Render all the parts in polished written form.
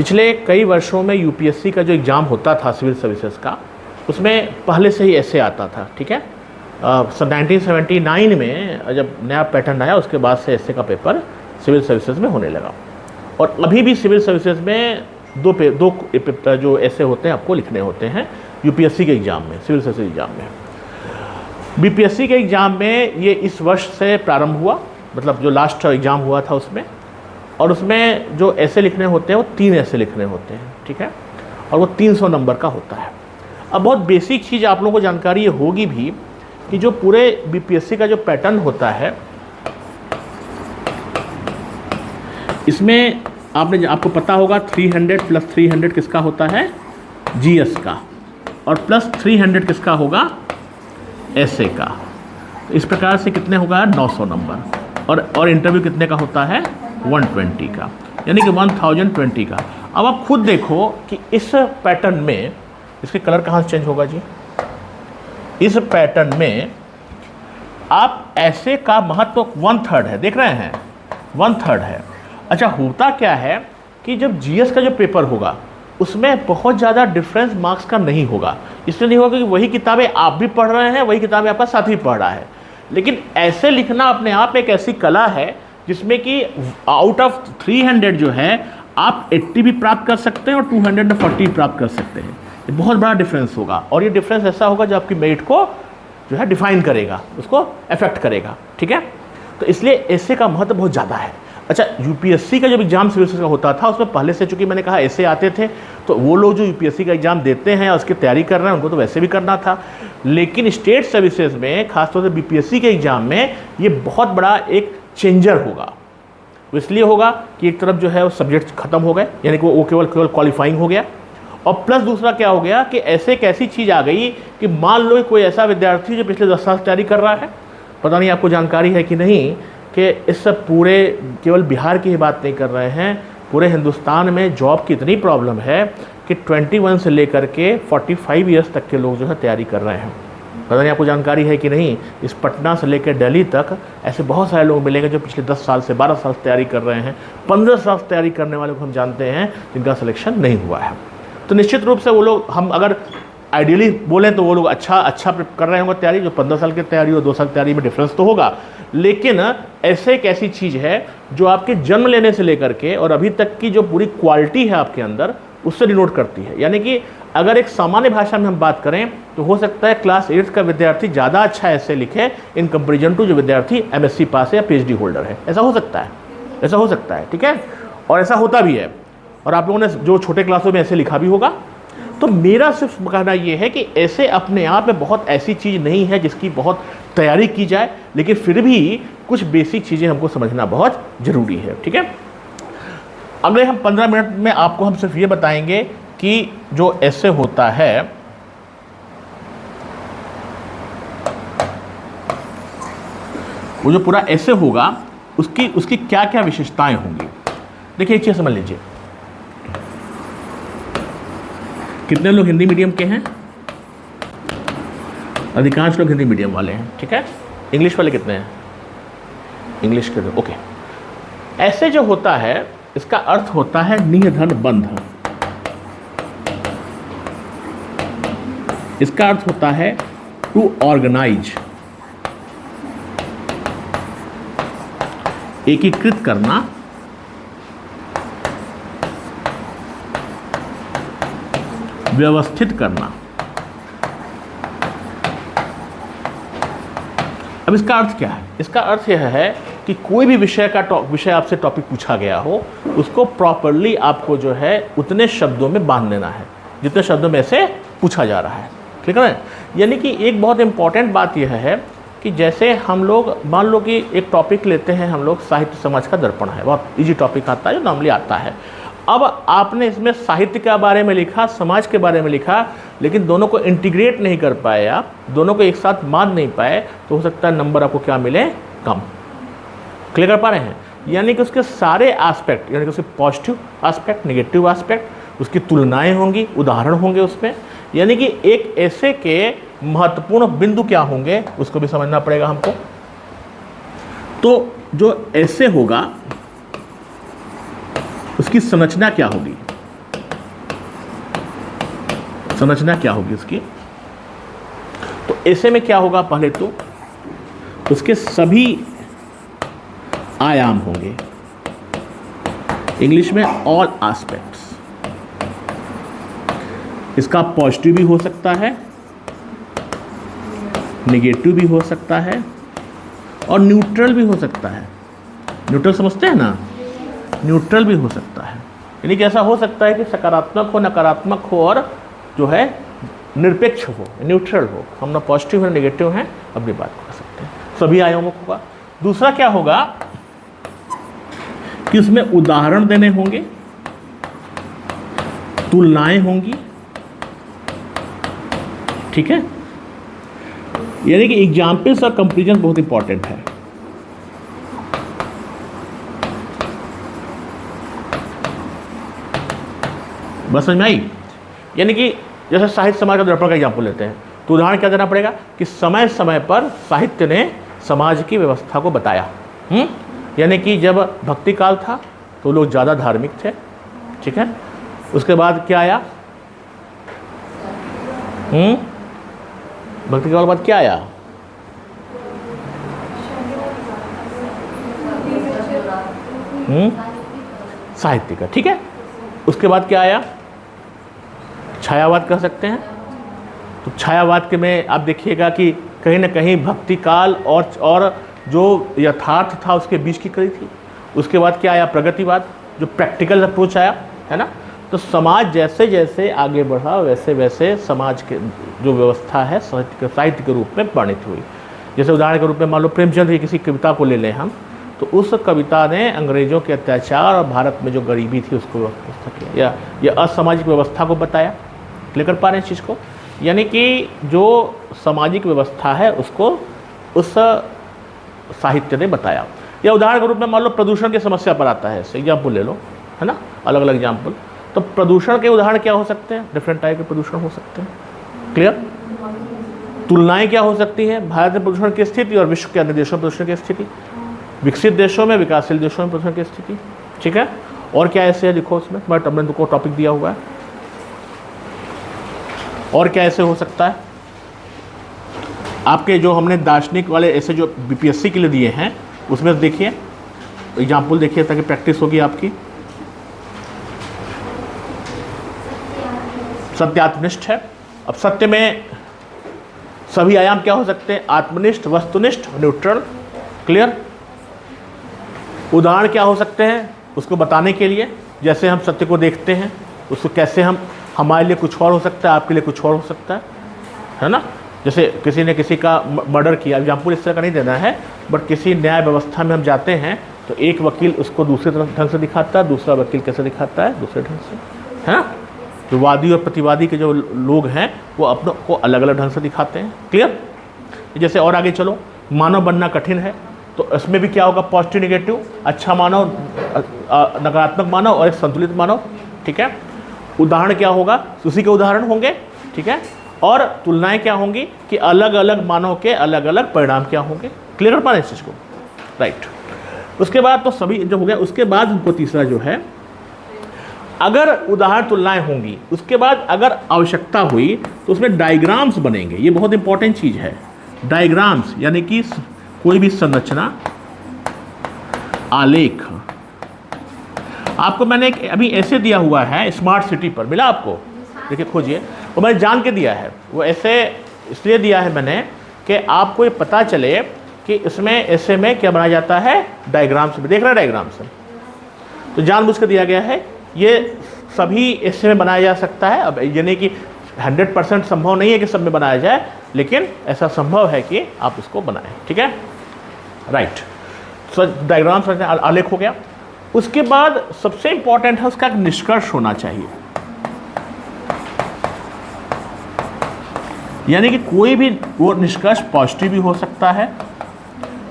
पिछले कई वर्षों में यूपीएससी का जो एग्ज़ाम होता था सिविल सर्विसेज का, उसमें पहले से ही ऐसे आता था, ठीक है। 1979 में जब नया पैटर्न आया उसके बाद से ऐसे का पेपर सिविल सर्विसेज में होने लगा। और अभी भी सिविल सर्विसेज में दो जो ऐसे होते हैं आपको लिखने होते हैं यूपीएससी के एग्ज़ाम में, सिविल सर्विसेज एग्ज़ाम में। बीपीएससी के एग्ज़ाम में ये इस वर्ष से प्रारंभ हुआ, मतलब जो लास्ट एग्ज़ाम हुआ था उसमें, और उसमें जो ऐसे लिखने होते हैं वो 3 ऐसे लिखने होते हैं, ठीक है, और वो 300 नंबर का होता है। अब बहुत बेसिक चीज़ आप लोगों को जानकारी ये होगी भी कि जो पूरे बीपीएससी का जो पैटर्न होता है, इसमें आपको पता होगा 300 + 300 किसका होता है, जीएस का, और +300 किसका होगा, ऐसे का। तो इस प्रकार से कितने होगा, 900 नंबर, और इंटरव्यू कितने का होता है, 120 का, यानी कि 1020 का। अब आप खुद देखो कि इस पैटर्न में इसके कलर कहाँ से चेंज होगा जी, इस पैटर्न में आप ऐसे का महत्व 1/3 है, देख रहे हैं, 1/3 है। अच्छा, होता क्या है कि जब जीएस का जो पेपर होगा उसमें बहुत ज़्यादा डिफरेंस मार्क्स का नहीं होगा। इसलिए नहीं होगा कि वही किताबें आप भी पढ़ रहे हैं, वही किताबें आपका साथी पढ़ रहा है। लेकिन ऐसे लिखना अपने आप एक ऐसी कला है जिसमें कि आउट ऑफ 300 जो है आप 80 भी प्राप्त कर सकते हैं और 240 प्राप्त कर सकते हैं। ये बहुत बड़ा डिफरेंस होगा, और ये डिफरेंस ऐसा होगा जो आपकी मेरिट को जो है डिफाइन करेगा, उसको अफेक्ट करेगा, ठीक है। तो इसलिए ऐसे का महत्व बहुत ज़्यादा है। अच्छा, यूपीएससी का जब एग्जाम सिविल सर्विस का होता था उसमें पहले से, चूंकि मैंने कहा ऐसे आते थे, तो वो लोग जो यूपीएससी का एग्जाम देते हैं और उसकी तैयारी कर रहे हैं उनको तो वैसे भी करना था। लेकिन स्टेट सर्विसेज में, खासतौर से बीपीएससी के एग्जाम में, ये बहुत बड़ा एक चेंजर होगा। वो इसलिए होगा कि एक तरफ जो है वो सब्जेक्ट खत्म हो गए, यानी कि वो केवल क्वालिफाइंग हो गया, और प्लस दूसरा क्या हो गया कि ऐसे एक ऐसी चीज़ आ गई कि मान लो कोई ऐसा विद्यार्थी जो पिछले 10 साल से तैयारी कर रहा है, पता नहीं आपको जानकारी है कि नहीं, कि इस सब पूरे केवल बिहार की ही बात नहीं कर रहे हैं, पूरे हिंदुस्तान में जॉब की इतनी प्रॉब्लम है कि 21 से लेकर के 45 ईयर्स तक के लोग जो है तैयारी कर रहे हैं। पता नहीं आपको जानकारी है कि नहीं, इस पटना से लेकर दिल्ली तक ऐसे बहुत सारे लोग मिलेंगे जो पिछले 10 साल से, 12 साल से तैयारी कर रहे हैं। 15 साल से तैयारी करने वाले को हम जानते हैं जिनका सिलेक्शन नहीं हुआ है। तो निश्चित रूप से वो लोग, हम अगर आइडियली बोलें तो वो लोग अच्छा कर रहे होंगे तैयारी। जो 15 साल की तैयारी और 2 साल की तैयारी में डिफरेंस तो होगा, लेकिन ऐसे एक ऐसी चीज़ है जो आपके जन्म लेने से लेकर के और अभी तक की जो पूरी क्वालिटी है आपके अंदर, उससे डिनोट करती है। यानी कि अगर एक सामान्य भाषा में हम बात करें तो हो सकता है क्लास 8 का विद्यार्थी ज़्यादा अच्छा ऐसे लिखे इन कंपेरिजन टू जो विद्यार्थी एमएससी पास है या पीएचडी होल्डर है। ऐसा हो सकता है, ऐसा हो सकता है, ठीक है, और ऐसा होता भी है। और आप लोगों ने जो छोटे क्लासों में ऐसे लिखा भी होगा। तो मेरा सिर्फ कहना ये है कि ऐसे अपने आप में बहुत ऐसी चीज़ नहीं है जिसकी बहुत तैयारी की जाए, लेकिन फिर भी कुछ बेसिक चीज़ें हमको समझना बहुत ज़रूरी है, ठीक है। अगले हम 15 मिनट में आपको हम सिर्फ ये बताएंगे कि जो ऐसे होता है, वो जो पूरा ऐसे होगा उसकी क्या क्या विशेषताएं होंगी। देखिए एक चीज़ समझ लीजिए, कितने लोग हिंदी मीडियम के हैं? अधिकांश लोग हिंदी मीडियम वाले हैं, ठीक है। इंग्लिश वाले कितने हैं? इंग्लिश के लोग, ओके। ऐसे जो होता है इसका अर्थ होता है निधन बंध। इसका अर्थ होता है टू ऑर्गेनाइज, एकीकृत करना, व्यवस्थित करना। अब इसका अर्थ क्या है? इसका अर्थ यह है कि कोई भी विषय आपसे टॉपिक पूछा गया हो, उसको प्रॉपरली आपको जो है उतने शब्दों में बांध लेना है जितने शब्दों में से पूछा जा रहा है, ठीक है ना। यानी कि एक बहुत इंपॉर्टेंट बात यह है कि जैसे हम लोग मान लो कि एक टॉपिक लेते हैं हम लोग, साहित्य समाज का दर्पण है, बहुत इजी टॉपिक आता है जो नॉर्मली आता है। अब आपने इसमें साहित्य के बारे में लिखा, समाज के बारे में लिखा, लेकिन दोनों को इंटीग्रेट नहीं कर पाए, आप दोनों को एक साथ बांध नहीं पाए, तो हो सकता है नंबर आपको क्या मिले, कम। क्लियर कर पा रहे हैं? यानी कि उसके सारे एस्पेक्ट, यानी कि उसके पॉजिटिव एस्पेक्ट, नेगेटिव एस्पेक्ट, उसकी तुलनाएं होंगी, उदाहरण होंगे उसमें, यानी कि एक ऐसे के महत्वपूर्ण बिंदु क्या होंगे उसको भी समझना पड़ेगा हमको। तो जो ऐसे होगा उसकी संरचना क्या होगी, संरचना क्या होगी उसकी। तो ऐसे में क्या होगा, पहले तो उसके सभी आयाम होंगे, इंग्लिश में ऑल एस्पेक्ट्स। इसका पॉजिटिव भी हो सकता है, नेगेटिव भी हो सकता है और न्यूट्रल भी हो सकता है। न्यूट्रल समझते हैं ना, न्यूट्रल भी हो सकता है, यानी कि ऐसा हो सकता है कि सकारात्मक हो, नकारात्मक हो और जो है निरपेक्ष हो, न्यूट्रल हो। हम ना पॉजिटिव है नेगेटिव हैं, अपनी बात कर सकते हैं, सभी आयामों को होगा। दूसरा क्या होगा कि उसमें उदाहरण देने होंगे, तुलनाएं होंगी, ठीक है। यानी कि एग्जाम्पल्स और कंपेरिजन बहुत इंपॉर्टेंट है। बस समझ में आई। यानी कि जैसे साहित्य समाज का दर्पण का एग्जाम्पल लेते हैं, तो उदाहरण क्या देना पड़ेगा कि समय समय पर साहित्य ने समाज की व्यवस्था को बताया। यानी कि जब भक्ति काल था तो लोग ज़्यादा धार्मिक थे, ठीक है। उसके बाद क्या आया, भक्ति काल के बाद क्या आया, साहित्य का, ठीक है। उसके बाद क्या आया, छायावाद कह सकते हैं। तो छायावाद के में आप देखिएगा कि कहीं ना कहीं भक्ति काल और जो यथार्थ था उसके बीच की कड़ी थी। उसके बाद क्या आया, प्रगतिवाद, जो प्रैक्टिकल अप्रोच आया, है ना। तो समाज जैसे जैसे आगे बढ़ा वैसे वैसे समाज के जो व्यवस्था है साहित्य के रूप में वर्णित हुई। जैसे उदाहरण के रूप में मान लो प्रेमचंद की किसी कविता को ले लें हम, तो उस कविता ने अंग्रेजों के अत्याचार और भारत में जो गरीबी थी उसको व्यवस्था किया, या असामाजिक व्यवस्था को बताया। क्लियर कर पा रहे हैं इस चीज़ को। यानी कि जो सामाजिक व्यवस्था है उसको उस साहित्य ने बताया। या उदाहरण के रूप में मान लो प्रदूषण की समस्या पर आता है, एग्जाम्पल ले लो, है ना, अलग अलग एग्जाम्पल। तो प्रदूषण के उदाहरण क्या हो सकते हैं, डिफरेंट टाइप के प्रदूषण हो सकते हैं। क्लियर। तुलनाएं क्या हो सकती हैं, भारत में प्रदूषण की स्थिति और विश्व के अन्य देशों में प्रदूषण की स्थिति, विकसित देशों में, विकासशील देशों में प्रदूषण की स्थिति, ठीक है। और क्या ऐसे है, देखो उसमें हमने तुमको टॉपिक दिया हुआ है। और क्या ऐसे हो सकता है, आपके जो हमने दार्शनिक वाले ऐसे जो बीपीएससी के लिए दिए हैं उसमें देखिए, एग्जाम्पल देखिए ताकि प्रैक्टिस होगी आपकी। सत्य आत्मनिष्ठ है। अब सत्य में सभी आयाम क्या हो सकते हैं, आत्मनिष्ठ, वस्तुनिष्ठ, न्यूट्रल। क्लियर। उदाहरण क्या हो सकते हैं उसको बताने के लिए, जैसे हम सत्य को देखते हैं उसको कैसे हम, हमारे लिए कुछ और हो सकता है, आपके लिए कुछ और हो सकता है ना। जैसे किसी ने किसी का मर्डर किया, एग्जाम्पल इस तरह का नहीं देना है, बट किसी न्याय व्यवस्था में हम जाते हैं तो एक वकील उसको दूसरे ढंग से दिखाता है, दूसरा वकील कैसे दिखाता है, दूसरे ढंग से, है ना। जो वादी और प्रतिवादी के जो लोग हैं वो अपनों को अलग अलग ढंग से दिखाते हैं। क्लियर। जैसे और आगे चलो, मानव बनना कठिन है, तो इसमें भी क्या होगा, पॉजिटिव नेगेटिव, अच्छा मानव, नकारात्मक मानव और एक संतुलित मानव, ठीक है। उदाहरण क्या होगा, उसी के उदाहरण होंगे, ठीक है। और तुलनाएं क्या होंगी कि अलग अलग मानव के अलग अलग परिणाम क्या होंगे। क्लियर कर पा रहे हैं इस चीज़ को, राइट। उसके बाद तो सभी जो हो गया, उसके बाद हमको तीसरा जो है, अगर उदाहरण तुलनाएं होंगी, उसके बाद अगर आवश्यकता हुई तो उसमें डायग्राम्स बनेंगे। ये बहुत इंपॉर्टेंट चीज़ है, डायग्राम्स, यानी कि कोई भी संरचना, आलेख। आपको मैंने एक अभी ऐसे दिया हुआ है स्मार्ट सिटी पर, मिला आपको, देखिए खोजिए, वो मैंने जान के दिया है। वो ऐसे इसलिए दिया है मैंने कि आपको ये पता चले कि इसमें ऐसे में क्या बनाया जाता है, डायग्राम्स में। देख रहे हैं डायग्राम्स, तो जानबूझ कर दिया गया है। ये सभी ऐसे में बनाया जा सकता है। अब यानी कि 100% संभव नहीं है कि सब में बनाया जाए, लेकिन ऐसा संभव है कि आप इसको बनाएं, ठीक है, राइट। सो डायग्राम्स आलेख हो गया। उसके बाद सबसे इंपॉर्टेंट है उसका एक निष्कर्ष होना चाहिए। यानी कि कोई भी वो निष्कर्ष पॉजिटिव भी हो सकता है,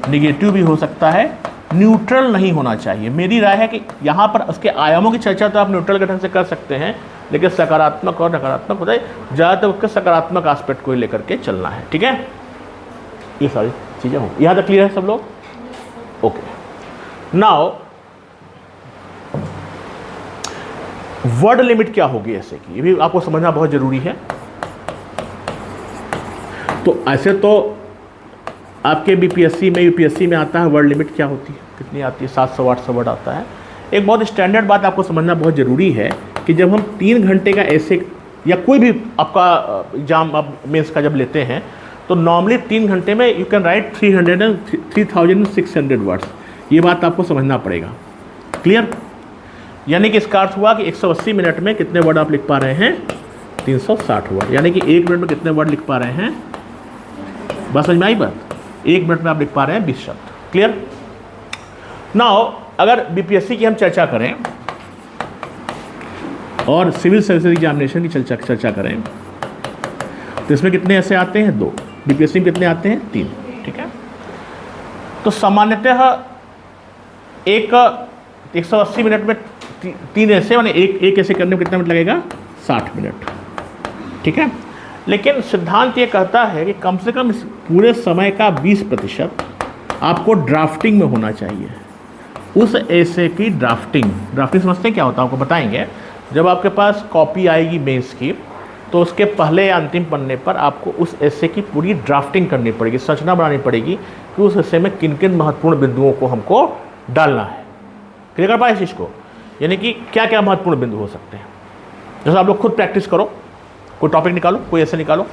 निगेटिव भी हो सकता है, न्यूट्रल नहीं होना चाहिए। मेरी राय है कि यहाँ पर उसके आयामों की चर्चा तो आप न्यूट्रल के ढंग से कर सकते हैं, लेकिन सकारात्मक और नकारात्मक होता है, ज़्यादातर उसके सकारात्मक एस्पेक्ट को लेकर के चलना है, ठीक है। ये सारी चीज़ें हों, यहाँ तक क्लियर है सब लोग, ओके। नाउ वर्ड लिमिट क्या होगी ऐसे की, ये भी आपको समझना बहुत ज़रूरी है। तो ऐसे तो आपके बीपीएससी में यूपीएससी में आता है वर्ड लिमिट क्या होती है, कितनी आती है, 700-800 वर्ड आता है। एक बहुत स्टैंडर्ड बात आपको समझना बहुत ज़रूरी है कि जब हम 3 घंटे का ऐसे या कोई भी आपका एग्जाम आप मेंस का जब लेते हैं तो नॉर्मली 3 घंटे में यू कैन राइट 3600 वर्ड्स। ये बात आपको समझना पड़ेगा। क्लियर? यानी कि इसका अर्थ हुआ कि 180 मिनट में कितने वर्ड आप लिख पा रहे हैं, 360 वर्ड। यानी कि 1 मिनट में कितने वर्ड लिख पा रहे हैं, बस समझ में आई बात? 1 मिनट में आप लिख पा रहे हैं 20 शब्द। क्लियर? नाउ अगर बीपीएससी की हम चर्चा करें और सिविल सर्विसेज एग्जामिनेशन की चर्चा करें तो इसमें कितने ऐसे आते हैं, 2। बीपीएससी में कितने आते हैं, 3। ठीक है? तो सामान्यतः 180 मिनट में 3 ऐसे, माने एक ऐसे करने में कितना मिनट लगेगा, 60 मिनट। ठीक है? लेकिन सिद्धांत ये कहता है कि कम से कम इस पूरे समय का 20% आपको ड्राफ्टिंग में होना चाहिए। उस ऐसे की ड्राफ्टिंग समझते हैं क्या होता है, आपको बताएंगे। जब आपके पास कॉपी आएगी मेंस की तो उसके पहले या अंतिम पन्ने पर आपको उस ऐसे की पूरी ड्राफ्टिंग करनी पड़ेगी, संरचना बनानी पड़ेगी कि उस ऐसे में किन किन महत्वपूर्ण बिंदुओं को हमको डालना है। क्लियर कर पाए इस चीज़ को? यानी कि क्या क्या महत्वपूर्ण बिंदु हो सकते हैं। जैसे आप लोग खुद प्रैक्टिस करो, कोई टॉपिक निकालो, कोई ऐसे निकालो।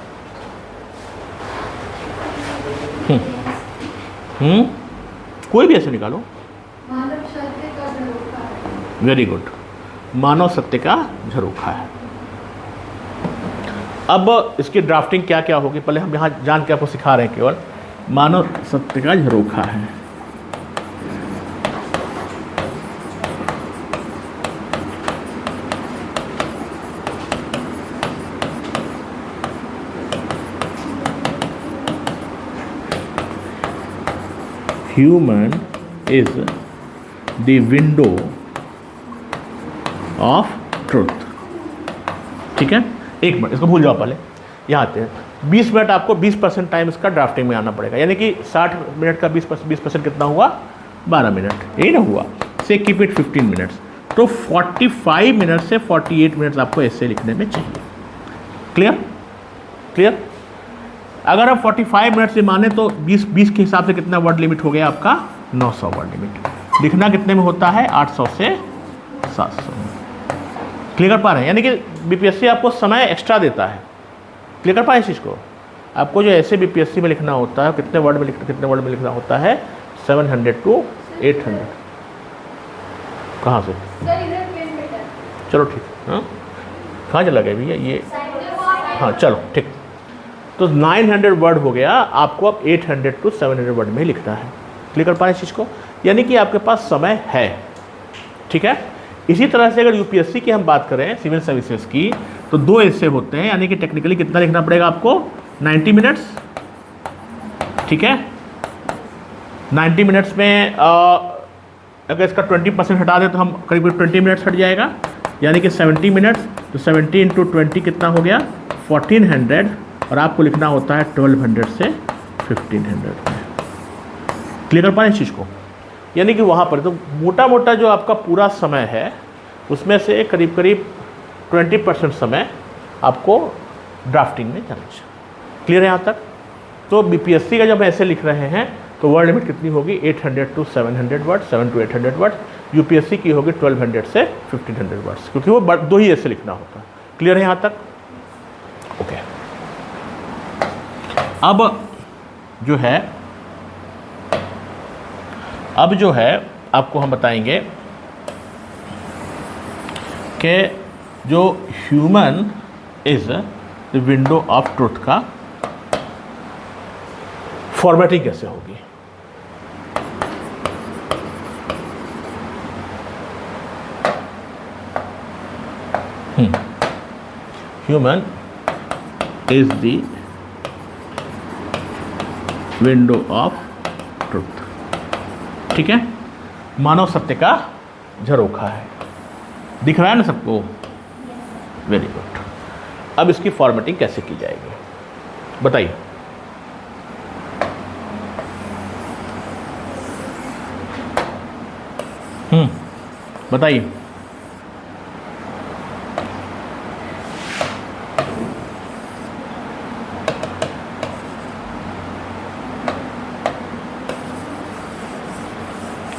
कोई भी ऐसे निकालो। वेरी गुड, मानव सत्य का झरोखा है। अब इसकी ड्राफ्टिंग क्या क्या होगी, पहले हम यहाँ जान के आपको सिखा रहे हैं। केवल मानव सत्य का झरोखा है। Human is the window of truth. ठीक है? 1 मिनट, इसको भूल जाओ, पहले यहाँ आते हैं। 20 मिनट आपको 20% टाइम इसका ड्राफ्टिंग में आना पड़ेगा। यानी कि 60 मिनट का 20% कितना हुआ, 12 मिनट। यही ना हुआ? से कीप इट 15 मिनट्स। तो 45 मिनट से 48 मिनट्स आपको ऐसे लिखने में चाहिए। क्लियर? क्लियर? अगर आप 45 मिनट से माने तो 20 के हिसाब से कितना वर्ड लिमिट हो गया आपका, 900 वर्ड लिमिट। लिखना कितने में होता है, 800 से 700। क्लियर कर पा रहे हैं? यानी कि बीपीएससी आपको समय एक्स्ट्रा देता है। क्लियर कर पाए इस चीज़ को? आपको जो ऐसे बीपीएससी में लिखना होता है कितने वर्ड में लिखना होता है, 700 to 800। कहाँ से? चलो ठीक। हाँ, कहाँ चला गया भैया ये? हाँ चलो ठीक। तो 900 वर्ड हो गया, आपको अब 800 to 700 वर्ड में ही लिखना है। क्लियर कर पा रहे हैं इस चीज़ को? यानी कि आपके पास समय है। ठीक है? इसी तरह से अगर यूपीएससी की हम बात करें, सिविल सर्विसेज की, तो 2 ऐसे होते हैं। यानी कि टेक्निकली कितना लिखना पड़ेगा आपको, 90 मिनट्स। ठीक है? 90 मिनट्स में अगर इसका 20% हटा दें तो हम करीब 20 मिनट्स हट जाएगा। यानी कि 70 मिनट्स। तो 70 × 20 कितना हो गया, 1400। और आपको लिखना होता है 1200 से 1500 में। क्लियर कर पाए इस चीज़ को? यानी कि वहाँ पर तो मोटा मोटा जो आपका पूरा समय है उसमें से करीब 20% समय आपको ड्राफ्टिंग में जाना चाहिए। क्लियर है यहाँ तक? तो बीपीएससी का जब ऐसे लिख रहे हैं तो वर्ड लिमिट कितनी होगी, 800 to 700 word, 7 to 800 word. UPSC की होगी 1200 से 1500 वर्ड्स, क्योंकि वो 2 ही ऐसे लिखना होता है। क्लियर है यहाँ तक? ओके। अब जो है आपको हम बताएंगे कि जो human is the window of truth का फॉर्मेटिंग कैसे होगी। Human is the window of truth. ठीक है? मानव सत्य का झरोखा है। दिख रहा है ना सबको? Very good. अब इसकी फॉर्मेटिंग कैसे की जाएगी बताइए। बताइए।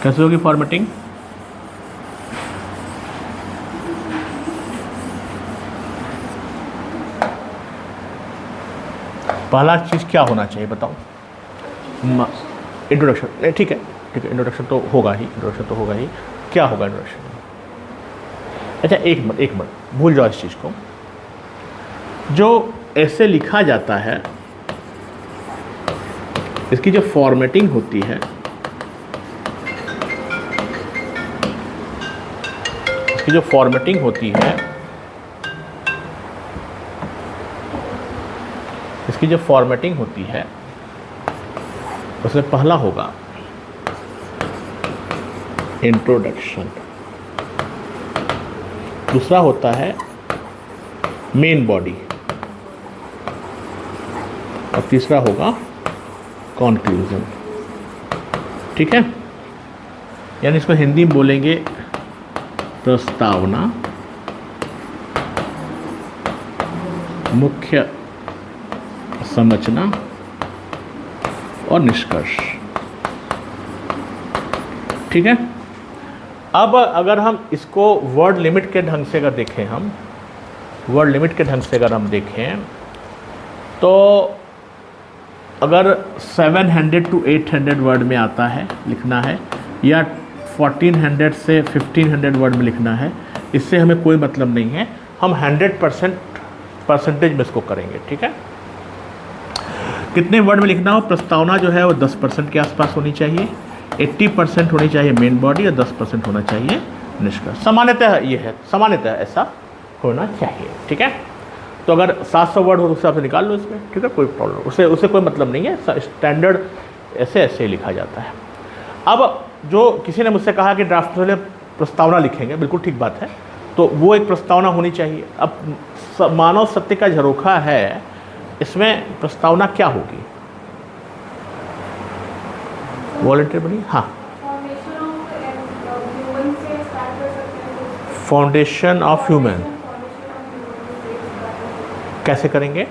कैसे होगी फॉर्मेटिंग? पहला चीज़ क्या होना चाहिए बताओ? इंट्रोडक्शन। नहीं ठीक है, ठीक है, इंट्रोडक्शन तो होगा ही, इंट्रोडक्शन तो होगा ही। क्या होगा इंट्रोडक्शन? अच्छा एक मिनट भूल जाओ इस चीज़ को। जो ऐसे लिखा जाता है इसकी जो फॉर्मेटिंग होती है, इसकी जो फॉर्मेटिंग होती है, इसकी जो फॉर्मेटिंग होती है उसमें पहला होगा इंट्रोडक्शन, दूसरा होता है मेन बॉडी और तीसरा होगा कॉन्क्लूजन। ठीक है, यानी इसको हिंदी में बोलेंगे प्रस्तावना, मुख्य संरचना और निष्कर्ष। ठीक है, अब अगर हम इसको वर्ड लिमिट के ढंग से अगर देखें, हम वर्ड लिमिट के ढंग से अगर हम देखें तो अगर 700 to 800 वर्ड में आता है लिखना है या 1400 से 1500 वर्ड में लिखना है, इससे हमें कोई मतलब नहीं है। हम 100% परसेंटेज में इसको करेंगे। ठीक है, कितने वर्ड में लिखना हो? प्रस्तावना जो है वो 10% के आसपास होनी चाहिए, 80% होनी चाहिए मेन बॉडी और 10% होना चाहिए निष्कर्ष। सामान्यतः ये है, सामान्यतः ऐसा होना चाहिए। ठीक है, तो अगर 700 वर्ड हो तो उस हिसाब से निकाल लो इसमें। ठीक है, कोई प्रॉब्लम उससे कोई मतलब नहीं है, स्टैंडर्ड ऐसे ही लिखा जाता है। अब जो किसी ने मुझसे कहा कि ड्राफ्ट में प्रस्तावना लिखेंगे, बिल्कुल ठीक बात है, तो वो एक प्रस्तावना होनी चाहिए। अब मानव सत्य का झरोखा है, इसमें प्रस्तावना क्या होगी? वॉलंटियर बनी, हाँ, फाउंडेशन ऑफ ह्यूमन। कैसे करेंगे?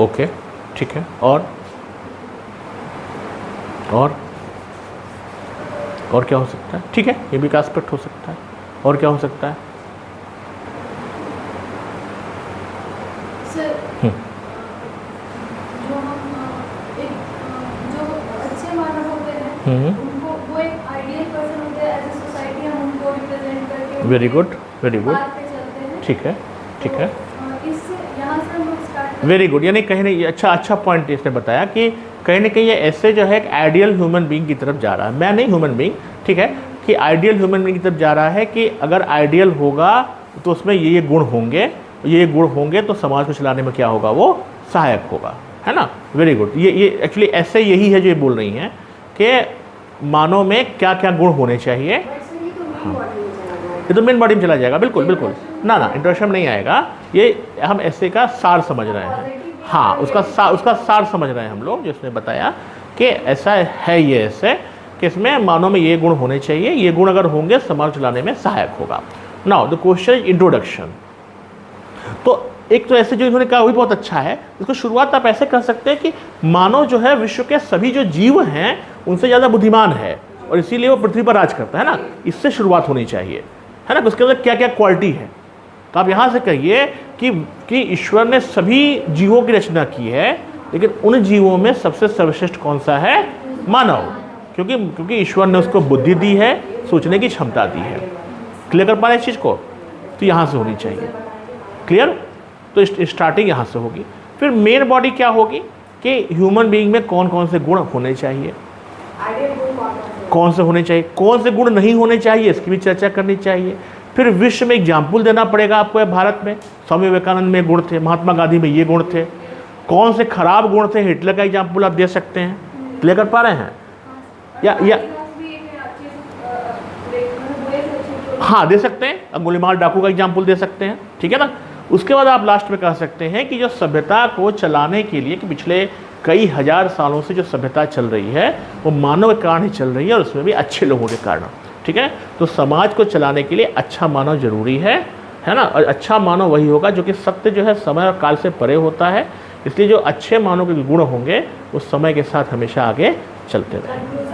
ओके, ठीक है, और क्या हो सकता है? ठीक है, ये भी एक एस्पेक्ट हो सकता है। और क्या हो सकता है? सर, जो अच्छे मानव होते हैं उनको, वो एक आइडियल पर्सन होते हैं, एज ए सोसाइटी हम उनको रिप्रेजेंट करके वेरी गुड, वेरी गुड, बात पे चलते हैं। ठीक है, ठीक है, इससे यहाँ से हम लोग स्टार्ट। Very good. यानी कहीं नहीं, अच्छा पॉइंट इसने बताया कि कहीं ना कहीं ये ऐसे जो है एक आइडियल ह्यूमन बीइंग की तरफ जा रहा है। मैं नहीं ह्यूमन बीइंग, ठीक है, कि आइडियल ह्यूमन बीइंग की तरफ जा रहा है कि अगर आइडियल होगा तो उसमें ये गुण होंगे, ये गुण होंगे तो समाज को चलाने में क्या होगा? वो सहायक होगा, है ना। Very good. ये एक्चुअली ऐसे यही है जो ये बोल रही हैं कि मानव में क्या क्या गुण होने चाहिए। ये तो मेन बॉडी में चला जाएगा, बिल्कुल बिल्कुल, ना इंट्रोडक्शन में नहीं आएगा। ये हम ऐसे का सार समझ रहे हैं, हाँ, उसका सार समझ रहे हैं हम लोग, जिसने बताया कि ऐसा है, ये ऐसे कि इसमें मानव में ये गुण होने चाहिए, ये गुण अगर होंगे समाज चलाने में सहायक होगा। Now the question is introduction. तो एक तो ऐसे जो इन्होंने कहा वही बहुत अच्छा है। इसको शुरुआत आप ऐसे कर सकते हैं कि मानव जो है विश्व के सभी जो जीव हैं उनसे ज़्यादा बुद्धिमान है और इसीलिए वो पृथ्वी पर राज करता है ना, इससे शुरुआत होनी चाहिए, है ना। उसके अंदर क्या क्या क्वालिटी है, तो आप यहाँ से कहिए कि ईश्वर ने सभी जीवों की रचना की है, लेकिन उन जीवों में सबसे सर्वश्रेष्ठ कौन सा है? मानव, क्योंकि ईश्वर ने उसको बुद्धि दी है, सोचने की क्षमता दी है। क्लियर कर पा रहे इस चीज़ को? तो यहाँ से होनी चाहिए, क्लियर। तो स्टार्टिंग यहाँ से होगी। फिर मेन बॉडी क्या होगी कि ह्यूमन बीइंग में कौन कौन से गुण होने चाहिए, कौन से होने चाहिए, कौन से गुण नहीं होने चाहिए, इसकी भी चर्चा करनी चाहिए। फिर विश्व में एग्जाम्पल देना पड़ेगा आपको। भारत में स्वामी विवेकानंद में गुण थे, महात्मा गांधी में ये गुण थे, कौन से खराब गुण थे, हिटलर का एग्जाम्पल आप दे सकते हैं। क्लियर कर पा रहे हैं? या हाँ, दे सकते हैं। अंगुलीमाल डाकू का एग्जाम्पल दे सकते हैं, ठीक है ना। उसके बाद आप लास्ट में कह सकते हैं कि जो सभ्यता को चलाने के लिए, कि पिछले कई हजार सालों से जो सभ्यता चल रही है वो मानव के कारण ही चल रही है, और उसमें भी अच्छे लोगों के कारण। ठीक है, तो समाज को चलाने के लिए अच्छा मानव जरूरी है ना। और अच्छा मानव वही होगा जो कि सत्य जो है समय और काल से परे होता है। इसलिए जो अच्छे मानव के गुण होंगे वो समय के साथ हमेशा आगे चलते रहेंगे।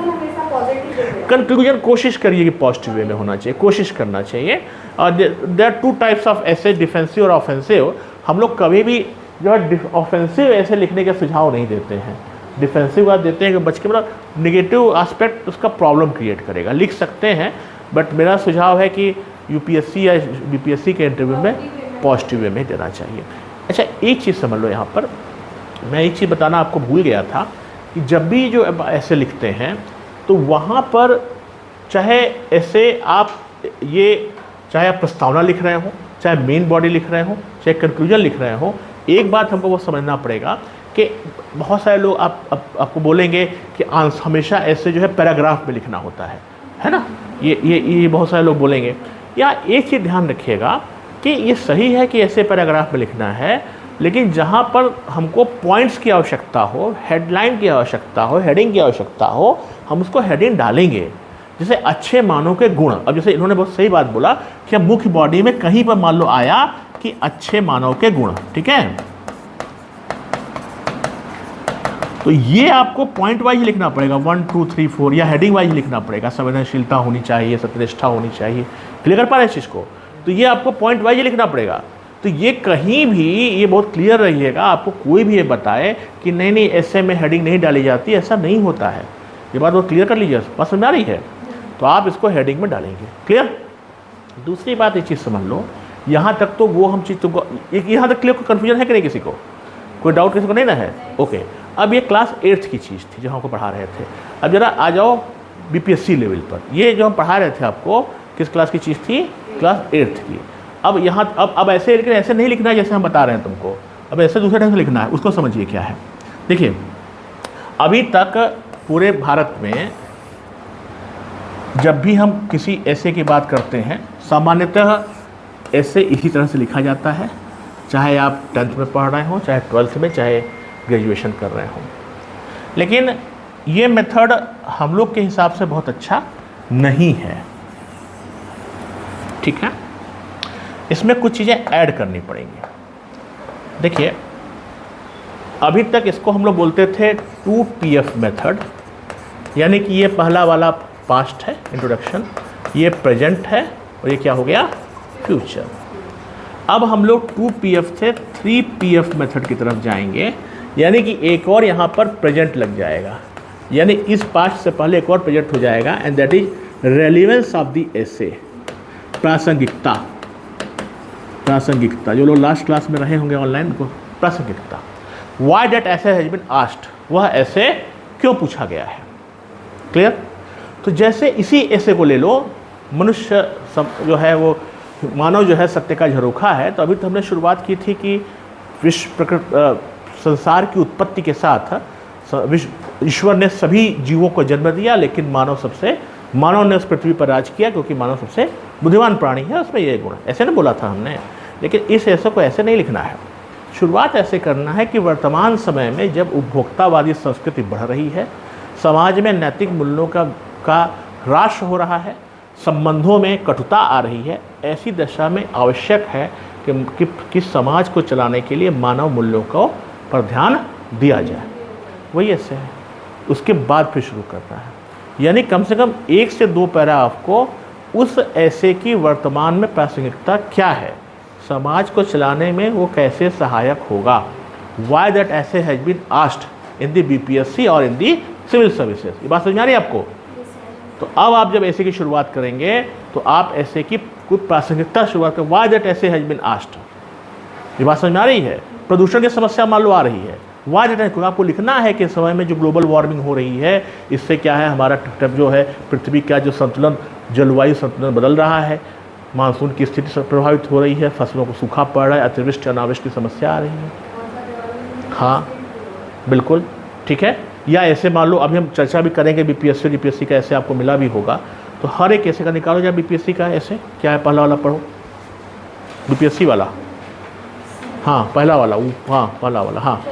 कंक्लूजन कोशिश करिए कि पॉजिटिव वे में होना चाहिए, कोशिश करना चाहिए। और there are two types of essays, defensive और ऑफेंसिव। हम लोग कभी भी जो है ऑफेंसिव ऐसे लिखने का सुझाव नहीं देते हैं, डिफेंसिव बात देते हैं कि बच के, मतलब निगेटिव एस्पेक्ट उसका प्रॉब्लम क्रिएट करेगा। लिख सकते हैं, बट मेरा सुझाव है कि यूपीएससी या बीपीएससी के इंटरव्यू में पॉजिटिव वे में देना चाहिए। अच्छा, एक चीज़ समझ लो, यहाँ पर मैं एक चीज़ बताना आपको भूल गया था कि जब भी जो ऐसे लिखते हैं तो वहाँ पर चाहे ऐसे आप चाहे आप प्रस्तावना लिख रहे हो, चाहे मेन बॉडी लिख रहे हो, चाहे कंक्लूजन लिख रहे हो, एक बात हमको वो समझना पड़ेगा कि बहुत सारे लोग आपको बोलेंगे कि हमेशा ऐसे जो है पैराग्राफ में लिखना होता है ना। ये बहुत सारे लोग बोलेंगे। या एक चीज़ ध्यान रखिएगा कि ये सही है कि ऐसे पैराग्राफ में लिखना है, लेकिन जहाँ पर हमको पॉइंट्स की आवश्यकता हो, हेडलाइन की आवश्यकता हो, हेडिंग की आवश्यकता हो, हम उसको हेडिंग डालेंगे। जैसे अच्छे मानव के गुण, अब जैसे इन्होंने बहुत सही बात बोला कि मुख्य बॉडी में कहीं पर मान लो आया कि अच्छे मानव के गुण, ठीक है, तो ये आपको पॉइंट वाइज लिखना पड़ेगा, 1 2 3 4, या हेडिंग वाइज लिखना पड़ेगा। संवेदनशीलता होनी चाहिए, सत्यनिष्ठा होनी चाहिए। क्लियर कर पा रहे हैं इस चीज़ को? तो ये आपको पॉइंट वाइज लिखना पड़ेगा। तो ये कहीं भी ये बहुत क्लियर रहिएगा, आपको कोई भी ये बताए कि नहीं ऐसे में हेडिंग नहीं डाली जाती, ऐसा नहीं होता है। ये बात बहुत क्लियर कर लीजिए, बात समझ आ रही है? तो आप इसको हेडिंग में डालेंगे। क्लियर? दूसरी बात, एक चीज़ समझ लो, यहाँ तक तो वो हम चीज़ तो यहाँ तक क्लियर, कन्फ्यूजन है कि नहीं किसी को? कोई डाउट किसी को नहीं ना है? ओके। अब ये क्लास 8th की चीज़ थी जो हमको पढ़ा रहे थे। अब जरा आ जाओ बीपीएससी लेवल पर। ये जो हम पढ़ा रहे थे आपको, किस क्लास की चीज़ थी? क्लास 8th की। अब यहाँ अब ऐसे, लेकिन ऐसे नहीं लिखना है जैसे हम बता रहे हैं तुमको, अब ऐसे दूसरे ढंग से लिखना है। उसको समझिए क्या है। देखिए, अभी तक पूरे भारत में जब भी हम किसी ऐसे की बात करते हैं, सामान्यतः ऐसे इसी तरह से लिखा जाता है, चाहे आप 10th में पढ़ रहे हो, चाहे 12th में, चाहे ग्रेजुएशन कर रहे हो। लेकिन ये मेथड हम लोग के हिसाब से बहुत अच्छा नहीं है, ठीक है? इसमें कुछ चीज़ें ऐड करनी पड़ेंगी। देखिए, अभी तक इसको हम लोग बोलते थे 2PF मेथड, यानी कि ये पहला वाला पास्ट है, इंट्रोडक्शन, ये प्रेजेंट है, और ये क्या हो गया? फ्यूचर। अब हम लोग 2PF से 3PF मेथड की तरफ जाएंगे, यानी कि एक और यहाँ पर प्रेजेंट लग जाएगा, यानी इस पास्ट से पहले एक और प्रेजेंट हो जाएगा, and that is relevance of the essay. प्रासंगिकता, प्रासंगिकता, जो लोग लास्ट क्लास में रहे होंगे ऑनलाइन को, प्रासंगिकता। Y that essay has been asked, वह ऐसे क्यों पूछा गया है। क्लियर? तो जैसे इसी ऐसे को ले लो, मनुष्य जो है वो मानव जो है सत्य का झरोखा है। तो अभी तो हमने शुरुआत की थी कि संसार की उत्पत्ति के साथ ईश्वर ने सभी जीवों को जन्म दिया, लेकिन मानव ने उस पृथ्वी पर राज किया, क्योंकि मानव सबसे बुद्धिमान प्राणी है, उसमें ये गुण, ऐसे ना बोला था हमने। लेकिन इस ऐसे को ऐसे नहीं लिखना है। शुरुआत ऐसे करना है कि वर्तमान समय में जब उपभोक्तावादी संस्कृति बढ़ रही है, समाज में नैतिक मूल्यों का ह्रास हो रहा है, संबंधों में कटुता आ रही है, ऐसी दशा में आवश्यक है कि समाज को चलाने के लिए मानव मूल्यों को पर ध्यान दिया जाए। वही ऐसे है। उसके बाद फिर शुरू करना है, यानी कम से कम 1 से 2 पैराग्राफ को उस ऐसे की वर्तमान में प्रासंगिकता क्या है, समाज को चलाने में वो कैसे सहायक होगा। Why that essay has been asked in the BPSC और इन द सिविल सर्विसेज। ये बात समझ आ रही है आपको? तो अब आप जब ऐसे की शुरुआत करेंगे तो आप ऐसे की कुछ प्रासंगिकता शुरुआत करें। Y that essay has been asked, ये बात समझ में आ रही है? प्रदूषण की समस्या मान लो आ रही है, वाई दैट आपको लिखना है कि समय में जो ग्लोबल वार्मिंग हो रही है, इससे क्या है, हमारा जो है पृथ्वी का जो संतुलन, जलवायु संतुलन बदल रहा है, मानसून की स्थिति प्रभावित हो रही है, फसलों को सूखा पड़ रहा है, अतिवृष्टि अनावृष्टि की समस्या आ रही है। हाँ बिल्कुल ठीक है। या ऐसे मान लो, अभी हम चर्चा भी करेंगे बीपीएससी जीपीएससी का, ऐसे आपको मिला भी होगा, तो हर एक ऐसे का निकालो। या बीपीएससी का ऐसे क्या है, पहला वाला पढ़ो, बीपीएससी वाला हाँ पहला वाला, हाँ पहला वाला, हाँ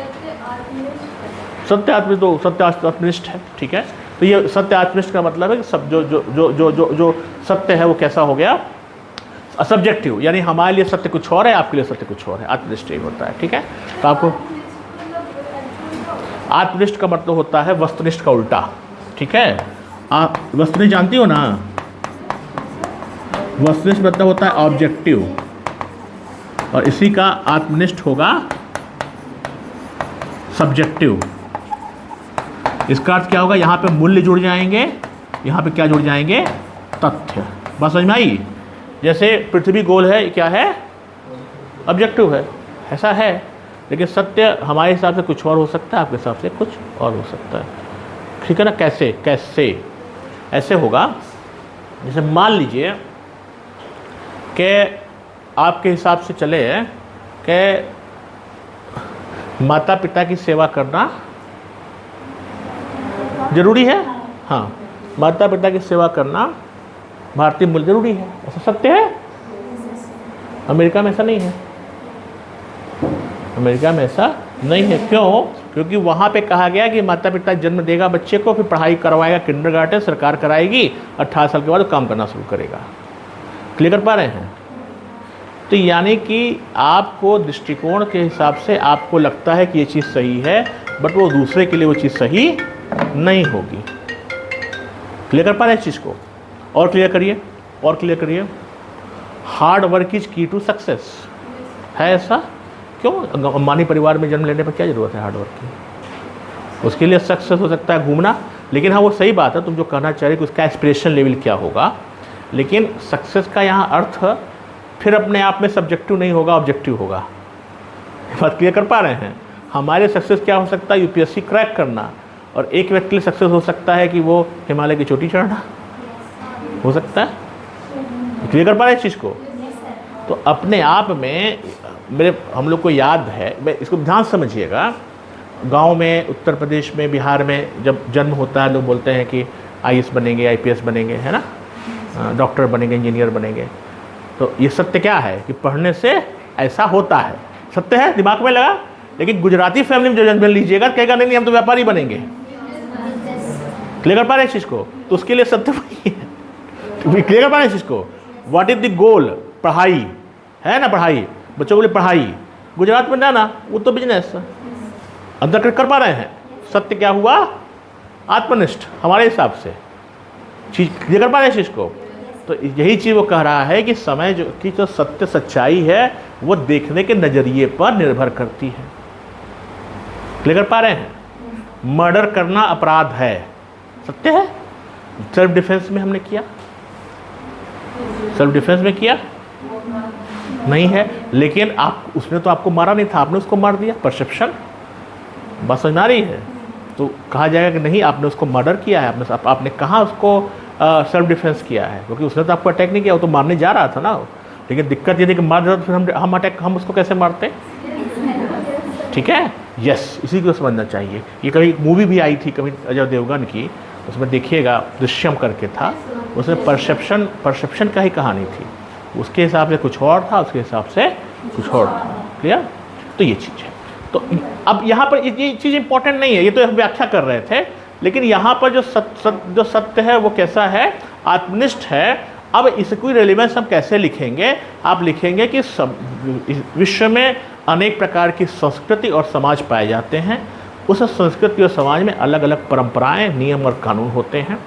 सत्य आत्मनिष्ठ, तो सत्य आत्मनिष्ठ है, ठीक है। तो ये सत्य आत्मनिष्ठ का मतलब है कि सब जो सत्य है वो कैसा हो गया, सब्जेक्टिव, यानी हमारे लिए सत्य कुछ और है, आपके लिए सत्य कुछ और है, आत्मनिष्ठ यही होता है, ठीक है। तो आपको आत्मनिष्ठ का मतलब होता है वस्तुनिष्ठ का उल्टा, ठीक है। आप वस्तुनिष्ठ जानती हो ना, वस्तुनिष्ठ मतलब होता है ऑब्जेक्टिव, और इसी का आत्मनिष्ठ होगा सब्जेक्टिव। इसका अर्थ क्या होगा, यहाँ पे मूल्य जुड़ जाएंगे, यहाँ पे क्या जुड़ जाएंगे, तथ्य। बस समझ में आई। जैसे पृथ्वी गोल है, क्या है, ऑब्जेक्टिव है, ऐसा है, लेकिन सत्य हमारे हिसाब से कुछ और हो सकता है, आपके हिसाब से कुछ और हो सकता है, ठीक है ना। कैसे कैसे ऐसे होगा, जैसे मान लीजिए कि आपके हिसाब से चले कि माता पिता की सेवा करना जरूरी है, हाँ माता पिता की सेवा करना भारतीय मूल्य जरूरी है, ऐसा सत्य है। अमेरिका में ऐसा नहीं है, अमेरिका में ऐसा नहीं है। क्यों? क्योंकि वहाँ पे कहा गया कि माता पिता जन्म देगा बच्चे को, फिर पढ़ाई करवाएगा, किंडरगार्टन सरकार कराएगी, 18 साल के बाद वो काम करना शुरू करेगा। क्लियर कर पा रहे हैं? तो यानी कि आपको दृष्टिकोण के हिसाब से आपको लगता है कि ये चीज़ सही है, बट वो दूसरे के लिए वो चीज़ सही नहीं होगी। क्लियर कर पा रहे हैं इस चीज़ को? और क्लियर करिए, और क्लियर करिए। हार्ड वर्क इज की टू सक्सेस, है ऐसा? क्यों? अंबानी परिवार में जन्म लेने पर क्या ज़रूरत है हार्ड वर्क की? उसके लिए सक्सेस हो सकता है घूमना, लेकिन हाँ वो सही बात है, तुम जो कहना चाह रहे कि उसका एस्पिरेशन लेवल क्या होगा, लेकिन सक्सेस का यहाँ अर्थ फिर अपने आप में सब्जेक्टिव नहीं होगा, ऑब्जेक्टिव होगा। बात क्लियर कर पा रहे हैं? हमारे सक्सेस क्या हो सकता है, यूपीएससी क्रैक करना, और एक व्यक्ति के लिए सक्सेस हो सकता है कि वो हिमालय की चोटी चढ़ना, हो सकता है। क्लियर कर पा रहे हैं इस चीज़ को? तो अपने आप में हम लोग को याद है, मैं इसको ध्यान समझिएगा, गांव में, उत्तर प्रदेश में, बिहार में जब जन्म होता है लोग बोलते हैं कि आईएएस बनेंगे, आईपीएस बनेंगे, है ना, डॉक्टर बनेंगे, इंजीनियर बनेंगे। तो ये सत्य क्या है कि पढ़ने से ऐसा होता है, सत्य है, दिमाग में लगा। लेकिन गुजराती फैमिली में जो जन्म लीजिएगा कहेगा नहीं हम तो व्यापारी बनेंगे। क्लियर कर पा रहे हैं इस चीज़ को? तो उसके लिए सत्य वही है। क्लियर कर पा रहे हैं इस चीज़ को? What is the goal? पढ़ाई है ना, पढ़ाई, बच्चों के लिए पढ़ाई। गुजरात में ना वो तो बिजनेस। अंदर कर पा रहे हैं? सत्य क्या हुआ? आत्मनिष्ठ हमारे हिसाब से चीज। क्लियर कर पा रहे हैं इस चीज़ को? तो यही चीज़ वो कह रहा है कि समय की जो सत्य सच्चाई है वो देखने के नज़रिए पर निर्भर करती है। क्लियर कर पा रहे हैं? मर्डर करना अपराध है, सत्य है। सेल्फ डिफेंस में हमने किया, सेल्फ डिफेंस में किया नहीं है, लेकिन आप उसने तो आपको मारा नहीं था, आपने उसको मार दिया। परसेप्शन, बात समझ आ रही है? तो कहा जाएगा कि नहीं आपने उसको मर्डर किया है, आपने कहाँ उसको सेल्फ डिफेंस किया है, क्योंकि उसने तो आपको अटैक नहीं किया, वो तो मारने जा रहा था ना। लेकिन दिक्कत ये थी कि मार देता तो फिर हम उसको कैसे मारते? ठीक है, यस, इसी को समझना चाहिए। ये कभी मूवी भी आई थी कभी अजय देवगन की, उसमें देखिएगा, दृश्यम करके था, उसमें परसेप्शन का ही कहानी थी। उसके हिसाब से कुछ और था, उसके हिसाब से कुछ और था। क्लियर? तो ये चीज़ है। तो अब यहाँ पर ये चीज़ इंपॉर्टेंट नहीं है, ये तो हम व्याख्या कर रहे थे, लेकिन यहाँ पर जो सत्य है वो कैसा है? आत्मनिष्ठ है। अब इसकी रेलिवेंस हम कैसे लिखेंगे? आप लिखेंगे कि विश्व में अनेक प्रकार की संस्कृति और समाज पाए जाते हैं, उस संस्कृति और समाज में अलग अलग परंपराएं, नियम और कानून होते हैं,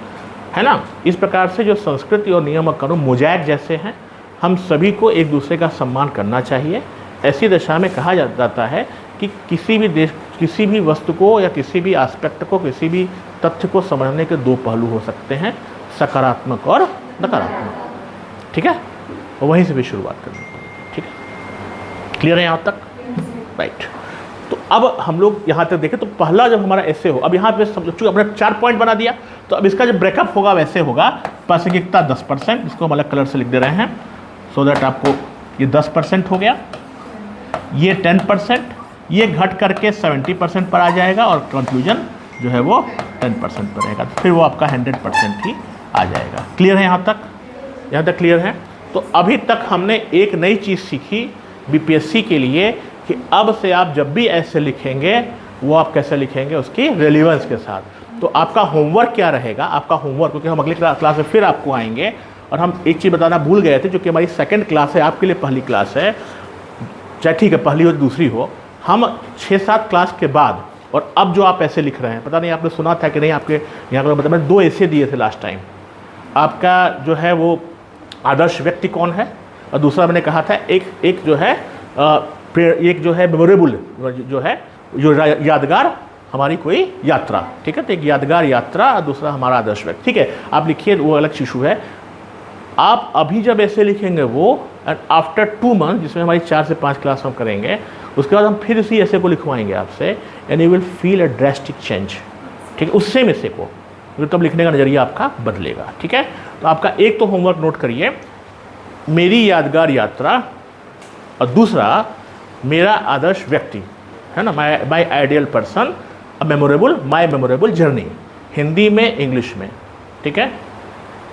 है ना। इस प्रकार से जो संस्कृति और नियम और कानून मोज़ैक जैसे हैं, हम सभी को एक दूसरे का सम्मान करना चाहिए। ऐसी दशा में कहा जाता है कि किसी भी देश, किसी भी वस्तु को या किसी भी एस्पेक्ट को, किसी भी तथ्य को समझने के दो पहलू हो सकते हैं, सकारात्मक और नकारात्मक। ठीक है, और वहीं से भी शुरुआत करनी पड़ेगी। ठीक है, क्लियर है यहाँ तक? राइट। तो अब हम लोग यहाँ तक देखें तो पहला जब हमारा ऐसे हो, अब यहाँ पे चूँकि हमने 4 पॉइंट बना दिया, तो अब इसका जो ब्रेकअप होगा वैसे होगा। प्रासंगिकता 10%, इसको हम अलग कलर से लिख दे रहे हैं सो दैट आपको ये 10% हो गया, ये 10%, ये घट करके 70% पर आ जाएगा, और कंक्लूजन जो है वो 10% पर रहेगा। फिर वो आपका 100% ही आ जाएगा। क्लियर है यहाँ तक? यहाँ तक क्लियर है? तो अभी तक हमने एक नई चीज़ सीखी बीपीएससी के लिए कि अब से आप जब भी ऐसे लिखेंगे वो आप कैसे लिखेंगे, उसकी रेलिवेंस के साथ। तो आपका होमवर्क क्या रहेगा, आपका होमवर्क, क्योंकि हम अगली क्लास में फिर आपको आएंगे, और हम एक चीज़ बताना भूल गए थे, जो कि हमारी सेकंड क्लास है, आपके लिए पहली क्लास है, चाहे ठीक है पहली हो दूसरी हो, हम 6-7 क्लास के बाद, और अब जो आप ऐसे लिख रहे हैं, पता नहीं आपने सुना था कि नहीं, आपके यहाँ पर बता, मैंने 2 ऐसे दिए थे लास्ट टाइम। आपका जो है वो आदर्श व्यक्ति कौन है, और दूसरा मैंने कहा था एक जो है एक जो है मेमोरेबल, जो है जो यादगार हमारी कोई यात्रा, ठीक है। तो एक यादगार यात्रा और दूसरा हमारा आदर्श व्यक्ति, ठीक है। आप लिखिए, वो अलग इशू है। आप अभी जब ऐसे लिखेंगे वो, एंड आफ्टर 2 मंथ, जिसमें हमारी 4 से 5 क्लास हम करेंगे, उसके बाद हम फिर इसी ऐसे को लिखवाएंगे आपसे, and you will feel a drastic change, ठीक है, उस सेम ऐसे को, तो तब लिखने का नज़रिया आपका बदलेगा, ठीक है। तो आपका एक तो होमवर्क नोट करिए, मेरी यादगार यात्रा, और दूसरा मेरा आदर्श व्यक्ति, है ना, माई आइडियल पर्सन, माई मेमोरेबल जर्नी, हिंदी में इंग्लिश में, ठीक है।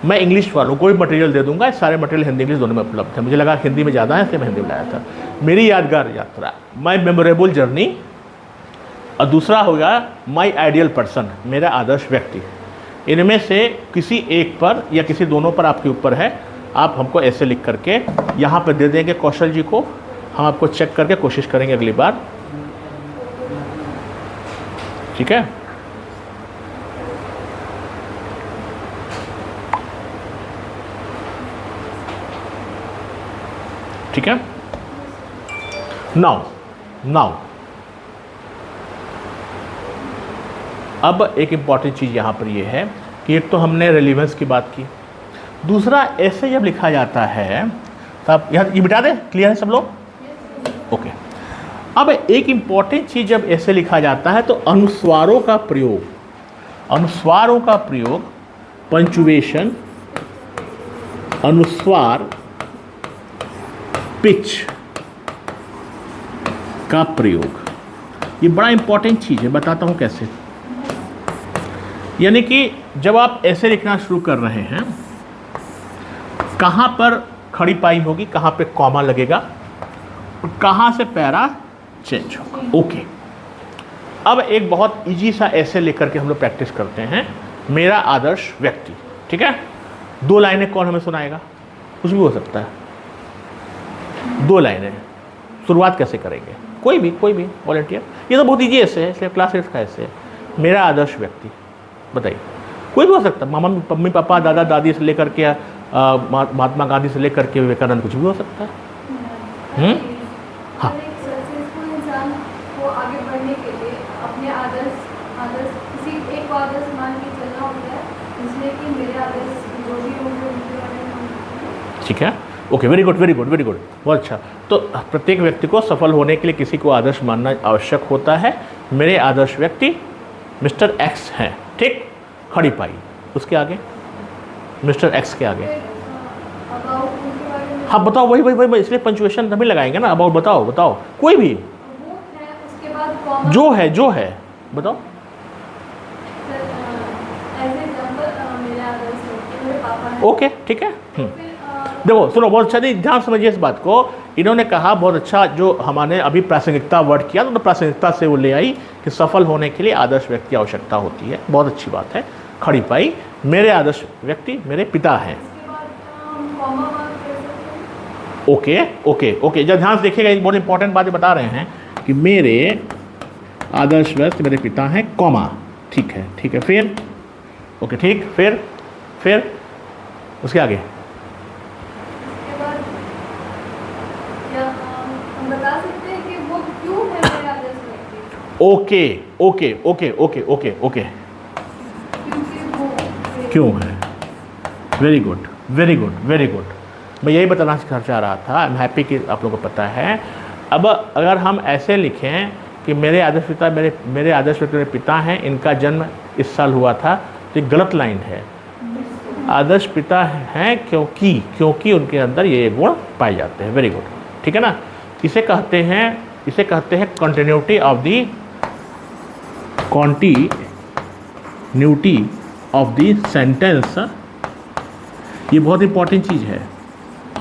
मैं इंग्लिश वालों को भी मटेरियल दे दूंगा, सारे मटेरियल हिंदी इंग्लिश दोनों में उपलब्ध है, मुझे लगा हिंदी में ज़्यादा है इसलिए मैं हिंदी में लाया था। मेरी यादगार यात्रा, माई मेमोरेबल जर्नी, और दूसरा होगा माई आइडियल पर्सन, मेरा आदर्श व्यक्ति। इनमें से किसी एक पर या किसी दोनों पर आपके ऊपर है, आप हमको ऐसे लिख करके यहाँ पर दे देंगे कौशल जी को, हम आपको चेक करके कोशिश करेंगे अगली बार, ठीक है। ठीक है। नाउ अब एक इम्पॉर्टेंट चीज़ यहाँ पर ये है कि एक तो हमने रेलिवेंस की बात की, दूसरा ऐसे जब लिखा जाता है तो आप यहाँ ये मिटा दें, क्लियर है सब लोग, ओके। अब एक इम्पॉर्टेंट चीज़ जब ऐसे लिखा जाता है तो अनुस्वारों का प्रयोग, पंचुएशन, अनुस्वार, पिच का प्रयोग, ये बड़ा इंपॉर्टेंट चीज़ है, बताता हूँ कैसे। यानी कि जब आप ऐसे लिखना शुरू कर रहे हैं, कहाँ पर खड़ी पाई होगी, कहाँ पे कॉमा लगेगा, और कहाँ से पैरा चेंज होगा, ओके। अब एक बहुत इजी सा ऐसे लेकर के हम लोग प्रैक्टिस करते हैं, मेरा आदर्श व्यक्ति, ठीक है। 2 लाइनें कौन हमें सुनाएगा, कुछ भी हो सकता है, 2 लाइनें, शुरुआत कैसे करेंगे, कोई भी वॉलंटियर, ये तो बहुत ईजी ऐसे है, इसलिए क्लास 8 का ऐसे है। मेरा आदर्श व्यक्ति बताइए, कोई भी हो सकता है, मम्मी पापा दादा दादी से लेकर के महात्मा गांधी से लेकर के विवेकानंद, कुछ भी हो सकता है। हाँ, सक्सेसफुल इंसान को आगे बढ़ने के लिए अपने आदर्श किसी एक को आदर्श मान के चलना होता है, इसलिए कि मेरे आदर्श जो भी होंगे उनके बारे में, ठीक है, ओके, वेरी गुड, बहुत अच्छा। तो प्रत्येक व्यक्ति को सफल होने के लिए किसी को आदर्श मानना आवश्यक होता है। मेरे आदर्श व्यक्ति मिस्टर एक्स हैं, ठीक, खड़ी पाई, उसके आगे मिस्टर एक्स के आगे, हाँ बताओ, वही, इसलिए पंचुएशन तभी लगाएंगे ना, अबाउट बताओ, कोई भी उसके बाद जो है बताओ। ओके, ठीक है। देखो सुनो, बहुत अच्छा, ध्यान समझिए इस बात को। इन्होंने कहा बहुत अच्छा, जो हमारे अभी प्रासंगिकता वर्ड किया, तो प्रासंगिकता से वो ले आई कि सफल होने के लिए आदर्श व्यक्ति की आवश्यकता होती है, बहुत अच्छी बात है। खड़ी पाई, मेरे आदर्श व्यक्ति मेरे पिता हैं। ओके, जब ध्यान से देखिएगा, एक बहुत इंपॉर्टेंट बात बता रहे हैं कि मेरे आदर्श व्यक्ति मेरे पिता हैं, कॉमा, ठीक है, फिर ओके, ठीक, फिर उसके आगे हम बता सकते हैं कि वो क्यों है मेरा आदर्श व्यक्ति। ओके, क्यों है, वेरी गुड। मैं यही बताना चाह रहा था, आई एम हैप्पी कि आप लोगों को पता है। अब अगर हम ऐसे लिखें कि मेरे आदर्श व्यक्ति मेरे पिता हैं, इनका जन्म इस साल हुआ था, तो एक गलत लाइन है। आदर्श पिता हैं क्योंकि उनके अंदर ये गुण पाए जाते हैं, वेरी गुड, ठीक है ना। इसे कहते हैं कंटिन्यूटी ऑफ द सेंटेंस। ये बहुत इंपॉर्टेंट चीज़ है।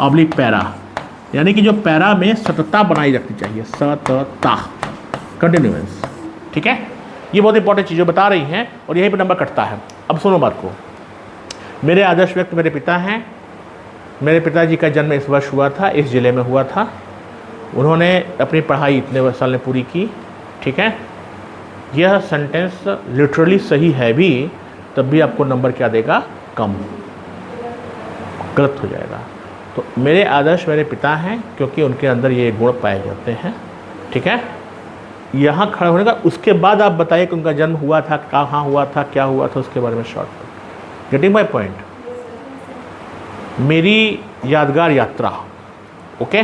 ऑब्लिक पैरा, यानी कि जो पैरा में सततता बनाई रखनी चाहिए, सततता, कंटिन्यूएंस। ठीक है, ये बहुत इंपॉर्टेंट चीज़ें बता रही हैं और यहीं पर नंबर कटता है। अब सुनो बात को, मेरे आदर्श व्यक्ति मेरे पिता हैं। मेरे पिताजी का जन्म इस वर्ष हुआ था, इस ज़िले में हुआ था। उन्होंने अपनी पढ़ाई इतने साल में पूरी की। ठीक है, यह सेंटेंस लिटरली सही है भी, तब भी आपको नंबर क्या देगा? कम, गलत हो जाएगा। तो मेरे आदर्श मेरे पिता हैं क्योंकि उनके अंदर ये गुण पाए जाते हैं। ठीक है, यहाँ खड़ा होने का, उसके बाद आप बताइए कि उनका जन्म हुआ था, कहाँ हुआ था, क्या हुआ था, उसके बारे में शॉर्ट। Getting my point? मेरी यादगार यात्रा, ओके,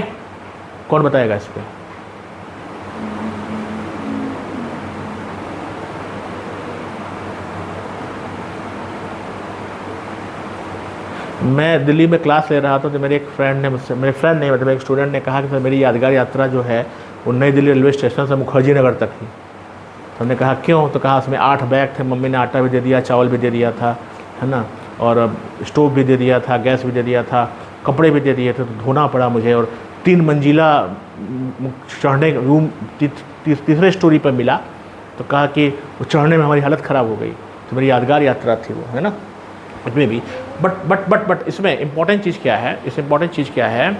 कौन बताएगा इस पर? मैं दिल्ली में क्लास ले रहा था तो मेरे एक फ्रेंड ने मुझसे, मेरे फ्रेंड नहीं मतलब एक स्टूडेंट ने कहा कि सर मेरी यादगार यात्रा जो है वो नई दिल्ली रेलवे स्टेशन से मुखर्जी नगर तक थी। तो हमने कहा क्यों? तो कहा उसमें 8 बैग थे, मम्मी ने आटा भी दे दिया, चावल भी दे दिया था, है ना, और स्टोव भी दे दिया था, गैस भी दे दिया था, कपड़े भी दे दिए थे, तो धोना पड़ा मुझे। और 3 मंजिला चढ़ने रूम तीसरे स्टोरी पर मिला, तो कहा कि वो चढ़ने में हमारी हालत ख़राब हो गई। तो मेरी यादगार यात्रा थी वो, है ना, इसमें भी। बट इसमें इम्पॉर्टेंट चीज़ क्या है? इस इम्पॉर्टेंट चीज़ क्या है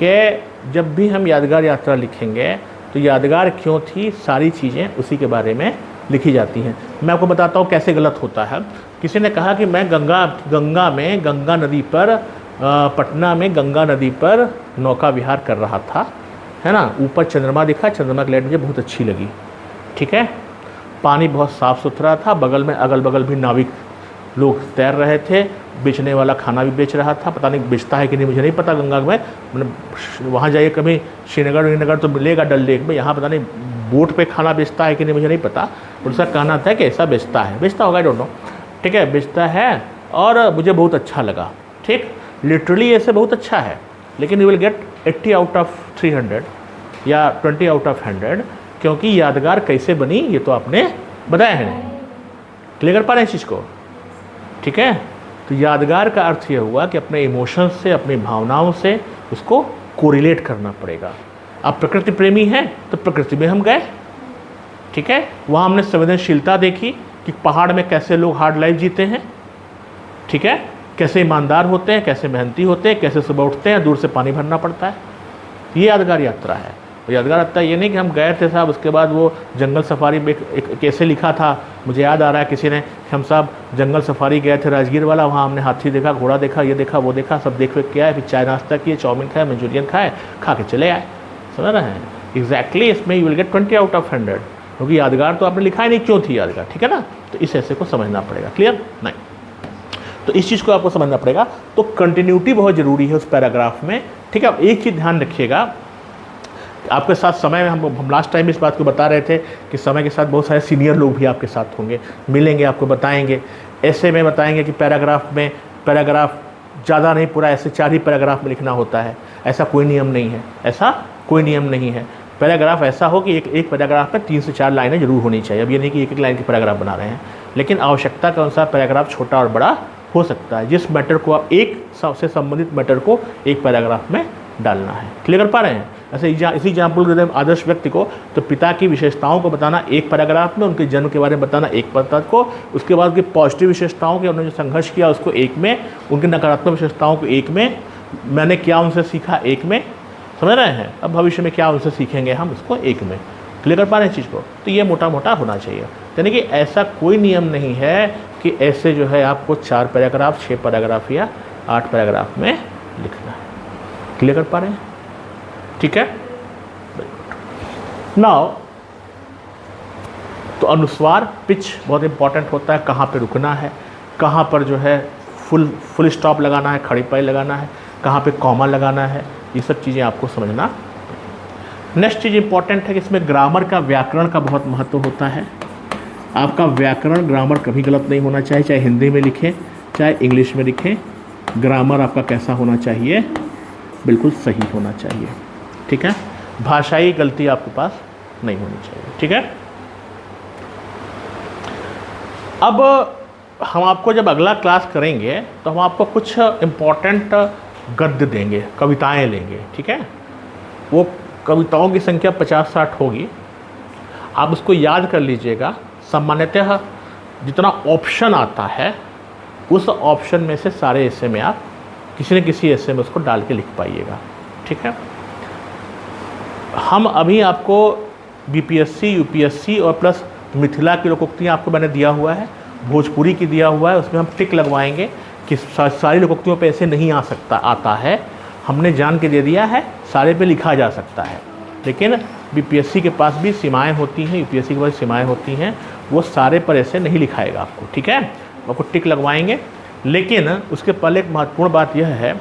कि जब भी हम यादगार यात्रा लिखेंगे तो यादगार क्यों थी, सारी चीज़ें उसी के बारे में लिखी जाती हैं। मैं आपको बताता हूँ कैसे गलत होता है। किसी ने कहा कि मैं गंगा नदी पर, पटना में गंगा नदी पर नौका विहार कर रहा था, है ना, ऊपर चंद्रमा दिखा, चंद्रमा की लाइट मुझे बहुत अच्छी लगी। ठीक है, पानी बहुत साफ़ सुथरा था, बगल में अगल बगल भी नाविक लोग तैर रहे थे, बेचने वाला खाना भी बेच रहा था। पता नहीं बेचता है कि नहीं मुझे नहीं पता, गंगा में मतलब वहाँ जाइए कभी, श्रीनगर तो मिलेगा डल लेक में, यहाँ पता नहीं बोट पे खाना बेचता है कि नहीं मुझे नहीं पता। उसका कहना था कि ऐसा बेचता है, बेचता होगा, आई डोंट नो। ठीक है, बेचता है और मुझे बहुत अच्छा लगा। ठीक, लिटरली ऐसे बहुत अच्छा है, लेकिन you will get 80 out of 300 या 20 आउट ऑफ 100, क्योंकि यादगार कैसे बनी ये तो आपने बताया है नहीं। क्लियर कर पा रहे हैं इस चीज़ को? ठीक है, तो यादगार का अर्थ ये हुआ कि अपने इमोशंस से, अपनी भावनाओं से उसको कोरिलेट करना पड़ेगा। आप प्रकृति प्रेमी हैं तो प्रकृति में हम गए। ठीक है, वहाँ हमने संवेदनशीलता देखी कि पहाड़ में कैसे लोग हार्ड लाइफ जीते हैं। ठीक है, कैसे ईमानदार होते हैं, कैसे मेहनती होते हैं, कैसे सुबह उठते हैं, दूर से पानी भरना पड़ता है। ये यादगार यात्रा है। और यादगार यात्रा ये नहीं कि हम गए थे साहब, उसके बाद वो जंगल सफारी में एक कैसे लिखा था, मुझे याद आ रहा है, किसी ने, हम साहब जंगल सफारी गए थे राजगीर वाला, वहाँ हमने हाथी देखा, घोड़ा देखा, ये देखा, वो देखा, सब देख के आए, फिर चाय नाश्ता किए, चाउमीन खाए, मंचूरियन खाए, खा के चले आए। समझ रहे हैं? एग्जैक्टली इसमें you will get 20 out of 100, क्योंकि यादगार तो आपने लिखा ही नहीं, क्यों थी यादगार। ठीक है ना, तो इस ऐसे को समझना पड़ेगा। क्लियर? नहीं, तो इस चीज़ को आपको समझना पड़ेगा। तो कंटिन्यूटी बहुत ज़रूरी है उस पैराग्राफ में। ठीक है, अब एक चीज़ ध्यान रखिएगा, आपके साथ समय में हम लास्ट टाइम इस बात को बता रहे थे कि समय के साथ बहुत सारे सीनियर लोग भी आपके साथ होंगे, मिलेंगे, आपको बताएंगे, ऐसे में बताएंगे कि पैराग्राफ ज़्यादा नहीं, पूरा ऐसे 4 ही पैराग्राफ में लिखना होता है। ऐसा कोई नियम नहीं है, ऐसा कोई नियम नहीं है। पैराग्राफ ऐसा हो कि एक पैराग्राफ में 3 से 4 लाइनें जरूर होनी चाहिए। अब ये नहीं कि एक लाइन की पैराग्राफ बना रहे हैं, लेकिन आवश्यकता के अनुसार पैराग्राफ छोटा और बड़ा हो सकता है। जिस मैटर को आप, एक से संबंधित मैटर को एक पैराग्राफ में डालना है। क्लियर कर पा रहे हैं? ऐसे इसी एग्जाम्पल देते हैं आदर्श व्यक्ति को, तो पिता की विशेषताओं को बताना एक पैराग्राफ में, उनके जन्म के बारे में बताना एक पैराग्राफ को, उसके बाद उनकी पॉजिटिव विशेषताओं के, उन्होंने जो संघर्ष किया उसको एक में, उनकी नकारात्मक विशेषताओं को एक में, मैंने क्या उनसे सीखा एक में। समझ रहे हैं? अब भविष्य में क्या उनसे सीखेंगे हम, उसको एक में। क्लियर कर पा रहे हैं चीज़ को? तो ये मोटा मोटा होना चाहिए। यानी कि ऐसा कोई नियम नहीं है कि ऐसे जो है आपको 4 पैराग्राफ, 6 पैराग्राफ या 8 पैराग्राफ में लिखना है। क्लियर कर पा रहे हैं? ठीक है, नाउ तो अनुस्वार, पिच बहुत इंपॉर्टेंट होता है। कहाँ पे रुकना है, कहाँ पर जो है फुल स्टॉप लगाना है, खड़ी पाई लगाना है, कहाँ पे कॉमा लगाना है, ये सब चीज़ें आपको समझना। नेक्स्ट चीज़ इंपॉर्टेंट है कि इसमें ग्रामर का, व्याकरण का बहुत महत्व होता है। आपका व्याकरण, ग्रामर कभी गलत नहीं होना चाहिए, चाहे हिंदी में लिखें चाहे इंग्लिश में लिखें। ग्रामर आपका कैसा होना चाहिए? बिल्कुल सही होना चाहिए। ठीक है, भाषाई गलती आपके पास नहीं होनी चाहिए। ठीक है, अब हम आपको जब अगला क्लास करेंगे तो हम आपको कुछ इम्पॉर्टेंट गद्य देंगे, कविताएं लेंगे। ठीक है, वो कविताओं की संख्या 50-60 होगी। आप उसको याद कर लीजिएगा। सामान्यतः जितना ऑप्शन आता है उस ऑप्शन में से सारे ऐसे में आप किसी न किसी ऐसे में उसको डाल के लिख पाइएगा, ठीक है। हम अभी आपको बीपीएससी, यूपीएससी और प्लस मिथिला की लोकोक्तियाँ आपको मैंने दिया हुआ है, भोजपुरी की दिया हुआ है, उसमें हम टिक लगवाएंगे कि सारी लोकोक्तियों पे ऐसे नहीं आता है। हमने जान के दे दिया है, सारे पे लिखा जा सकता है, लेकिन बीपीएससी के पास भी सीमाएं होती हैं, यूपीएससी के पास सीमाएं होती हैं, वो सारे पर ऐसे नहीं लिखाएगा आपको, ठीक है। आपको टिक लगवाएंगे, लेकिन उसके पहले एक महत्वपूर्ण बात यह है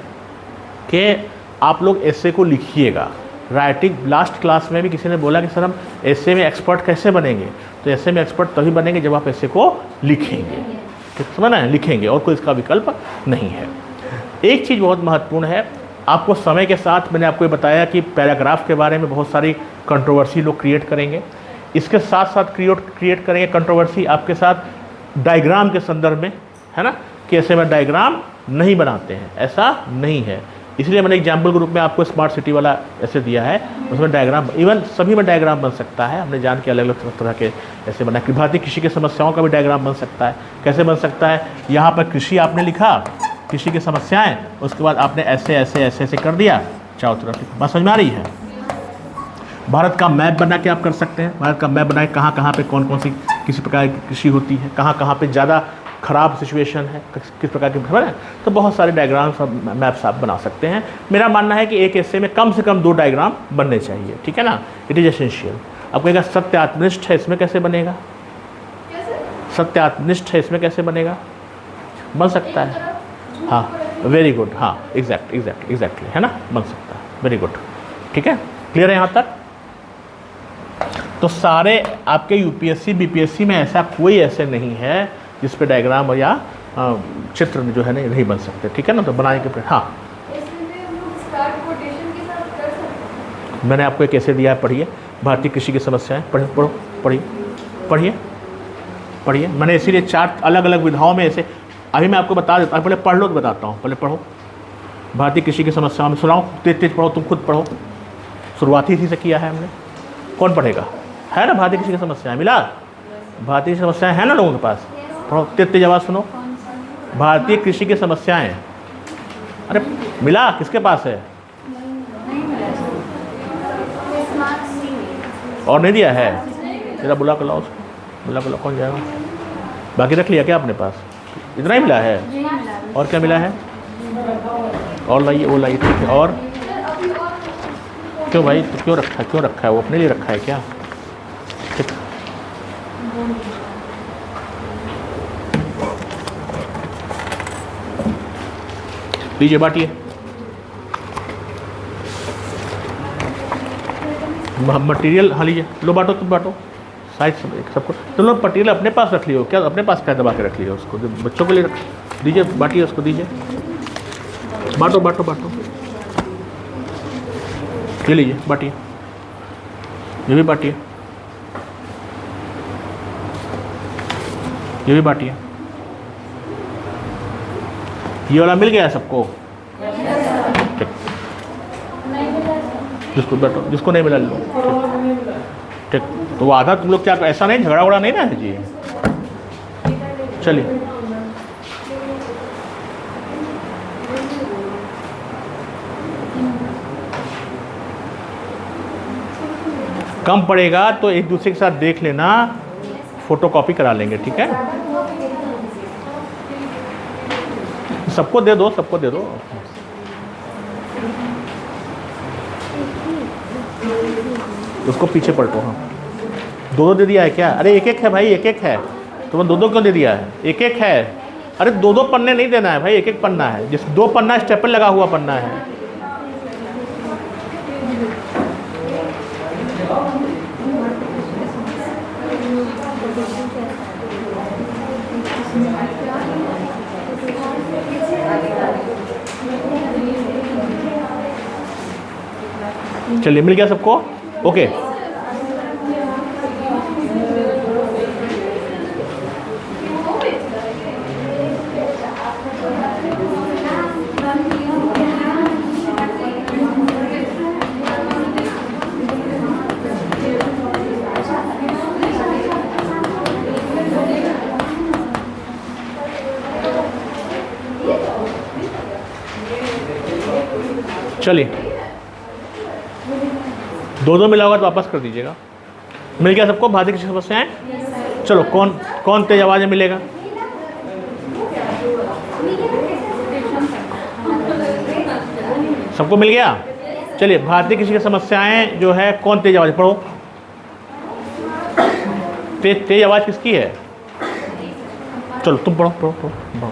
कि आप लोग ऐसे को लिखिएगा। राइटिंग लास्ट क्लास में भी किसी ने बोला कि सर हम ऐसे में एक्सपर्ट कैसे बनेंगे, तो ऐसे में एक्सपर्ट तभी बनेंगे जब आप ऐसे को लिखेंगे, ठीक समझ ना, लिखेंगे, और कोई इसका विकल्प नहीं है। एक चीज़ बहुत महत्वपूर्ण है, आपको समय के साथ मैंने आपको ये बताया कि पैराग्राफ के बारे में बहुत सारी कंट्रोवर्सी लोग क्रिएट करेंगे। इसके साथ साथ क्रिएट करेंगे कंट्रोवर्सी आपके साथ डायग्राम के संदर्भ में, है ना, कि ऐसे में डायग्राम नहीं बनाते हैं, ऐसा नहीं है। इसलिए मैंने एग्जाम्पल ग्रुप में आपको स्मार्ट सिटी वाला ऐसे दिया है, उसमें डायग्राम, इवन सभी में डायग्राम बन सकता है। हमने जान के अलग अलग तरह के ऐसे बनाया। भारतीय कृषि की समस्याओं का भी डायग्राम बन सकता है। कैसे बन सकता है, यहाँ पर कृषि आपने लिखा, कृषि की समस्याएं, उसके बाद आपने ऐसे ऐसे ऐसे ऐसे कर दिया चारों तरफ। बात समझ में आ रही है। भारत का मैप बना के आप कर सकते हैं। भारत का मैप बना के कहाँ कहाँ पे कौन कौन सी किसी प्रकार की कृषि होती है, कहाँ कहाँ पे ज़्यादा ख़राब सिचुएशन है, किस प्रकार की खबर है, तो बहुत सारे डायग्राम्स और मैप्स आप बना सकते हैं। मेरा मानना है कि एक ऐसे में कम से कम 2 डायग्राम बनने चाहिए, ठीक है ना, इट इज़ एसेंशियल। अब कहेगा सत्य आत्मनिष्ठ है, इसमें कैसे बनेगा, सत्य आत्मनिष्ठ है, इसमें कैसे बनेगा, बन सकता है, हाँ वेरी गुड, हाँ एग्जैक्टली है ना, बन सकता है, वेरी गुड, ठीक है, क्लियर है यहाँ तक। तो सारे आपके यूपीएससी बीपीएससी में ऐसा कोई ऐसे नहीं है जिस पे डायग्राम या चित्र जो है नहीं बन सकते, ठीक है ना, तो बनाने के हाँ मैंने आपको एक ऐसे दिया है, पढ़िए, भारतीय कृषि की समस्याएं, पढ़िए। मैंने इसीलिए 4 अलग अलग विधाओं में ऐसे, अभी मैं आपको बता देता हूँ, पहले पढ़ लो तो बताता हूँ, पहले पढ़ो भारतीय कृषि की समस्याओं में, सुनाओ, तेज पढ़ो, तुम खुद पढ़ो, शुरुआत ही इसी से किया है हमने। कौन पढ़ेगा, है ना, भारतीय कृषि की समस्याएं मिला, भारतीय समस्याएं है ना लोगों के पास, पढ़ो, तेज आवाज़ सुनो, भारतीय कृषि की समस्याएं, अरे मिला, किसके पास है, और नहीं दिया है, तेरा बुला कर लाओ उसको, बुला कर लाओ, कौन जाएगा, बाकी रख लिया क्या अपने पास, इतना ही मिला है, और क्या मिला है, और लाइए, वो लाइए, ठीक है, और क्यों भाई, तो क्यों रखा है, वो अपने लिए रखा है क्या, ठीक, लीजिए बांटिए, मटेरियल, हाँ लीजिए, लो बांटो, तुम बांटो साइड सबको, तुम लोग मटेरियल अपने पास रख लियो क्या, अपने पास क्या दबा के रख लियो, उसको बच्चों के लिए रख दीजिए, बांटिए उसको, दीजिए, बांटो, ये लीजिए, बांटिए, ये भी बांटिए, ये भी बांटिए, ये वाला मिल गया सबको, ठीक, जिसको बैठो, जिसको नहीं मिला लो, ठीक, तो वो आधा तुम लोग क्या, ऐसा नहीं झगड़ा वगड़ा नहीं ना है जी, चलिए कम पड़ेगा तो एक दूसरे के साथ देख लेना, फोटोकॉपी करा लेंगे, ठीक है, सबको दे दो, उसको पीछे पलटो, हाँ, 2 दे दिया है क्या, अरे एक है भाई, एक है, तुमने 2 क्यों दे दिया है, एक है, अरे 2 पन्ने नहीं देना है भाई, एक पन्ना है, जिस 2 पन्ना स्टेपल लगा हुआ पन्ना है, चलिए मिल गया सबको, ओके। चलिए, दो मिला होगा तो वापस कर दीजिएगा। मिल गया सबको भाती कृषि समस्याएं? चलो, कौन कौन तेज आवाज में मिलेगा? सबको मिल गया? चलिए, भारतीय कृषि की समस्याएं जो है, कौन तेज आवाज पढ़ो। तेज आवाज किसकी है? चलो तुम पढ़ो पढ़ो पढ़ो पढ़ो।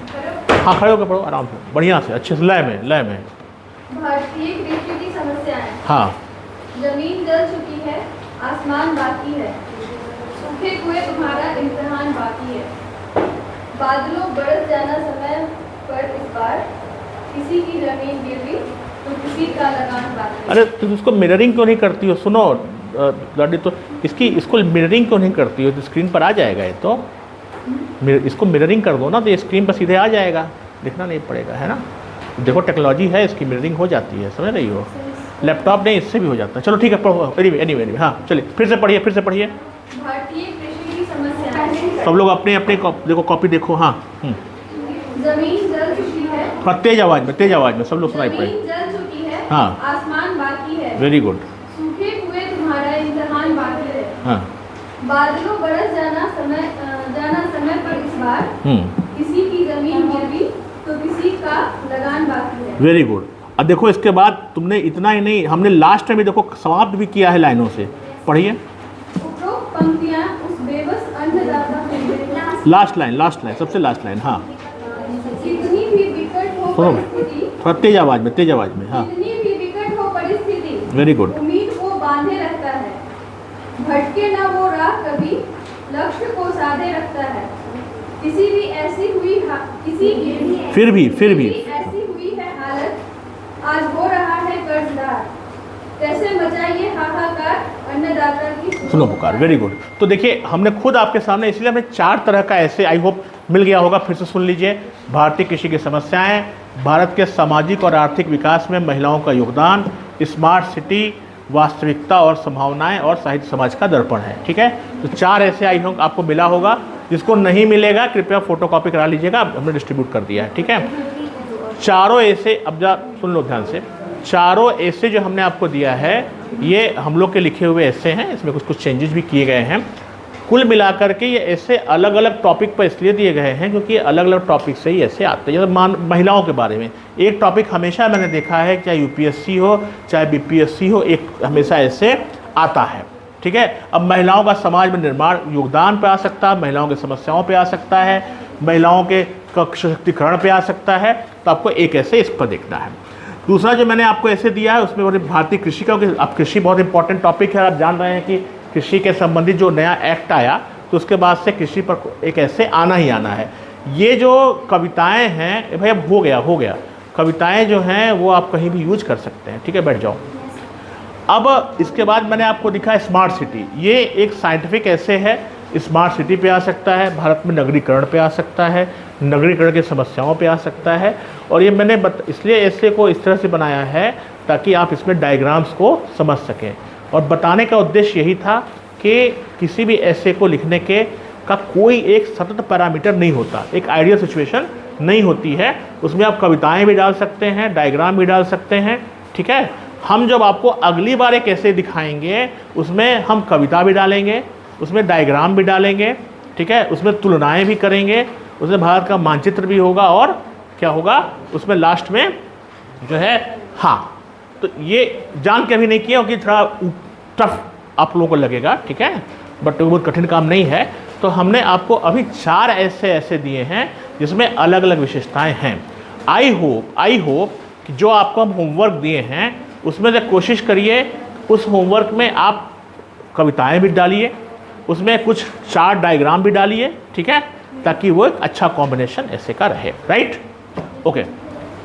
हाँ, खड़े होकर पढ़ो आराम से, बढ़िया से, अच्छे से, लय में। भारतीय कृषि की समस्याएं। हाँ। जमीन जल चुकी है, आसमान बाकी है, सूखे हुए तुम्हारा इम्तिहान बाकी है, बादलों बरस जाना समय पर इस बार, किसी की जमीन गिरवी तो किसी का लगान बाकी है। अरे तुम इसको मिररिंग क्यों नहीं करती हो? सुनो लड़ी, तो इसको मिररिंग क्यों नहीं करती हो? तो स्क्रीन पर आ जाएगा ये तो। इसको मिररिंग कर दो ना, तो ये स्क्रीन पर सीधे आ जाएगा, दिखना नहीं पड़ेगा, है ना। देखो टेक्नोलॉजी है, इसकी मिररिंग हो जाती है, समझ रही हो। लैपटॉप नहीं, इससे भी हो जाता है। चलो ठीक है, पढ़ो। एनीवे हाँ, चलिए फिर से पढ़िए। भारतीय कृषि की समस्याएं। सब लोग अपने देखो, कॉपी देखो। हाँ। जमीन जल चुकी है। हाँ, तेज आवाज में सब लोग सुनाई पड़े। जमीन जल चुकी है, हाँ। आसमान बाकी है, वेरी गुड। सूखे हुए तुम्हारा इम्तिहान बाकी है। हाँ। बादलों बरस जाना समय पर इस बार, किसी की जमीन गिरवी तो किसी का लगान बाकी है। Very good. अब देखो, इसके बाद तुमने इतना ही नहीं, हमने लास्ट में भी देखो समाप्त भी किया है लाइनों से। पढ़िए उपरोक्त पंक्तियां उस बेबस अन्नदाता के लास्ट लाइन, सबसे लास्ट लाइन। हाँ, कितनी भी विकट हो सुनो परिस्थिति, थोड़ा तेज आवाज में। हाँ, कितनी भी विकट हो परिस्थिति, वेरी गुड। उम्मीद को बांधे रखता है, भटके ना वो राह कभी, लक्ष्य को साधे रखता है, किसी भी ऐसी हुई फिर भी ऐसी हुई है हालत, आज हो रहा है कर्जदार, कैसे मचाइए हाहाकार अन्नदाता की सुनो पुकार। Very good. तो देखिए, हमने खुद आपके सामने, इसलिए हमें 4 तरह का ऐसे, आई होप मिल गया होगा, फिर से सुन लीजिए। भारतीय कृषि की समस्याएं, भारत के सामाजिक और आर्थिक विकास में महिलाओं का योगदान, स्मार्ट सिटी, वास्तविकता और संभावनाएं, और साहित्य समाज का दर्पण है। ठीक है, तो 4 ऐसे आई होंगे, आपको मिला होगा। जिसको नहीं मिलेगा कृपया फोटोकॉपी करा लीजिएगा, हमने डिस्ट्रीब्यूट कर दिया है। ठीक है, चारों ऐसे, अब जा सुन लो ध्यान से, चारों ऐसे जो हमने आपको दिया है, ये हम लोग के लिखे हुए ऐसे हैं, इसमें कुछ चेंजेस भी किए गए हैं। कुल मिलाकर के ये ऐसे अलग अलग टॉपिक पर इसलिए दिए गए हैं क्योंकि अलग अलग टॉपिक से ही ऐसे आते हैं। जैसे महिलाओं के बारे में एक टॉपिक हमेशा मैंने देखा है, चाहे यूपीएससी हो चाहे बीपीएससी हो, एक हमेशा ऐसे आता है। ठीक है, अब महिलाओं का समाज में निर्माण योगदान पे आ सकता है, महिलाओं की समस्याओं पे आ सकता है, महिलाओं के सशक्तिकरण पे आ सकता है, तो आपको एक ऐसे इस पर देखना है। दूसरा जो मैंने आपको ऐसे दिया है, उसमें भारतीय कृषि का, अब कृषि बहुत इंपॉर्टेंट टॉपिक है। आप जान रहे हैं कि कृषि के संबंधित जो नया एक्ट आया, तो उसके बाद से कृषि पर एक ऐसे आना ही आना है। ये जो कविताएं हैं भाई, अब हो गया, कविताएं जो हैं वो आप कहीं भी यूज कर सकते हैं। ठीक है, बैठ जाओ। अब इसके बाद मैंने आपको दिखा स्मार्ट सिटी, ये एक साइंटिफिक ऐसे है, स्मार्ट सिटी पे आ सकता है, भारत में नगरीकरण पे आ सकता है, नगरीकरण की समस्याओं पे आ सकता है। और ये मैंने इसलिए ऐसे को इस तरह से बनाया है ताकि आप इसमें डायग्राम्स को समझ सकें। और बताने का उद्देश्य यही था कि किसी भी ऐसे को लिखने के का कोई एक सतत पैरामीटर नहीं होता, एक आइडियल सिचुएशन नहीं होती है। उसमें आप कविताएं भी डाल सकते हैं, डायग्राम भी डाल सकते हैं। ठीक है, हम जब आपको अगली बार एक ऐसे दिखाएंगे, उसमें हम कविता भी डालेंगे, उसमें डायग्राम भी डालेंगे। ठीक है, उसमें तुलनाएं भी करेंगे, उसमें भारत का मानचित्र भी होगा, और क्या होगा उसमें लास्ट में जो है। हाँ, तो ये जान के अभी नहीं किया क्योंकि थोड़ा टफ आप लोगों को लगेगा। ठीक है, बट वो बहुत कठिन काम नहीं है। तो हमने आपको अभी 4 ऐसे दिए हैं जिसमें अलग अलग विशेषताएं हैं। आई होप कि जो आपको हम होमवर्क दिए हैं उसमें से कोशिश करिए उस होमवर्क में आप कविताएं भी डालिए, उसमें कुछ 4 डायग्राम भी डालिए। ठीक है, ताकि वो एक अच्छा कॉम्बिनेशन ऐसे का रहे। Right, okay.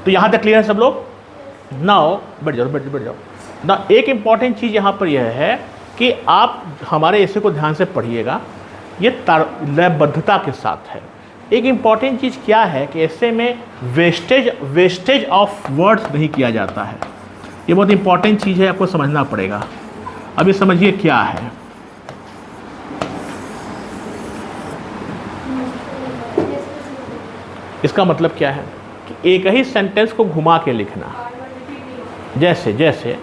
तो यहाँ तक क्लियर है सब लोग? नाउ बैठ जाओ। ना एक इम्पॉर्टेंट चीज़ यहाँ पर यह है कि आप हमारे ऐसे को ध्यान से पढ़िएगा, ये लयबद्धता के साथ है। एक इम्पॉर्टेंट चीज़ क्या है कि ऐसे में वेस्टेज ऑफ वर्ड्स नहीं किया जाता है। ये बहुत इम्पॉर्टेंट चीज़ है, आपको समझना पड़ेगा। अभी समझिए क्या है। इसका मतलब क्या है कि एक ही सेंटेंस को घुमा के लिखना। जैसे जैसे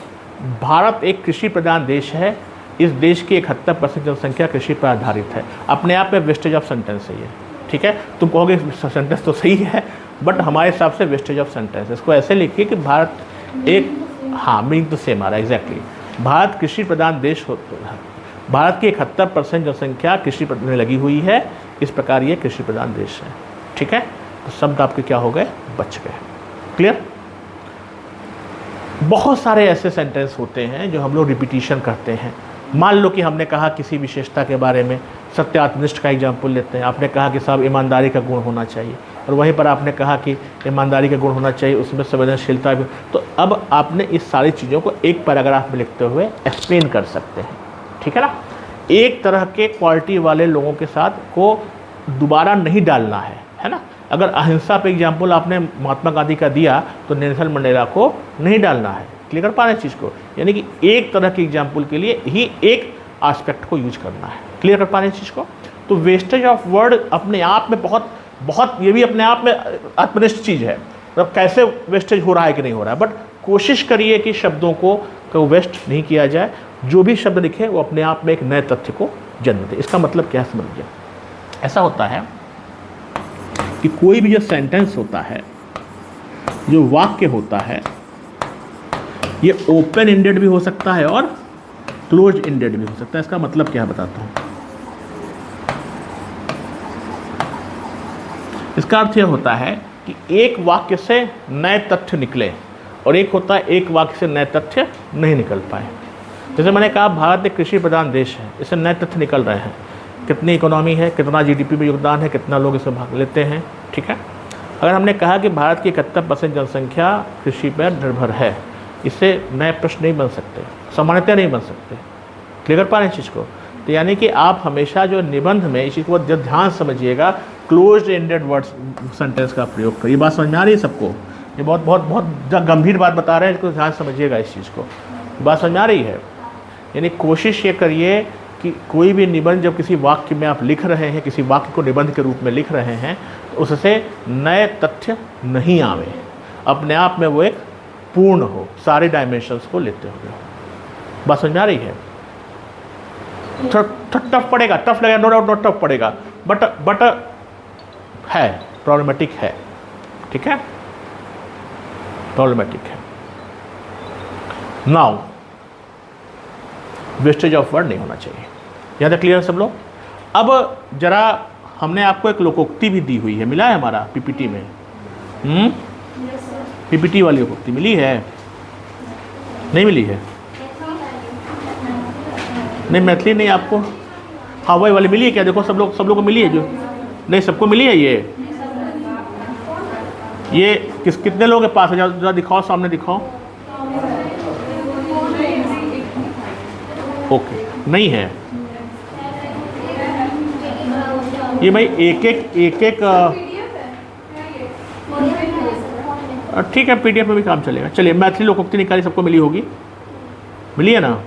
भारत एक कृषि प्रधान देश है, इस देश की 71% जनसंख्या कृषि पर आधारित है। अपने आप में वेस्टेज ऑफ सेंटेंस है ये, ठीक है। तुम कहोगे सेंटेंस तो सही है, बट हमारे हिसाब से वेस्टेज ऑफ सेंटेंस। इसको ऐसे लिखिए कि भारत एक, हाँ मीनिंग तो सेम आ रहा है एग्जैक्टली। भारत कृषि प्रधान देश होता है, भारत की 71% जनसंख्या कृषि में लगी हुई है, इस प्रकार ये कृषि प्रधान देश है, ठीक है। तो शब्द आपके क्या हो गए, बच गए। क्लियर। बहुत सारे ऐसे सेंटेंस होते हैं जो हम लोग रिपीटिशन करते हैं। मान लो कि हमने कहा किसी विशेषता के बारे में, सत्य आत्मनिष्ठ का एग्जाम्पल लेते हैं। आपने कहा कि साहब ईमानदारी का गुण होना चाहिए, और वहीं पर आपने कहा कि ईमानदारी का गुण होना चाहिए, उसमें संवेदनशीलता भी। तो अब आपने इस सारी चीज़ों को एक पैराग्राफ में लिखते हुए एक्सप्लेन कर सकते हैं, ठीक है ना। एक तरह के क्वालिटी वाले लोगों के साथ को दोबारा नहीं डालना है ना। अगर अहिंसा पे एग्जाम्पल आपने महात्मा गांधी का दिया तो नेल्सन मंडेला को नहीं डालना है। क्लियर कर पा रहे हैं चीज़ को, यानी कि एक तरह के एग्जाम्पल के लिए ही एक एस्पेक्ट को यूज करना है। क्लियर कर पा रहे हैं चीज़ को। तो वेस्टेज ऑफ वर्ड अपने आप में बहुत बहुत, ये भी अपने आप में आत्मनिष्ठ चीज़ है, मतलब कैसे वेस्टेज हो रहा है कि नहीं हो रहा है। बट कोशिश करिए कि शब्दों को वेस्ट नहीं किया जाए। जो भी शब्द लिखे वो अपने आप में एक नए तथ्य को जन्म दे। इसका मतलब क्या समझिए, ऐसा होता है कि कोई भी जो सेंटेंस होता है, जो वाक्य होता है, ये ओपन एंडेड भी हो सकता है और क्लोज एंडेड भी हो सकता है। इसका मतलब क्या बताता हूं। इसका अर्थ यह होता है कि एक वाक्य से नए तथ्य निकले, और एक होता है एक वाक्य से नए तथ्य नहीं निकल पाए। जैसे मैंने कहा भारत एक कृषि प्रधान देश है, इससे नए तथ्य निकल रहे हैं। कितनी इकोनॉमी है, कितना जीडीपी में योगदान है, कितना लोग इसमें भाग लेते हैं, ठीक है। अगर हमने कहा कि भारत की 71% जनसंख्या कृषि पर निर्भर है, इससे नए प्रश्न नहीं बन सकते, सामान्यतः नहीं बन सकते। क्लियर कर पा रहे हैं चीज़ को। तो यानी कि आप हमेशा जो निबंध में इस चीज़ को जब ध्यान समझिएगा, क्लोज एंडेड वर्ड्स सेंटेंस का प्रयोग करिए। बात समझ में आ रही है सबको। ये बहुत बहुत बहुत गंभीर बात बता रहे हैं, इसको ध्यान समझिएगा इस चीज़ को। बात समझ में आ रही है। यानी कोशिश ये करिए कि कोई भी निबंध जब किसी वाक्य में आप लिख रहे हैं, किसी वाक्य को निबंध के रूप में लिख रहे हैं, तो उससे नए तथ्य नहीं आवे, अपने आप में वो एक पूर्ण हो, सारे डायमेंशंस को लेते हुए। बात समझ में आ रही है। टफ पड़ेगा, टफ लगेगा, नो डाउट नॉट टफ पड़ेगा, बट है प्रॉब्लमेटिक है, ठीक है, प्रॉब्लमेटिक है। नाउ वेस्टेज ऑफ वर्ड नहीं होना चाहिए। यहाँ तक क्लियर है सब लोग। अब जरा हमने आपको एक लोकोक्ति भी दी हुई है, मिला है हमारा पीपीटी में। पीपीटी वाली लोकोक्ति मिली है, नहीं मिली है? नहीं मैथिली नहीं आपको, हाँ वही वाली मिली है क्या? देखो सब लोग को मिली है, जो नहीं सबको मिली है। ये कितने लोगों के पास है? जरा दिखाओ, सामने दिखाओ। ओके, नहीं है ये भाई। एक एक ठीक है, पीडीएफ में भी काम चलेगा। चलिए मैथिली लोकोक्ति निकाली, सबको मिली होगी, मिली है ना?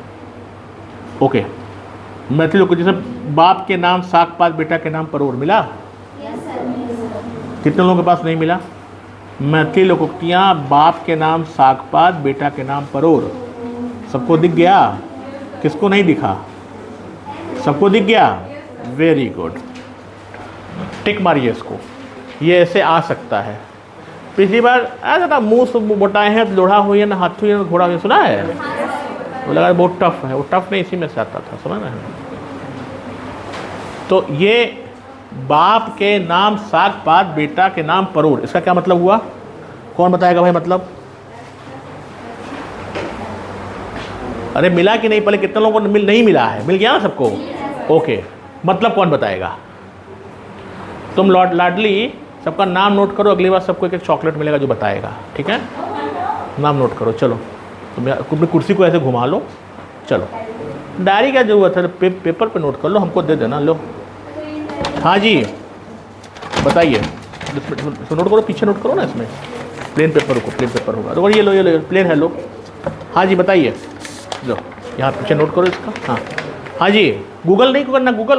ओके, मैथिली लोकोक्ति जैसे बाप के नाम साग पात, बेटा के नाम परोर, मिला? कितने लोगों के पास नहीं मिला? मैथिली लोकोक्तियाँ बाप के नाम साग पात, बेटा के नाम परोर, सबको दिख गया? किसको नहीं दिखा? सबको दिख गया? वेरी गुड, टिक मारिए इसको। ये ऐसे आ सकता है। पिछली बार ऐसा था, मुँह से मोटाए हैं लोढ़ा हुई है ना, हाथ हुई है ना घोड़ा हुई, सुना है? वो लगा बहुत टफ है, वो टफ नहीं इसी में से आता था, समझ रहे हैं? तो ये बाप के नाम साग पात, बेटा के नाम परोर, इसका क्या मतलब हुआ? कौन बताएगा भाई मतलब? अरे मिला कि नहीं? पहले कितने लोगों को नहीं मिला है? मिल गया ना सबको? ओके, मतलब कौन बताएगा? तुम लाडली सबका नाम नोट करो, अगली बार सबको एक चॉकलेट मिलेगा जो बताएगा, ठीक है? नाम नोट करो। चलो तुम अपनी कुर्सी को ऐसे घुमा लो, चलो। डायरी क्या जरूरत है, पेपर पे नोट कर लो, हमको दे देना। लो हाँ जी बताइए, नोट करो, पीछे नोट करो ना, इसमें प्लेन पेपर को, प्लेन पेपर होगा तो ये लो प्लेन है। लो हाँ जी बताइए, लो यहाँ पीछे नोट करो इसका। हाँ जी, गूगल नहीं करना, गूगल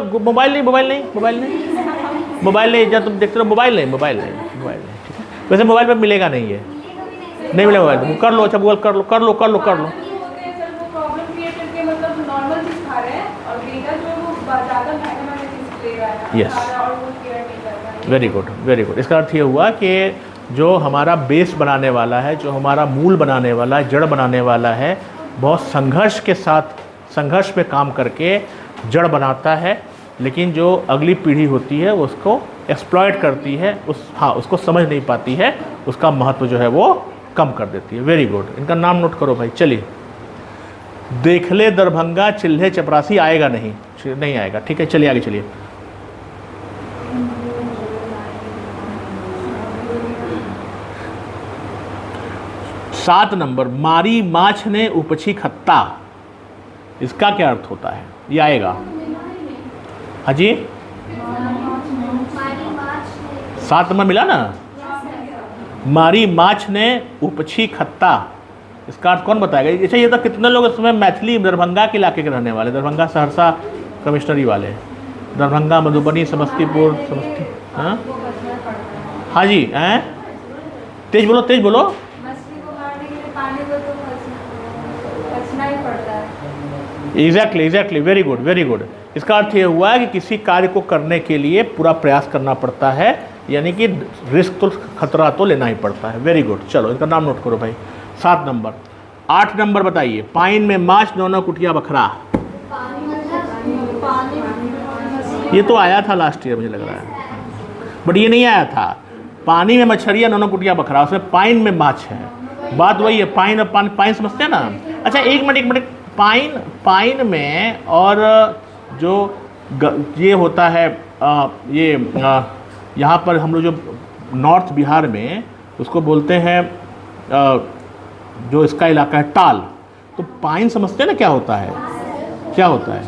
मोबाइल नहीं, जब तुम देखते रहो मोबाइल नहीं, ठीक है? वैसे मोबाइल पर मिलेगा नहीं, ये नहीं मिलेगा कर लो, अच्छा गूगल कर लो कर लो कर लो कर लो। ये होते हैं सर, वो प्रॉब्लम क्रिएट करके मतलब नॉर्मल चीज खा रहे हैं और बेटा जो है वो ज़्यादा महंगा चीज ले रहा है Yes. खा रहा है और वो केयर नहीं कर रहा है। Very good very good. इसका अर्थ ये हुआ कि जो हमारा बेस बनाने वाला है, जो हमारा मूल बनाने वाला है, जड़ बनाने वाला है, बहुत संघर्ष के साथ, संघर्ष पे काम करके जड़ बनाता है, लेकिन जो अगली पीढ़ी होती है वो उसको एक्सप्लॉइट करती है, उसको समझ नहीं पाती है, उसका महत्व जो है वो कम कर देती है। वेरी गुड, इनका नाम नोट करो भाई। चलिए, देखले दरभंगा चिल्हे चपरासी आएगा नहीं, नहीं आएगा, ठीक है। चलिए आगे चलिए। सात नंबर, मारी माछ ने उपछी खत्ता, इसका क्या अर्थ होता है? ये आएगा हाँ जी, 7 नंबर मिला ना। मारी माछ ने उपछी खत्ता, इसका अर्थ कौन बताएगा? अच्छा, ये तो कितने लोग इसमें मैथिली दरभंगा के इलाके के रहने वाले, दरभंगा सहरसा कमिश्नरी वाले, दरभंगा मधुबनी समस्तीपुर हाँ हाँ जी हैं, तेज बोलो तेज बोलो। मछली को मारने के लिए पानी को तो बचना ही पड़ता है। Exactly very good very good. इसका अर्थ ये हुआ है कि किसी कार्य को करने के लिए पूरा प्रयास करना पड़ता है, यानी कि रिस्क तो, खतरा तो लेना ही पड़ता है। Very good. चलो इनका नाम नोट करो भाई। 7 नंबर। 8 नंबर बताइए, पाइन में माछ दोनों कुटिया बखरा, ये तो आया था लास्ट ईयर मुझे लग रहा है, बट ये नहीं आया था। पानी में मछलियाँ दोनों कुटिया बखरा, उसमें पाइन में माछ है, बात वही है। पाइन और पाइन समझते हैं ना। अच्छा एक मिनट, पाइन में और जो ये होता है यहाँ पर हम लोग जो नॉर्थ बिहार में उसको बोलते हैं जो इसका इलाका है टाल, तो पाइन समझते हैं ना क्या होता है, क्या होता है?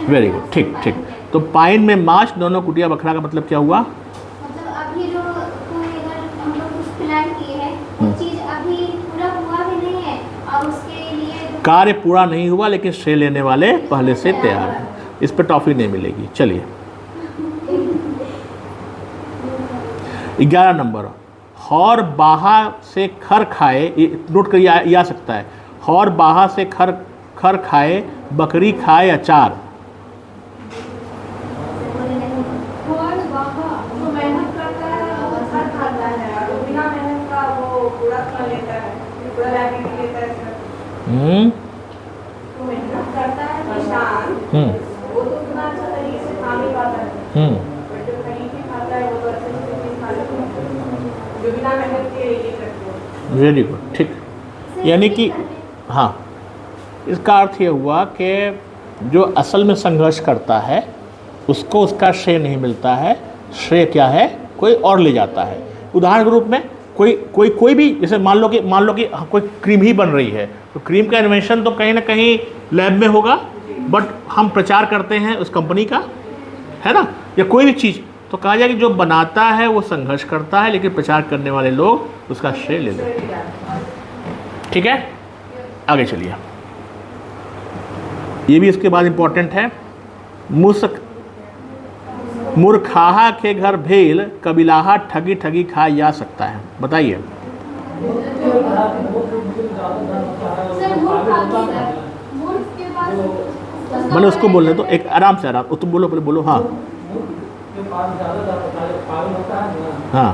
वेरी गुड, ठीक ठीक। तो पाइन में माछ दोनों कुटिया बखरा का मतलब क्या हुआ? मतलब अभी जो कोई अगर हम लोग कुछ प्लान किए हैं वो चीज अभी पूरा हुआ भी नहीं है और उसके लिए कार्य पूरा नहीं हुआ लेकिन श्रेय लेने वाले पहले से तैयार हैं, इस पर टॉफी नहीं मिलेगी। चलिए 11 नंबर, हौर बाहा से खर खाए, नोट करिए, ये आ सकता है। हौर बाहा से खर खाए, बकरी खाए अचार। और बाबा जो मेहनत करता है वो सर खाता है और बिना मेहनत का वो पूरा खा लेता है, पूरा लाइबिलिटी लेता है सर। तो मेहनत करता है किसान, वो तो उतना अच्छा तरीके से खा नहीं पाता है, बट जो खरीद के खाता है वो तो अच्छे से खा लेता है, जो बिना मेहनत के ये करते हैं। वेरी गुड, ठीक। यानी कि हाँ, इसका अर्थ ये हुआ कि जो असल में संघर्ष करता है उसको उसका श्रेय नहीं मिलता है, श्रेय क्या है कोई और ले जाता है। उदाहरण के रूप में कोई भी, जैसे मान लो कि कोई क्रीम ही बन रही है, तो क्रीम का इन्वेंशन तो कहीं ना कहीं लैब में होगा, बट हम प्रचार करते हैं उस कंपनी का, है ना, या कोई भी चीज़, तो कहा जाए कि जो बनाता है वो संघर्ष करता है लेकिन प्रचार करने वाले लोग उसका श्रेय ले लेते हैं। ठीक है, आगे चलिए। ये भी इसके बाद इंपॉर्टेंट है। मूर्खाहा के घर भेल, कबीलाहा ठगी ठगी खा जा सकता है। बताइए। मैंने उसको बोलने तो एक आराम से, आराम तुम बोलो, पहले बोलो। हाँ हाँ,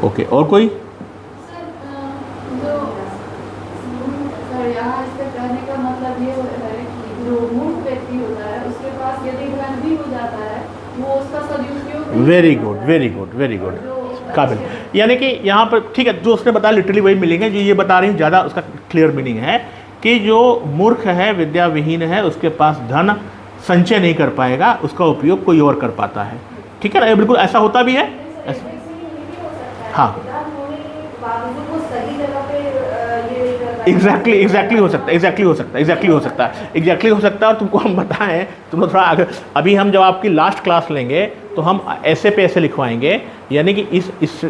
ओके, और कोई? यहाँ इससे कहने का मतलब ये है कि जो मूर्ख व्यक्ति होता है उसके पास यदि धन भी हो जाता है वो उसका सदुपयोग। Very good very good very good, काबिल। यानी कि यहाँ पर ठीक है, जो उसने बताया लिटरली वही मिलेंगे, जो ये बता रही है ज़्यादा उसका क्लियर मीनिंग है कि जो मूर्ख है, विद्या विहीन है, उसके पास धन संचय नहीं कर पाएगा, उसका उपयोग कोई और कर पाता है। ठीक है ना, ये बिल्कुल ऐसा होता भी है। हाँ एग्जैक्टली हो सकता है। और तुमको हम बताएं, तुम लोग थोड़ा आगे, अभी हम जब आपकी लास्ट क्लास लेंगे तो हम ऐसे पे ऐसे लिखवाएंगे, यानी कि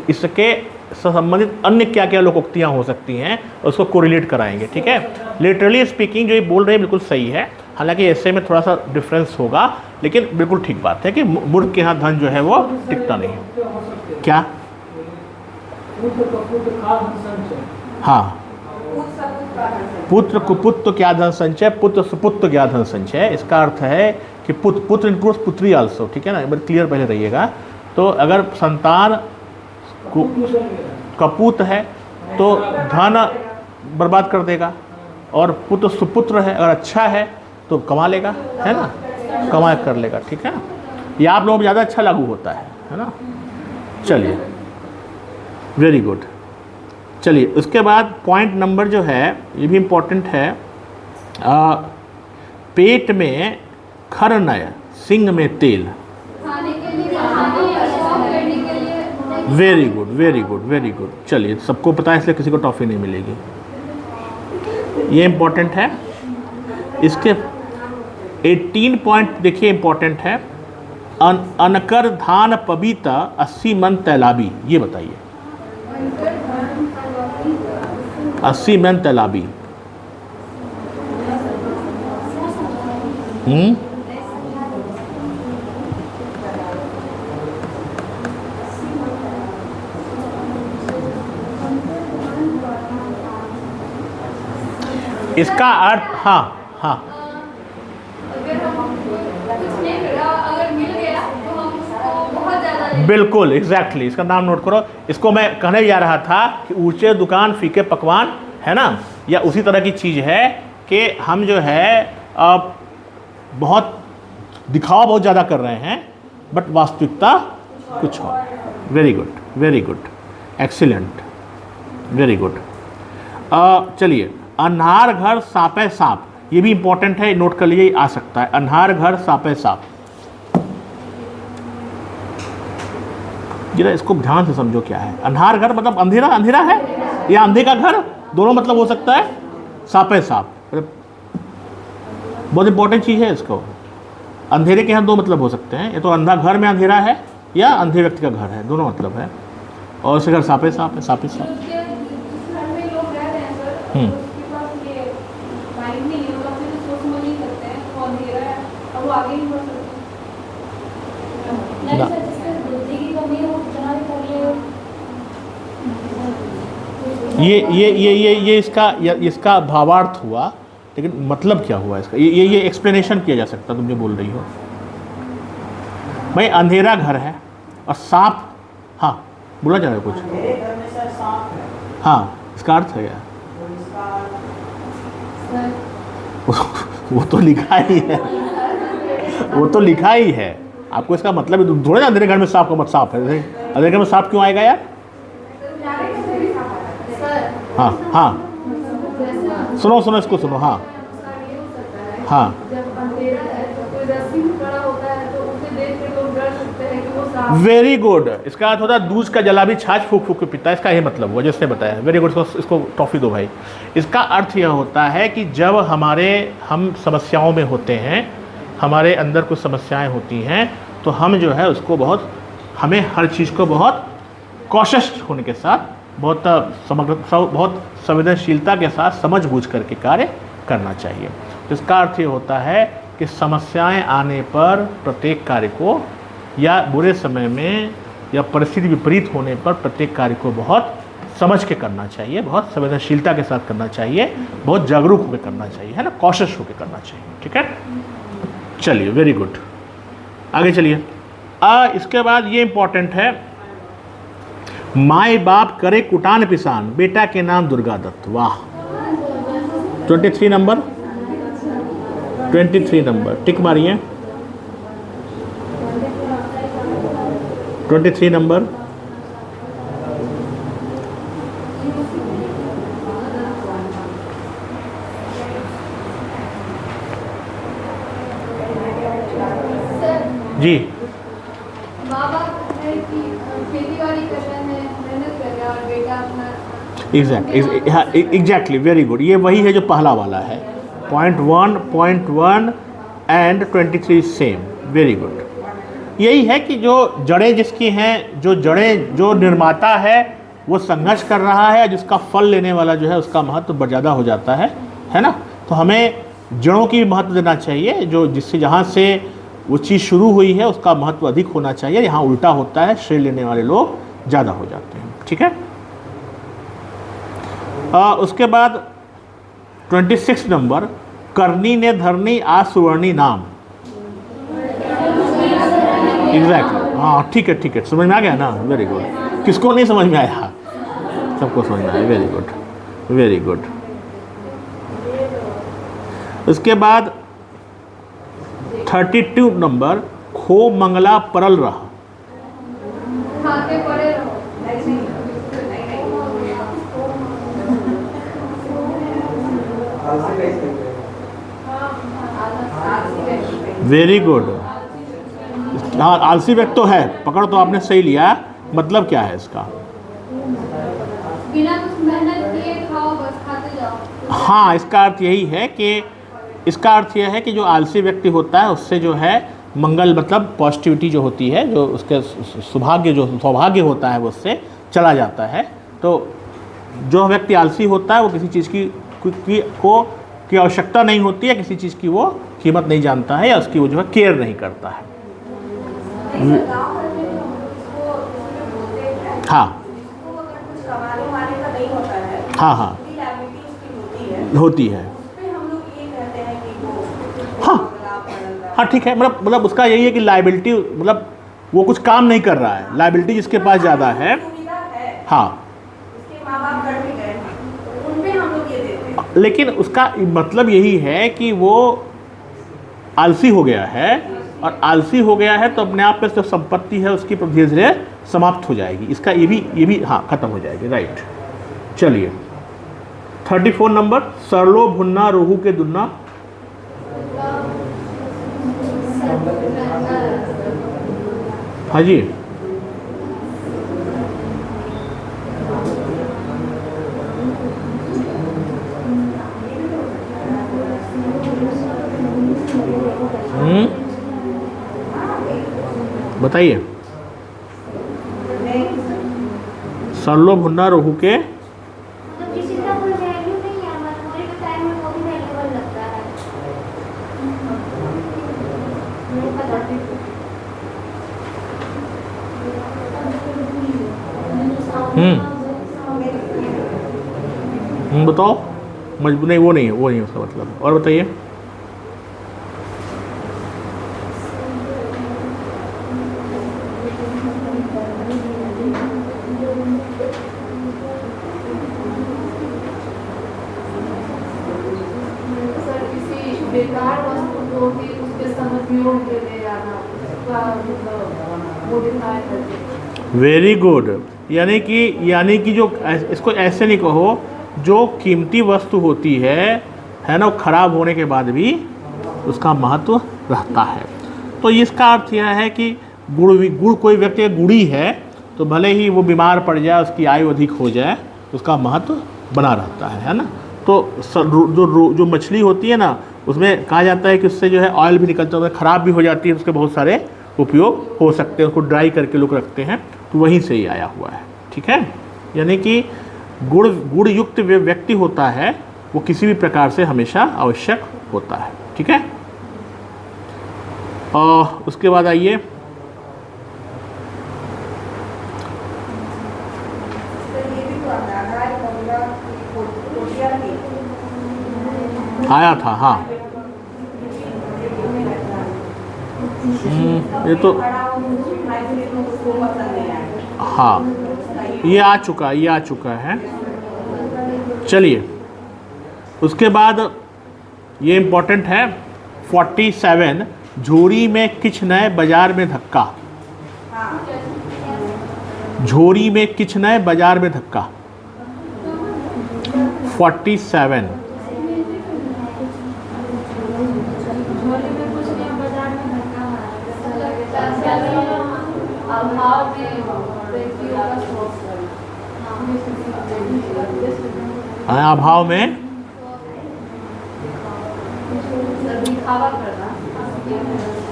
इसके संबंधित अन्य क्या क्या लोकोक्तियाँ हो सकती हैं उसको कोरिलेट कराएंगे। ठीक है, लिटरली स्पीकिंग जो ये बोल रहे हैं बिल्कुल सही है। हालांकि ऐसे में थोड़ा सा डिफरेंस होगा, लेकिन बिल्कुल ठीक बात है कि मूर्ख के यहाँ धन जो है वो टिकता नहीं है। क्या? हाँ, पुत्र कुपुत्र क्या धन संचय, पुत्र सुपुत्र क्या धन संचय। इसका अर्थ है कि पुत्र इंक्लूड्स पुत्री आल्सो, ठीक है ना, एक बार क्लियर पहले रहिएगा। तो अगर संतान कपूत है तो धन बर्बाद कर देगा, और पुत्र सुपुत्र है अगर अच्छा है तो कमा लेगा, है ना, कमा कर लेगा, ठीक है ना। ये आप लोगों को ज़्यादा अच्छा लागू होता है ना। चलिए, वेरी गुड। चलिए, उसके बाद पॉइंट नंबर जो है ये भी इम्पोर्टेंट है। पेट में खर नय, सिंग में तेल। खाने के लिए, करने के लिए। Very good, very good, very good. चलिए, सबको पता है इसलिए किसी को टॉफ़ी नहीं मिलेगी, ये इम्पोर्टेंट है। इसके 18 पॉइंट देखिए इम्पोर्टेंट है। अनकर धान पबीता 80 मन तैलाबी, ये बताइए 80 मन तैलाबी। इसका अर्थ, हाँ हाँ, अगर हम कुछ नहीं करा, अगर मिल गया तो हम उसको बहुत ज़्यादा ले। बिल्कुल एग्जैक्टली, इसका नाम नोट करो। इसको मैं कहने जा रहा था कि ऊंचे दुकान फीके पकवान, है ना, या उसी तरह की चीज़ है कि हम जो है बहुत दिखावा बहुत ज़्यादा कर रहे हैं, बट वास्तविकता कुछ और। Very good, very good, excellent, very good. चलिए, अन्हार घर सांपे सांप, ये भी इंपॉर्टेंट है, नोट कर लीजिए, आ सकता है। अन्हार घर सांपे सांप, जरा इसको ध्यान से समझो क्या है। अन्हार घर मतलब अंधेरा, अंधेरा है, या अंधे का घर, दोनों मतलब हो सकता है। सांपे सांप बहुत इंपॉर्टेंट चीज़ है। इसको अंधेरे के यहाँ दो मतलब हो सकते हैं, ये तो अंधा घर में अंधेरा है या अंधे व्यक्ति का घर है, दोनों मतलब है। और उसके घर सांपे सांप है, सांपे सांप। उसके जिस घर में लोग रह रहे हैं सर, उसके पास ये माइंड नहीं है, मतलब फिर सोच समझ नहीं सकते हैं, वो अंधेरा है और वो आगे नहीं बढ़ सकते। ना। बुद्धि की कमी है, वो कितना भी कर ले। ये इसका भावार्थ हुआ, लेकिन मतलब क्या हुआ इसका, ये एक्सप्लेनेशन किया जा सकता, तुम जो बोल रही हो भाई। अंधेरा घर है और सांप, हाँ बोला जा रहा है कुछ, हाँ, इसका अर्थ है क्या? वो तो लिखा ही है, वो तो लिखा ही है। आपको इसका मतलब थोड़ा ना अंधेरे घर में सांप का मत सांप है, अंधेरे घर में सांप क्यों आएगा यार? हाँ हाँ, सुनो सुनो इसको सुनो, हाँ हाँ, जब अंधेरा है तो कोई रस्सी में खड़ा होता है तो उसे देख के लोग डर सकते हैं कि वो सांप। Very good. इसका अर्थ होता है दूध का जला भी छाछ फूक फूक के पीता है, इसका ये मतलब हुआ जिसने बताया। वेरी गुड, इसको टॉफी दो भाई। इसका अर्थ यह होता है कि जब हम समस्याओं में होते हैं, हमारे अंदर कुछ समस्याएं होती हैं, तो हम जो है उसको हमें हर चीज़ को बहुत कॉशियस होने के साथ, बहुत संवेदनशीलता के साथ समझ बूझ करके कार्य करना चाहिए। तो इसका अर्थ ये होता है कि समस्याएं आने पर प्रत्येक कार्य को, या बुरे समय में या परिस्थिति विपरीत होने पर प्रत्येक कार्य को बहुत समझ के करना चाहिए, बहुत संवेदनशीलता के साथ करना चाहिए, बहुत जागरूक होकर करना चाहिए, है ना, कॉशियस होकर करना चाहिए, ठीक है। चलिए, वेरी गुड, आगे चलिए। इसके बाद ये इंपॉर्टेंट है, माए बाप करे कुटान पिसान, बेटा के नाम दुर्गा दत्त। वाह, 23 नंबर, 23 नंबर टिक मारिए, 23 नंबर। जी, माँ बाप है कि खेती बाड़ी कर रहे हैं, मेहनत कर रहे हैं, और बेटा अपना एग्जैक्टली, वेरी गुड। ये वही है जो पहला वाला है, point 1 and 23 same, very good. यही है कि जो जड़ें जिसकी हैं, जो निर्माता है वो संघर्ष कर रहा है, जिसका फल लेने वाला जो है उसका महत्व ज़्यादा हो जाता है ना। तो हमें जड़ों की भी महत्व देना चाहिए, जो जिससे जहाँ से वो चीज़ शुरू हुई है उसका महत्व अधिक होना चाहिए। यहाँ उल्टा होता है, श्रेय लेने वाले लोग ज़्यादा हो जाते हैं। ठीक है। उसके बाद 26 नंबर, करनी ने धरनी आ सुवर्णी नाम। एग्जैक्टली, हाँ ठीक है ठीक है, समझ में आ गया ना, वेरी गुड। किसको नहीं समझ में आया? सबको समझ में आया, वेरी गुड वेरी गुड। उसके बाद 32 नंबर, खो मंगला परल रहा। खाते पड़े रहो। Very good. हाँ, आलसी व्यक्ति तो है, पकड़ तो आपने सही लिया। मतलब क्या है इसका? बिना कुछ मेहनत किए खाओ, बस खाते जाओ। हाँ, इसका अर्थ यही है कि इसका अर्थ यह है कि जो आलसी व्यक्ति होता है उससे जो है मंगल, मतलब पॉजिटिविटी जो होती है, जो उसके सौभाग्य होता है वो उससे चला जाता है। तो जो व्यक्ति आलसी होता है वो किसी चीज़ की आवश्यकता नहीं होती है, किसी चीज़ की वो कीमत नहीं जानता है, या उसकी वो जो है केयर नहीं करता है। हाँ हाँ हाँ होती है। हाँ हाँ ठीक है, मतलब उसका यही है कि लायबिलिटी, मतलब वो कुछ काम नहीं कर रहा है, लायबिलिटी जिसके पास ज़्यादा है। हाँ, लेकिन उसका मतलब यही है कि वो आलसी हो गया है, और आलसी हो गया है तो अपने आप में जो संपत्ति है उसकी धीरे धीरे समाप्त हो जाएगी। इसका ये भी हाँ खत्म हो जाएगी। राइट, चलिए 34 नंबर, सरलो भुन्ना रोहू के दुन्ना। हाँ जी, बताइए। सरलो भुन्ना रोहू के, मतलब किसी का कोई वैल्यू नहीं है, मजबूरी के टाइम में वो भी वैल्यूबल लगता है। नहीं पता। बताओ। मजबूर नहीं, वो नहीं है उसका मतलब। और बताइए। सर, किसी बेकार वस्तु को भी उसके सदुपयोग में ले जाना, उसका मतलब मॉडिफाई करके। Very good. यानी कि जो इसको ऐसे नहीं कहो, जो कीमती वस्तु होती है ना, वो खराब होने के बाद भी उसका महत्व रहता है। तो इसका अर्थ यह है कि गुड़ कोई व्यक्ति गुड़ी है तो भले ही वो बीमार पड़ जाए, उसकी आयु अधिक हो जाए, उसका महत्व बना रहता है ना। तो जो मछली होती है ना, उसमें कहा जाता है कि उससे जो है ऑयल भी निकलता है, ख़राब भी हो जाती है, उसके बहुत सारे उपयोग हो सकते हैं, उसको ड्राई करके लोग रखते हैं, तो वहीं से ही आया हुआ है। ठीक है, यानी कि गुड़ युक्त व्यक्ति होता है वो किसी भी प्रकार से हमेशा आवश्यक होता है। ठीक है, और उसके बाद आइए आया था। हाँ, ये तो हाँ ये आ चुका है। चलिए, उसके बाद ये इम्पोर्टेंट है 47, झोरी में किछ नए बाजार में धक्का। झोरी में किछ नए बाजार में धक्का 47। अभाव में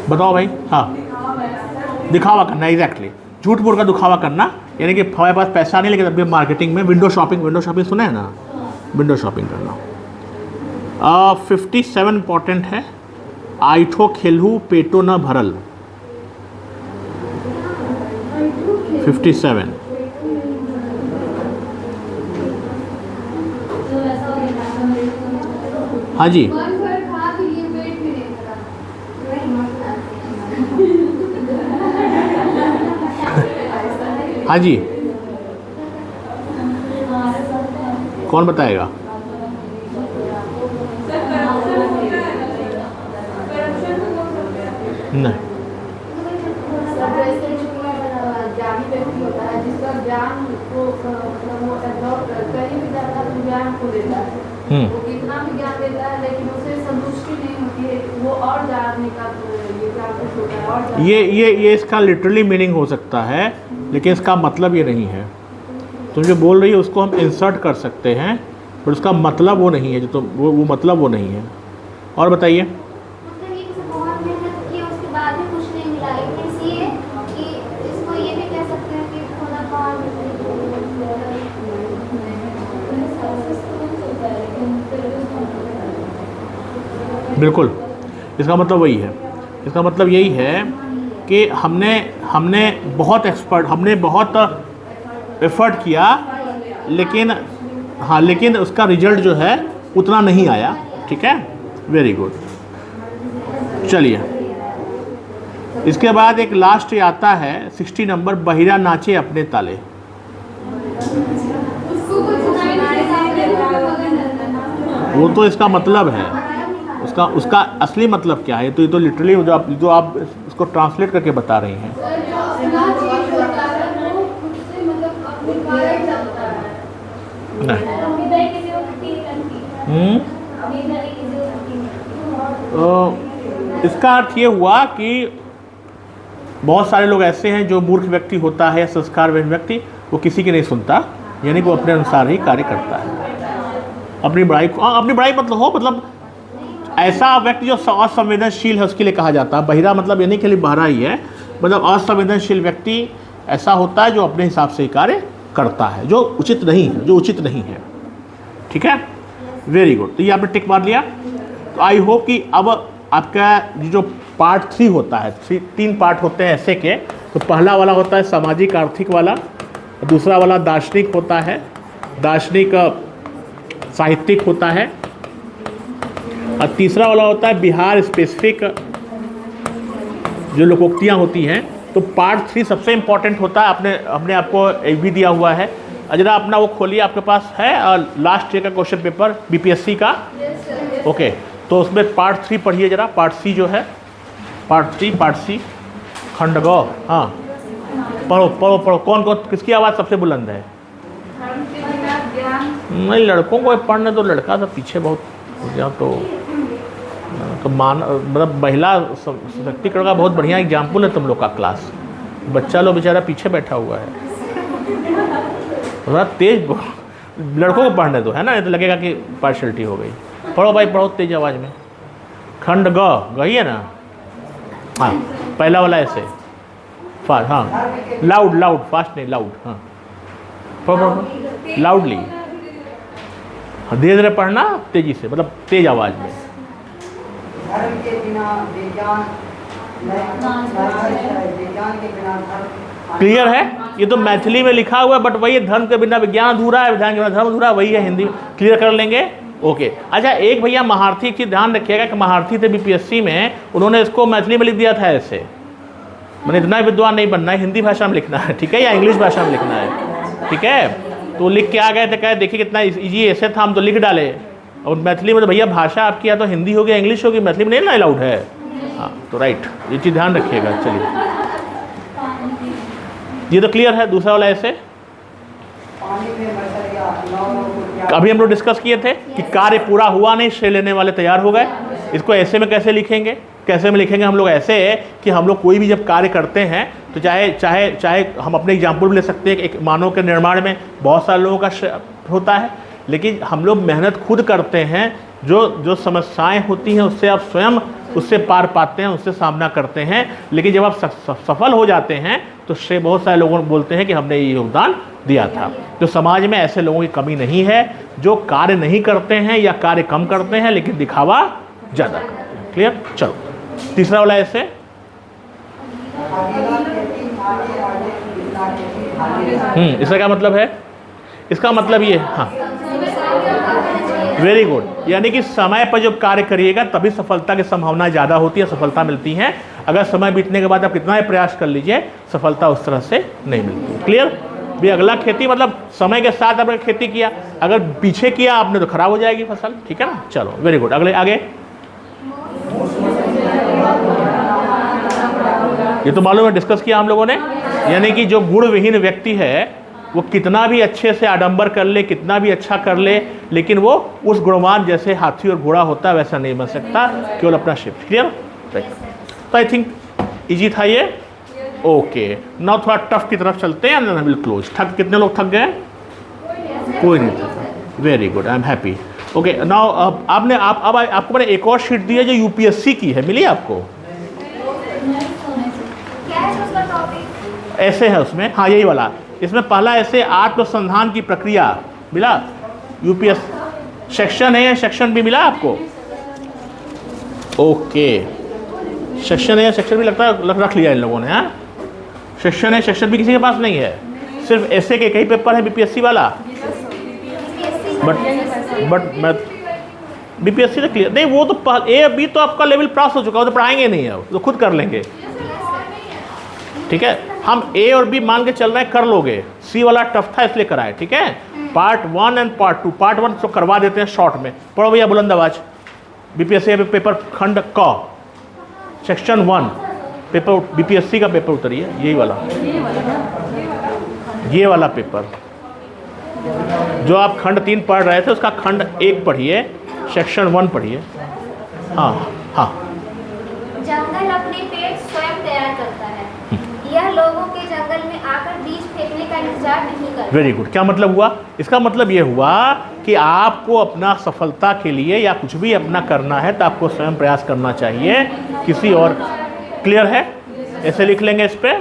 बताओ भाई। हाँ, दिखावा करना, एग्जैक्टली, झूठ बोल का दिखावा करना, यानी कि हमारे पास पैसा नहीं लेकिन अभी मार्केटिंग में विंडो शॉपिंग सुना है ना, विंडो शॉपिंग करना। 57 इंपॉर्टेंट है। आइठो खेलहू पेटो न भरल। 57। हाँ जी, मन भर खा के लिए पेट भी नहीं भरा। वही मसला है। हाँ जी, कौन बताएगा? नहीं, ज्ञानी व्यक्ति होता है जिसका ज्ञान को मतलब वो एब्जॉर्ब कहीं भी जाता है तो ज्ञान को देता है। वो कितना भी ज्ञान देता है लेकिन उसे संतुष्टि नहीं होती है, वो और जानने का ये प्राप्त होता है और ये इसका लिटरली मीनिंग हो सकता है, लेकिन इसका मतलब ये नहीं है। तुम जो बोल रही है उसको हम इंसर्ट कर सकते हैं, पर उसका मतलब वो नहीं है। जो तुम वो मतलब वो नहीं है। और बताइए। मतलब ये किसी बहुत मेहनत की उसके बाद भी कुछ नहीं मिला, लेकिन ये कि इसको ये भी कह सकते हैं कि खुदा पार बिल्कुल, इसका मतलब वही है। इसका मतलब यही है कि हमने बहुत एफर्ट किया, लेकिन हाँ, लेकिन उसका रिजल्ट जो है उतना नहीं आया। ठीक है, वेरी गुड। चलिए, इसके बाद एक लास्ट आता है 60 नंबर, बहिरा नाचे अपने ताले। उसको कुछ सुनाई नहीं देता। वो तो इसका मतलब है, उसका असली मतलब क्या है? तो ये तो लिटरली जो आप इसको ट्रांसलेट करके बता रही हैं। अपना चीज होता है वो खुद से मतलब अपने कारण चलता है। नहीं, इसका अर्थ ये हुआ कि बहुत सारे लोग ऐसे हैं जो मूर्ख व्यक्ति होता है या संस्कारहीन व्यक्ति, वो किसी की नहीं सुनता, यानी कि वो अपने अनुसार ही कार्य करता है। अपनी बड़ाई मतलब ऐसा व्यक्ति जो असंवेदनशील है उसके लिए कहा जाता है। बहिरा मतलब यानी के लिए बहरा ही है, मतलब असंवेदनशील व्यक्ति ऐसा होता है जो अपने हिसाब से ही कार्य करता है, जो उचित नहीं है। ठीक है, वेरी गुड। तो ये आपने टिक मार लिया। तो आई होप कि अब आपका जो पार्ट 3 होता है, 3 पार्ट होते हैं ऐसे के। तो पहला वाला होता है सामाजिक आर्थिक वाला, दूसरा वाला दार्शनिक होता है, दार्शनिक साहित्यिक होता है, और तीसरा वाला होता है बिहार स्पेसिफिक जो लोकोक्तियाँ होती हैं। तो पार्ट 3 सबसे इम्पॉर्टेंट होता है। हमने आपको एक भी दिया हुआ है, जरा अपना वो खोलिए, आपके पास है लास्ट ईयर का क्वेश्चन पेपर बीपीएससी का। ओके, तो उसमें पार्ट 3 पढ़िए जरा। पार्ट सी जो है, पार्ट सी खंड ग। हाँ, पढ़ो। कौन किसकी आवाज़ सबसे बुलंद है? धर्म के बिना ज्ञान। नहीं, लड़कों को पढ़ने दो, लड़का सब पीछे बहुत हो गया। तो मतलब महिला सशक्तिकरण का बहुत बढ़िया एग्जाम्पल है तुम लोग का क्लास। बच्चा लोग बेचारा पीछे बैठा हुआ है, थोड़ा तेज लड़कों को पढ़ने दो, है ना, नहीं तो लगेगा कि पार्शलिटी हो गई। पढ़ो भाई, पढ़ो तेज आवाज़ में। खंड ग है ना? हाँ, पहला वाला ऐसे फास्ट। हाँ, लाउड, फास्ट नहीं, लाउड। हाँ, पढ़ो लाउडली। हाँ, धीरे धीरे पढ़ना, तेजी से, मतलब तेज आवाज़ में। धर्म के बिना विज्ञान के बिना धर्म। क्लियर है? ये तो मैथिली में लिखा हुआ है, बट वही धर्म के बिना विज्ञान अधूरा है, विज्ञान के बिना धर्म अधूरा है, वही है हिंदी। क्लियर कर लेंगे? ओके। अच्छा, एक भैया महारथी की ध्यान रखिएगा कि महारथी थे बीपीएससी में, उन्होंने इसको मैथिली में लिख दिया था ऐसे। मैंने इतना विद्वान नहीं बनना है, हिंदी भाषा में लिखना है, ठीक है, या इंग्लिश भाषा में लिखना है, ठीक है। तो लिख के आ गए थे, कहे देखिए कितना ईजी ऐसे था, हम तो लिख डाले। और मैथिली में तो भैया भाषा आपकी या तो हिंदी होगी या इंग्लिश होगी, मैथिली में नहीं ना अलाउड है। हाँ, तो राइट, ये चीज़ ध्यान रखिएगा। चलिए, ये तो क्लियर है। दूसरा वाला ऐसे अभी हम लोग डिस्कस किए थे कि कार्य पूरा हुआ नहीं, श्रेय लेने वाले तैयार हो गए। इसको ऐसे में कैसे लिखेंगे? कैसे में लिखेंगे हम लोग? ऐसे कि हम लोग कोई भी जब कार्य करते हैं तो चाहे हम अपने एग्जाम्पल ले सकते हैं। एक मानव के निर्माण में बहुत सारे लोगों का होता है, लेकिन हम लोग मेहनत खुद करते हैं। जो समस्याएं होती हैं उससे आप स्वयं उससे पार पाते हैं, उससे सामना करते हैं। लेकिन जब आप सफल हो जाते हैं तो श्रेय बहुत सारे लोगों बोलते हैं कि हमने ये योगदान दिया था। तो समाज में ऐसे लोगों की कमी नहीं है जो कार्य नहीं करते हैं या कार्य कम करते हैं लेकिन दिखावा ज़्यादा करते हैं। क्लियर? चलो तीसरा वाला ऐसे इसका क्या मतलब है? इसका मतलब ये, हाँ वेरी गुड, यानी कि समय पर जब कार्य करिएगा तभी सफलता की संभावना ज़्यादा होती है, सफलता मिलती है। अगर समय बीतने के बाद आप कितना ही प्रयास कर लीजिए सफलता उस तरह से नहीं मिलती। क्लियर? भी अगला खेती मतलब समय के साथ आपने खेती किया, अगर पीछे किया आपने तो खराब हो जाएगी फसल। ठीक है ना? चलो वेरी गुड, अगले आगे। ये तो मालूम है, डिस्कस किया हम लोगों ने, यानी कि जो गुणविहीन व्यक्ति है वो कितना भी अच्छे से आडंबर कर ले, कितना भी अच्छा कर ले, लेकिन वो उस गुणवान जैसे हाथी और घोड़ा होता है वैसा नहीं बन सकता, केवल अपना शिफ्ट। क्लियर? तो आई थिंक इजी था ये। ओके, नाउ थोड़ा टफ की तरफ चलते हैं, विल क्लोज। थक कितने लोग थक गए? कोई नहीं थका। Very good, I am happy. Okay, now आपको मैंने एक और शीट दी है जो यूपीएससी की है, मिली आपको? ऐसे है उसमें, हाँ यही वाला। इसमें पहला ऐसे आत्मसंधान की प्रक्रिया मिला, यूपीएस सेक्शन है, सेक्शन भी मिला आपको? ओके, सेक्शन है, सेक्शन भी लगता है रख लिया इन लोगों ने। हाँ, सेक्शन है, सेक्शन भी किसी के पास नहीं है, सिर्फ ऐसे के कई पेपर है बीपीएससी वाला। बट मैं बीपीएससी से क्लियर नहीं, वो तो ए बी तो आपका लेवल पास हो चुका है, वो तो पढ़ाएंगे नहीं है, तो खुद कर लेंगे। ठीक है, हम ए और बी मान के चल रहे हैं, कर लोगे। सी वाला टफ था इसलिए कराए। ठीक है, पार्ट 1 एंड पार्ट 2। पार्ट 1 तो करवा देते हैं शॉर्ट में। पढ़ो भैया बुलंद आवाज। बीपीएससी पेपर खंड क सेक्शन 1 पेपर, बीपीएससी का पेपर उतरिए, यही वाला, ये वाला पेपर जो आप खंड 3 पढ़ रहे थे उसका खंड 1 पढ़िए, सेक्शन 1 पढ़िए। हाँ हाँ, जंगल अपने पेड़ स्वयं तैयार करता है, यह लोगों के जंगल में आकर बीज फेंकने का इंतजार नहीं करता। वेरी गुड, क्या मतलब हुआ? इसका मतलब ये हुआ कि आपको अपना सफलता के लिए या कुछ भी अपना करना है तो आपको स्वयं प्रयास करना चाहिए, किसी और। क्लियर है? ऐसे लिख लेंगे इस पे।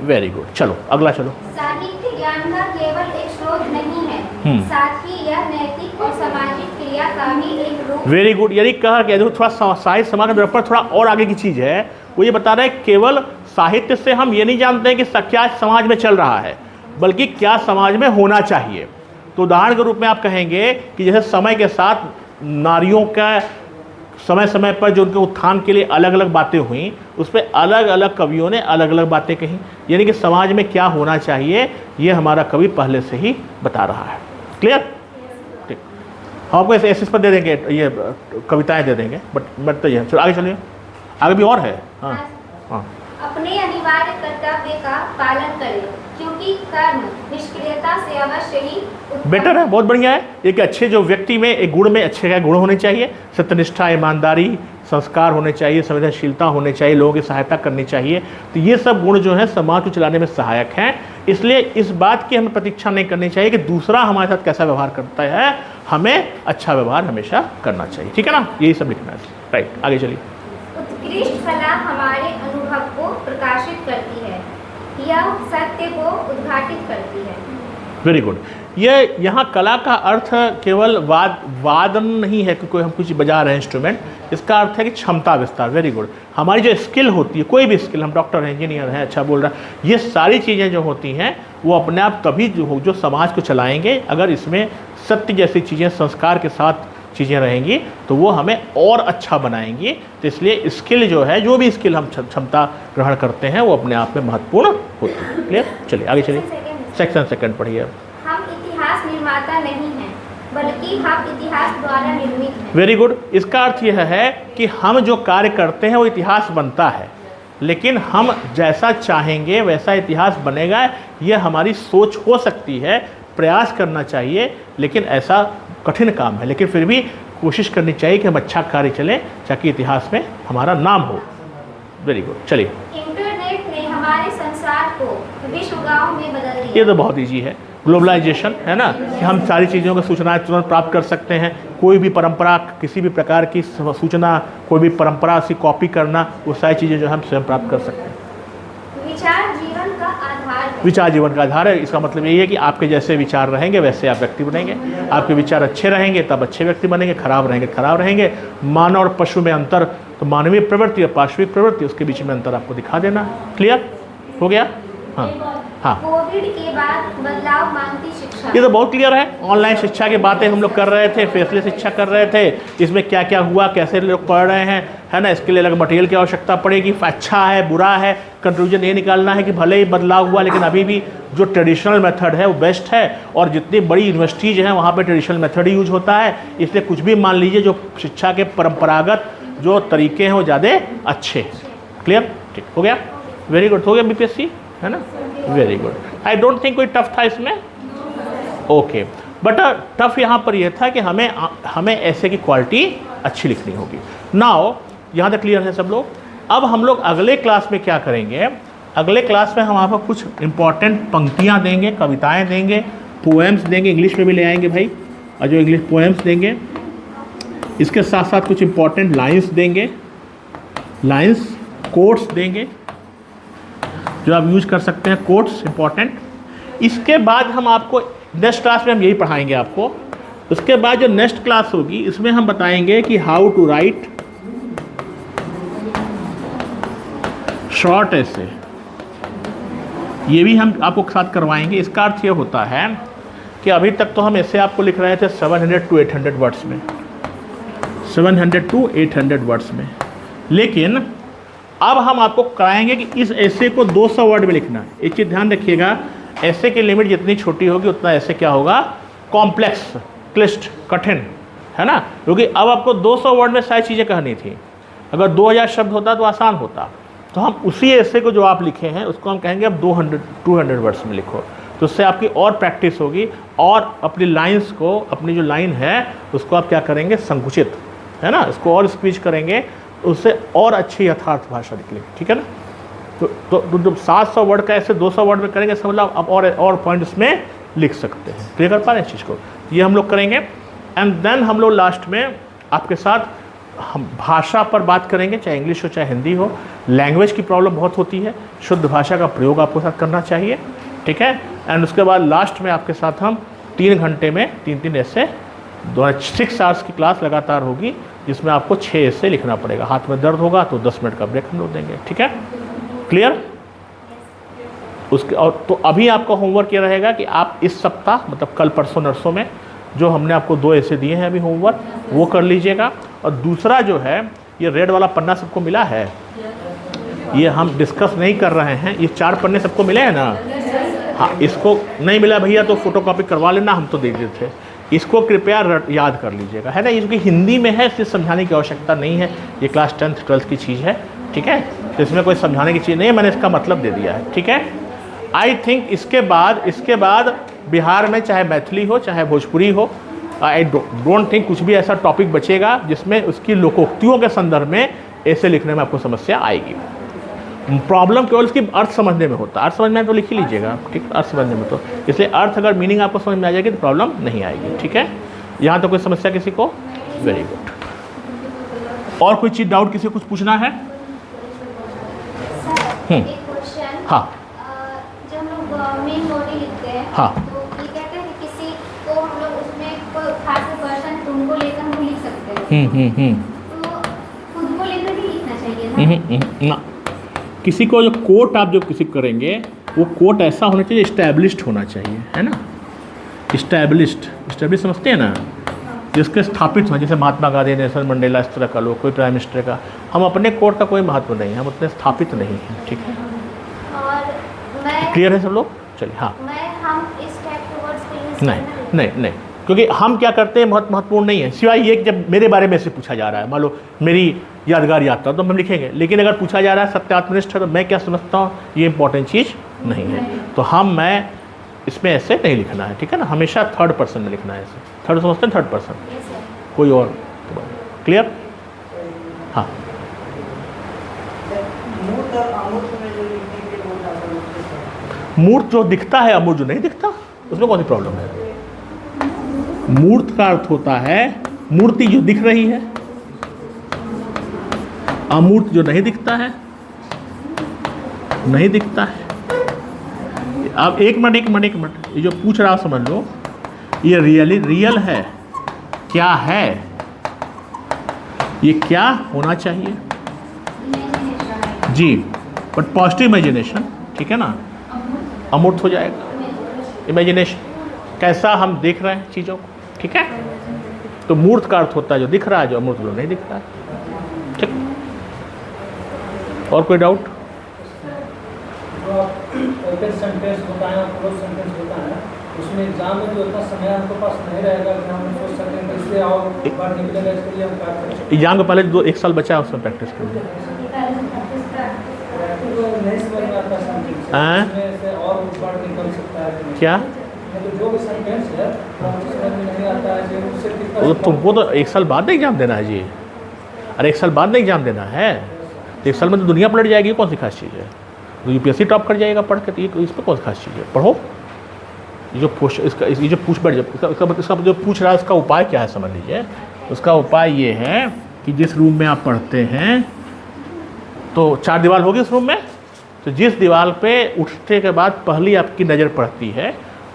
वेरी गुड, चलो अगला चलो। साहित्य ज्ञान का केवल एक स्रोत नहीं है, साथ ही यह नैतिक और सामाजिक क्रिया का भी एक रूप। वेरी गुड, यानी कहा कि थोड़ा साहित्य समाज के पर थोड़ा और आगे की चीज़ है, वो ये बता रहे हैं केवल साहित्य से हम ये नहीं जानते हैं कि क्या समाज में चल रहा है, बल्कि क्या समाज में होना चाहिए। तो उदाहरण के रूप में आप कहेंगे कि जैसे समय के साथ नारियों का समय समय पर जो उनके उत्थान के लिए अलग अलग बातें हुई, उस पर अलग अलग कवियों ने अलग अलग बातें कही, यानी कि समाज में क्या होना चाहिए ये हमारा कवि पहले से ही बता रहा है। क्लियर? ठीक, हम आपको ऐसे इस पर दे देंगे, ये कविताएं दे देंगे, बट तो ये चलो आगे चलिए, आगे भी और है। हाँ हाँ, अपने अनिवार्य कर्तव्य का पालन करें, क्योंकि कर्म निष्क्रियता से अवश्य ही बेटर है, बहुत बढ़िया है। एक अच्छे जो व्यक्ति में एक गुण में अच्छे गुण होने चाहिए, सत्यनिष्ठा, ईमानदारी, संस्कार होने चाहिए, संवेदनशीलता होने चाहिए, लोगों की सहायता करनी चाहिए। तो ये सब गुण जो है समाज को चलाने में सहायक हैं। इसलिए इस बात की हमें प्रतीक्षा नहीं करनी चाहिए कि दूसरा हमारे साथ कैसा व्यवहार करता है, हमें अच्छा व्यवहार हमेशा करना चाहिए। ठीक है ना? यही सब लिखना है। राइट, आगे चलिए। उत्कृष्ट कला हमारे अनुभव को प्रकाशित करती है, यह सत्य को उद्घाटित करती है। वेरी गुड, ये यहाँ कला का अर्थ केवल वादन नहीं है कि कोई हम कुछ बजा रहे हैं इंस्ट्रूमेंट, इसका अर्थ है कि क्षमता विस्तार। वेरी गुड, हमारी जो स्किल होती है, कोई भी स्किल, हम डॉक्टर हैं, इंजीनियर हैं, अच्छा बोल रहा है, ये सारी चीज़ें जो होती हैं वो अपने आप तभी जो समाज को चलाएंगे अगर इसमें सत्य जैसी चीज़ें, संस्कार के साथ चीज़ें रहेंगी तो वो हमें और अच्छा बनाएंगी। तो इसलिए स्किल जो है, जो भी स्किल हम क्षमता ग्रहण करते हैं वो अपने आप में महत्वपूर्ण होती है। क्लियर? चलिए आगे चलिए, सेक्शन सेकंड पढ़िए। हम इतिहास निर्माता नहीं हैं, बल्कि हम इतिहास द्वारा निर्मित हैं। वेरी गुड, इसका अर्थ यह है कि हम जो कार्य करते हैं वो इतिहास बनता है, लेकिन हम जैसा चाहेंगे वैसा इतिहास बनेगा, यह हमारी सोच हो सकती है। प्रयास करना चाहिए, लेकिन ऐसा कठिन काम है, लेकिन फिर भी कोशिश करनी चाहिए कि हम अच्छा कार्य चलें ताकि इतिहास में हमारा नाम हो। वेरी गुड, चलिए। इंटरनेट ने हमारे संसार को विश्व गांव में बदल दिया। ये तो बहुत ईजी है, ग्लोबलाइजेशन है ना, कि हम सारी चीज़ों की सूचनाएं तुरंत प्राप्त कर सकते हैं। कोई भी परंपरा, किसी भी प्रकार की सूचना, कोई भी परंपरा से कॉपी करना, वो सारी चीज़ें जो हम स्वयं प्राप्त कर सकते हैं। विचार जीवन का आधार है। विचार जीवन का आधार है। इसका मतलब यही है कि आपके जैसे विचार रहेंगे वैसे आप व्यक्ति बनेंगे। आपके विचार अच्छे रहेंगे तब अच्छे व्यक्ति बनेंगे, खराब रहेंगे खराब रहेंगे। मानव और पशु में अंतर, तो मानवीय प्रवृत्ति और पाशविक प्रवृत्ति, उसके बीच में अंतर आपको दिखा देना। क्लियर हो गया? हाँ हाँ, कोविड के बाद बदलाव मांगती शिक्षा। ये तो बहुत क्लियर है। ऑनलाइन शिक्षा की बातें हम लोग कर रहे थे, फेसलेस शिक्षा कर रहे थे, इसमें क्या क्या हुआ, कैसे लोग पढ़ रहे हैं, है ना। इसके लिए अलग मटेरियल की आवश्यकता पड़ेगी, अच्छा है बुरा है। कंक्लूजन ये निकालना है कि भले ही बदलाव हुआ लेकिन अभी भी जो ट्रेडिशनल मेथड है वो बेस्ट है, और जितनी बड़ी यूनिवर्सिटीज़ हैं वहाँ पर ट्रेडिशनल मेथड ही यूज होता है। इसलिए कुछ भी मान लीजिए, जो शिक्षा के परंपरागत जो तरीके हैं वो ज़्यादा अच्छे हैं। क्लियर? ठीक हो गया, वेरी गुड। हो गया बीपीएससी, है ना, very good. I don't think कोई टफ था इसमें। ओके, बट टफ यहाँ पर यह था कि हमें ऐसे की क्वालिटी अच्छी लिखनी होगी। नाउ यहाँ तक क्लियर है सब लोग। अब हम लोग अगले क्लास में क्या करेंगे, अगले क्लास में हम आपको कुछ इंपॉर्टेंट पंक्तियाँ देंगे, कविताएँ देंगे, पोएम्स देंगे, इंग्लिश में भी ले आएंगे भाई, और जो इंग्लिश पोएम्स देंगे, इसके साथ साथ कुछ इंपॉर्टेंट लाइन्स देंगे, लाइन्स कोट्स देंगे जो आप यूज कर सकते हैं, कोट्स इंपॉर्टेंट। इसके बाद हम आपको नेक्स्ट क्लास में हम यही पढ़ाएंगे आपको। उसके बाद जो नेक्स्ट क्लास होगी इसमें हम बताएंगे कि हाउ टू राइट शॉर्ट ऐसे, ये भी हम आपको साथ करवाएंगे। इसका अर्थ ये होता है कि अभी तक तो हम ऐसे आपको लिख रहे थे 700 to 800 वर्ड्स में, 700 to 800 वर्ड्स में, लेकिन अब हम आपको कराएंगे कि इस ऐसे को 200 वर्ड में लिखना है। एक चीज़ ध्यान रखिएगा, ऐसे की लिमिट जितनी छोटी होगी उतना ऐसे क्या होगा, कॉम्प्लेक्स, क्लिष्ट, कठिन, है ना। क्योंकि अब आपको 200 वर्ड में सारी चीज़ें कहनी थी। अगर 2000 शब्द होता तो आसान होता। तो हम उसी ऐसे को जो आप लिखे हैं उसको हम कहेंगे अब 200 वर्ड्स में लिखो। तो उससे आपकी और प्रैक्टिस होगी, और अपनी लाइन्स को, अपनी जो लाइन है उसको आप क्या करेंगे, संकुचित, है ना, इसको और स्क्वीज करेंगे, उससे और अच्छी यथार्थ भाषा निकलेगी। ठीक है ना। तो 700 वर्ड का ऐसे 200 वर्ड में करेंगे, इसका मतलब आप और पॉइंट इसमें लिख सकते हैं। क्लियर कर पा रहे हैं इस चीज़ को? ये हम लोग करेंगे। एंड देन हम लोग लास्ट में आपके साथ हम भाषा पर बात करेंगे, चाहे इंग्लिश हो चाहे हिंदी हो। लैंग्वेज की प्रॉब्लम बहुत होती है, शुद्ध भाषा का प्रयोग आपको साथ करना चाहिए। ठीक है। एंड उसके बाद लास्ट में आपके साथ हम 3 घंटे में 3 ऐसे 6 आवर्स की क्लास लगातार होगी, जिसमें आपको 6 ऐसे लिखना पड़ेगा। हाथ में दर्द होगा तो 10 मिनट का ब्रेक हम लोग देंगे। ठीक है, क्लियर? उसके और तो अभी आपका होमवर्क ये रहेगा कि आप इस सप्ताह, मतलब कल परसों नरसों में, जो हमने आपको 2 ऐसे दिए हैं अभी होमवर्क, वो कर लीजिएगा। और दूसरा जो है, ये रेड वाला पन्ना सबको मिला है, ये हम डिस्कस नहीं कर रहे हैं। ये 4 पन्ने सबको मिले हैं ना? हाँ, इसको नहीं मिला भैया तो फोटोकॉपी करवा लेना, हम तो दे देते थे। इसको कृपया याद कर लीजिएगा, है ना। ये क्योंकि हिंदी में है इसलिए समझाने की आवश्यकता नहीं है, ये क्लास 10th 12th की चीज़ है। ठीक है, तो इसमें कोई समझाने की चीज़ नहीं है, मैंने इसका मतलब दे दिया है। ठीक है। आई थिंक इसके बाद बिहार में चाहे मैथिली हो चाहे भोजपुरी हो, आई डोंट थिंक कुछ भी ऐसा टॉपिक बचेगा जिसमें उसकी लोकोक्तियों के संदर्भ में ऐसे लिखने में आपको समस्या आएगी। प्रॉब्लम केवल उसकी अर्थ समझने में होता है। अर्थ समझ में तो लिख ही लीजिएगा, ठीक, अर्थ समझने में तो, इसलिए अर्थ अगर मीनिंग आपको समझ में आ जाएगी तो प्रॉब्लम नहीं आएगी। ठीक है, यहाँ तो कोई समस्या किसी को? Very good. और कोई चीज़ डाउट किसी को कुछ पूछना है? एक क्वेश्चन। हाँ, जब हम लोग मेन बॉडी लिखते हैं, हाँ, तो ये कहते हैं कि किसी को हम लोग उसमें कोई खास पर्सन तुमको लेकर हम लिख सकते हैं, तो खुद को लेकर भी लिखना चाहिए ना? किसी को जो कोट आप जो किसी करेंगे वो कोट ऐसा होना चाहिए, इस्टेब्लिश्ड होना चाहिए, है ना। इस्टेब्लिश समझते हैं ना, जिसके स्थापित हो, जैसे महात्मा गांधी, नेल्सन मंडेला, इस तरह का लोग, कोई प्राइम मिनिस्टर का। हम अपने कोट का कोई महत्व नहीं है, हम उतने स्थापित नहीं हैं। ठीक है, और मैं क्लियर है सब लोग? चलिए, हाँ। हम इस टाइप के वर्ड्स को यूज नहीं, क्योंकि हम क्या करते हैं महत्वपूर्ण नहीं है, सिवाय ये कि जब मेरे बारे में से पूछा जा रहा है, मान लो मेरी यादगार यात्रा, तो हम लिखेंगे। लेकिन अगर पूछा जा रहा है सत्यात्मनिष्ठ, तो मैं क्या समझता हूँ, ये इंपॉर्टेंट चीज़ नहीं है। तो मैं इसमें ऐसे नहीं लिखना है। ठीक है ना, हमेशा 3rd पर्सन में लिखना है। ऐसे 3rd समझते हैं, 3rd पर्सन, कोई और। क्लियर? हाँ। मूर्त जो दिखता है, अमूर्त जो नहीं दिखता, उसमें कौन सी प्रॉब्लम है? मूर्त का अर्थ होता है मूर्ति जो दिख रही है, अमूर्त जो नहीं दिखता है, नहीं दिखता है। अब एक मिनट, ये जो पूछ रहा समझ लो, ये रियल है, क्या है, ये क्या होना चाहिए जी, बट पॉजिटिव इमेजिनेशन, ठीक है ना, अमूर्त हो जाएगा। इमेजिनेशन कैसा हम देख रहे हैं चीज़ों को, ठीक है। तो मूर्त का अर्थ होता है जो दिख रहा है, जो अमूर्त जो नहीं दिख रहा है, ठीक। और कोई डाउट? ओपन सेंटेंस होता है, क्लोज सेंटेंस होता है, उसमें एग्जाम में जो इतना समय हमको पास नहीं रहेगा कि हम सोच सकें कि इससे और बार निकलेगा, इसके लिए हम क्या करें। एग्जाम के पहले 1 साल बचा है, उसमें प्रैक्टिस करिए। नहीं समझ में आता सेंटेंस से और बार निकल सकता है क्या? तो जो भी सेंटेंस है हमको समझ में नहीं आता है कि उससे कितना। वो तुमको तो 1 साल बाद एग्जाम देना है जी। अरे 1 साल बाद नहीं एग्जाम देना है, 1 साल में तो दुनिया पलट जाएगी। कौन सी खास चीज़ है? तो यूपीएससी टॉप कर जाएगा पढ़ के, तो इस पर कौन सी खास चीज़ है? पढ़ो। ये जो पूछ बैठ इसका जो पूछ रहा है उसका उपाय क्या है समझ लीजिए। उसका उपाय ये है कि जिस रूम में आप पढ़ते हैं तो 4 दीवार होगी उस रूम में, तो जिस दीवार पे उठने के बाद पहली आपकी नज़र पड़ती है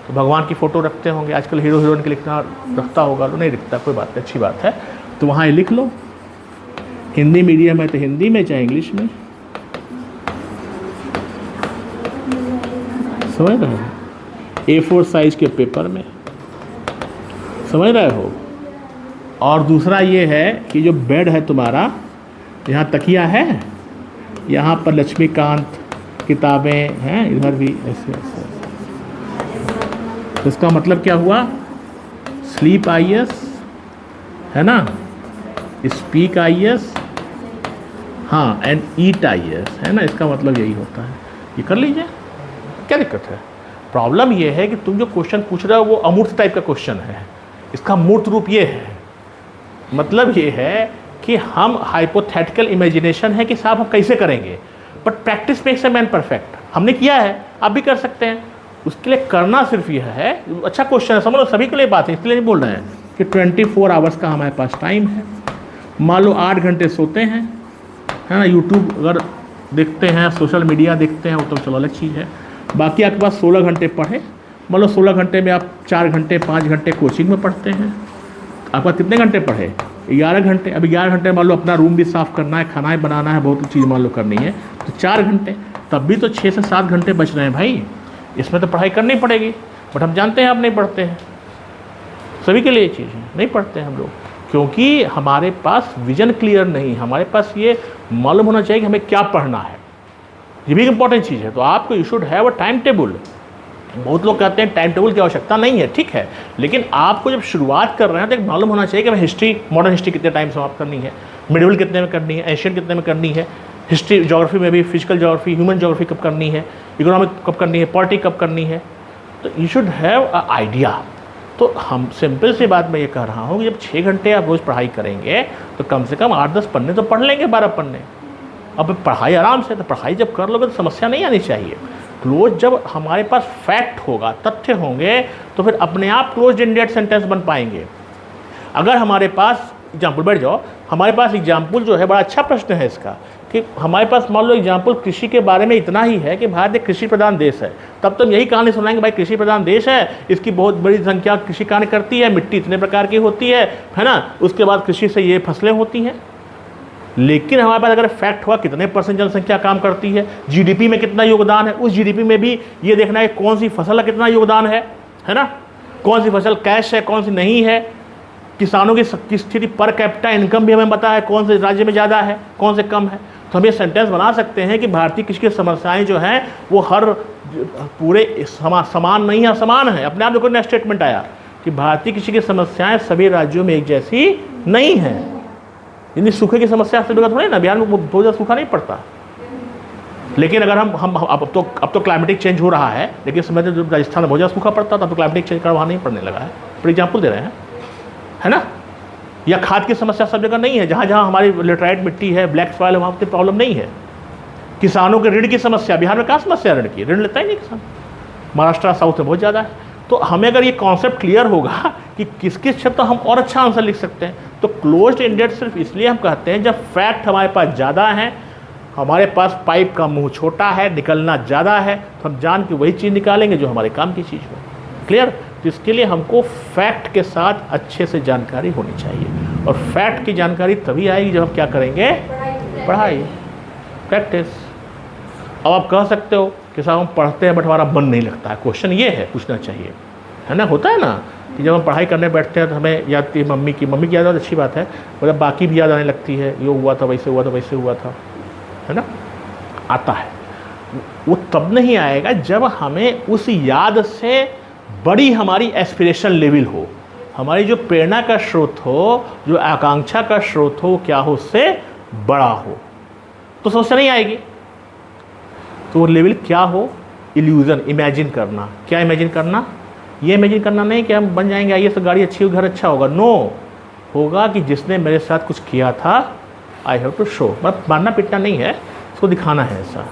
तो भगवान की फ़ोटो रखते होंगे। आजकल हीरो हीरोइन के लिखना रखता होगा, तो नहीं लिखता, कोई बात नहीं, अच्छी बात है। तो वहाँ ये लिख लो, हिंदी मीडियम है तो हिंदी में चाहे इंग्लिश में, समझ रहे हो, A4 साइज के पेपर में, समझ रहे हो। और दूसरा ये है कि जो बेड है तुम्हारा, यहाँ तकिया है, यहाँ पर लक्ष्मीकांत किताबें हैं, इधर भी ऐसे ऐसे। तो इसका मतलब क्या हुआ? स्लीप IS है ना, स्पीक IS, हाँ, एंड ईट IS है ना। इसका मतलब यही होता है। ये कर लीजिए, क्या दिक्कत है? प्रॉब्लम ये है कि तुम जो क्वेश्चन पूछ रहे हो वो अमूर्त टाइप का क्वेश्चन है। इसका मूर्त रूप ये है, मतलब ये है कि हम हाइपोथेटिकल इमेजिनेशन है कि साहब हम कैसे करेंगे, but practice makes a man perfect. हमने किया है, आप भी कर सकते हैं। उसके लिए करना सिर्फ यह है, अच्छा क्वेश्चन है, समझ लो, सभी के लिए बात है, इसलिए नहीं बोल रहे हैं कि 24 आवर्स का हमारे पास टाइम है। मान लो 8 घंटे सोते हैं, है ना, यूट्यूब अगर देखते हैं, सोशल मीडिया देखते हैं, वो तो चलो अलग चीज़ है। बाकी आपके पास 16 घंटे पढ़े, मान लो 16 घंटे में आप 4 घंटे 5 घंटे कोचिंग में पढ़ते हैं, आपके पास कितने घंटे पढ़े? 11 घंटे। अब 11 घंटे मान लो अपना रूम भी साफ़ करना है, खाना बनाना है, बहुत चीज़ मान लो करनी है, तो 4 घंटे, तब भी तो 6 से 7 घंटे बच रहे हैं भाई। इसमें तो पढ़ाई करनी पड़ेगी, बट हम जानते हैं आप नहीं पढ़ते हैं। सभी के लिए ये चीज़ है, नहीं पढ़ते हैं हम लोग, क्योंकि हमारे पास विजन क्लियर नहीं, हमारे पास ये मालूम होना चाहिए कि हमें क्या पढ़ना है। ये भी इंपॉर्टेंट चीज़ है। तो आपको you should have a time table. बहुत लोग कहते हैं टाइम टेबल की आवश्यकता नहीं है, ठीक है, लेकिन आपको जब शुरुआत कर रहे हैं तो एक मालूम होना चाहिए कि हमें हिस्ट्री, मॉडर्न हिस्ट्री कितने टाइम समाप्त करनी है, मिडिवल कितने में करनी है, एशियन कितने में करनी है, हिस्ट्री ज्योग्राफी में भी फिजिकल ज्योग्राफी, ह्यूमन ज्योग्राफी कब करनी है, इकोनॉमिक कब करनी है, पॉलिटिक्स कब करनी है। तो you should have a idea. तो हम सिंपल सी बात मैं ये कह रहा हूँ कि जब 6 घंटे आप रोज़ पढ़ाई करेंगे तो कम से कम 8-10 पन्ने तो पढ़ लेंगे, 12 पन्ने। अब पढ़ाई आराम से, तो पढ़ाई जब कर लोगे तो समस्या नहीं आनी चाहिए। क्लोज जब हमारे पास फैक्ट होगा, तथ्य होंगे, तो फिर अपने आप क्लोज इंडेड सेंटेंस बन पाएंगे। अगर हमारे पास एग्जाम्पल, बैठ जाओ, हमारे पास एग्जाम्पल जो है, बड़ा अच्छा प्रश्न है इसका, कि हमारे पास मान लो एग्जाम्पल कृषि के बारे में इतना ही है कि भारत एक कृषि प्रधान देश है, तब तो यही कहानी सुनाएंगे, भाई कृषि प्रधान देश है, इसकी बहुत बड़ी संख्या कृषि कार्य करती है, मिट्टी इतने प्रकार की होती है ना, उसके बाद कृषि से ये फसलें होती हैं। लेकिन हमारे पास अगर फैक्ट हुआ कितने % जनसंख्या काम करती है, जीडीपी में कितना योगदान है, उस जीडीपी में भी ये देखना है कौन सी फसल का कितना योगदान है ना, कौन सी फसल कैश है, कौन सी नहीं है, किसानों की स्थिति, पर कैपिटा इनकम भी हमें पता है कौन से राज्य में ज़्यादा है, कौन से कम है। तो हम ये सेंटेंस बना सकते हैं कि भारतीय कृषि की समस्याएं जो हैं वो हर पूरे समान नहीं है, समान है। अपने आप देखो नया स्टेटमेंट आया कि भारतीय कृषि की समस्याएं सभी राज्यों में एक जैसी नहीं है। यानी सूखे की समस्या से थोड़ी ना, बिहार में बहुत ज़्यादा सूखा नहीं पड़ता, लेकिन अगर हम अब तो क्लाइमेटिक चेंज हो रहा है, लेकिन समय में जब राजस्थान में बहुत ज़्यादा सूखा पड़ता था, अब तो क्लाइमेटिक चेंज का वहाँ नहीं पड़ने लगा है। फॉर एग्जाम्पल दे रहे हैं, है ना। या खाद की समस्या सब जगह नहीं है, जहाँ जहाँ हमारी लेटराइट मिट्टी है, ब्लैक सॉइल है, वहाँ पर प्रॉब्लम नहीं है। किसानों के ऋण की समस्या, बिहार में क्या समस्या ऋण की? ऋण लेता ही नहीं किसान, महाराष्ट्र साउथ में बहुत ज़्यादा है। तो हमें अगर ये कॉन्सेप्ट क्लियर होगा कि किस किस क्षेत्र हम और अच्छा आंसर लिख सकते हैं। तो क्लोज्ड इंडेड सिर्फ इसलिए हम कहते हैं जब फैक्ट हमारे पास ज़्यादा हैं, हमारे पास पाइप का मुंह छोटा है, निकलना ज़्यादा है, तो हम जान के वही चीज़ निकालेंगे जो हमारे काम की चीज़ हो। क्लियर? तो इसके लिए हमको फैक्ट के साथ अच्छे से जानकारी होनी चाहिए, और फैक्ट की जानकारी तभी आएगी जब हम क्या करेंगे, पढ़ाई, प्रैक्टिस। अब आप कह सकते हो कि साहब हम पढ़ते हैं बट हमारा मन नहीं लगता है। क्वेश्चन ये है, पूछना चाहिए, है ना? होता है ना कि जब हम पढ़ाई करने बैठते हैं तो हमें याद आती है मम्मी की याद आती, अच्छी बात है, मतलब बाकी भी याद आने लगती है, ये हुआ था, वैसे हुआ था, वैसे हुआ था, है ना? आता है। वो तब नहीं आएगा जब हमें उस याद से बड़ी हमारी एस्पिरेशन लेवल हो, हमारी जो प्रेरणा का स्रोत हो, जो आकांक्षा का स्रोत हो, क्या हो, उससे बड़ा हो, तो समस्या नहीं आएगी। तो वो लेवल क्या हो? इल्यूज़न, इमेजिन करना। क्या इमेजिन करना? ये इमेजिन करना नहीं कि हम बन जाएंगे आइए तो गाड़ी अच्छी हो, घर अच्छा होगा। नो, होगा कि जिसने मेरे साथ कुछ किया था, आई हैव टू शो, मतलब मारना पीटना नहीं है, उसको दिखाना है ऐसा।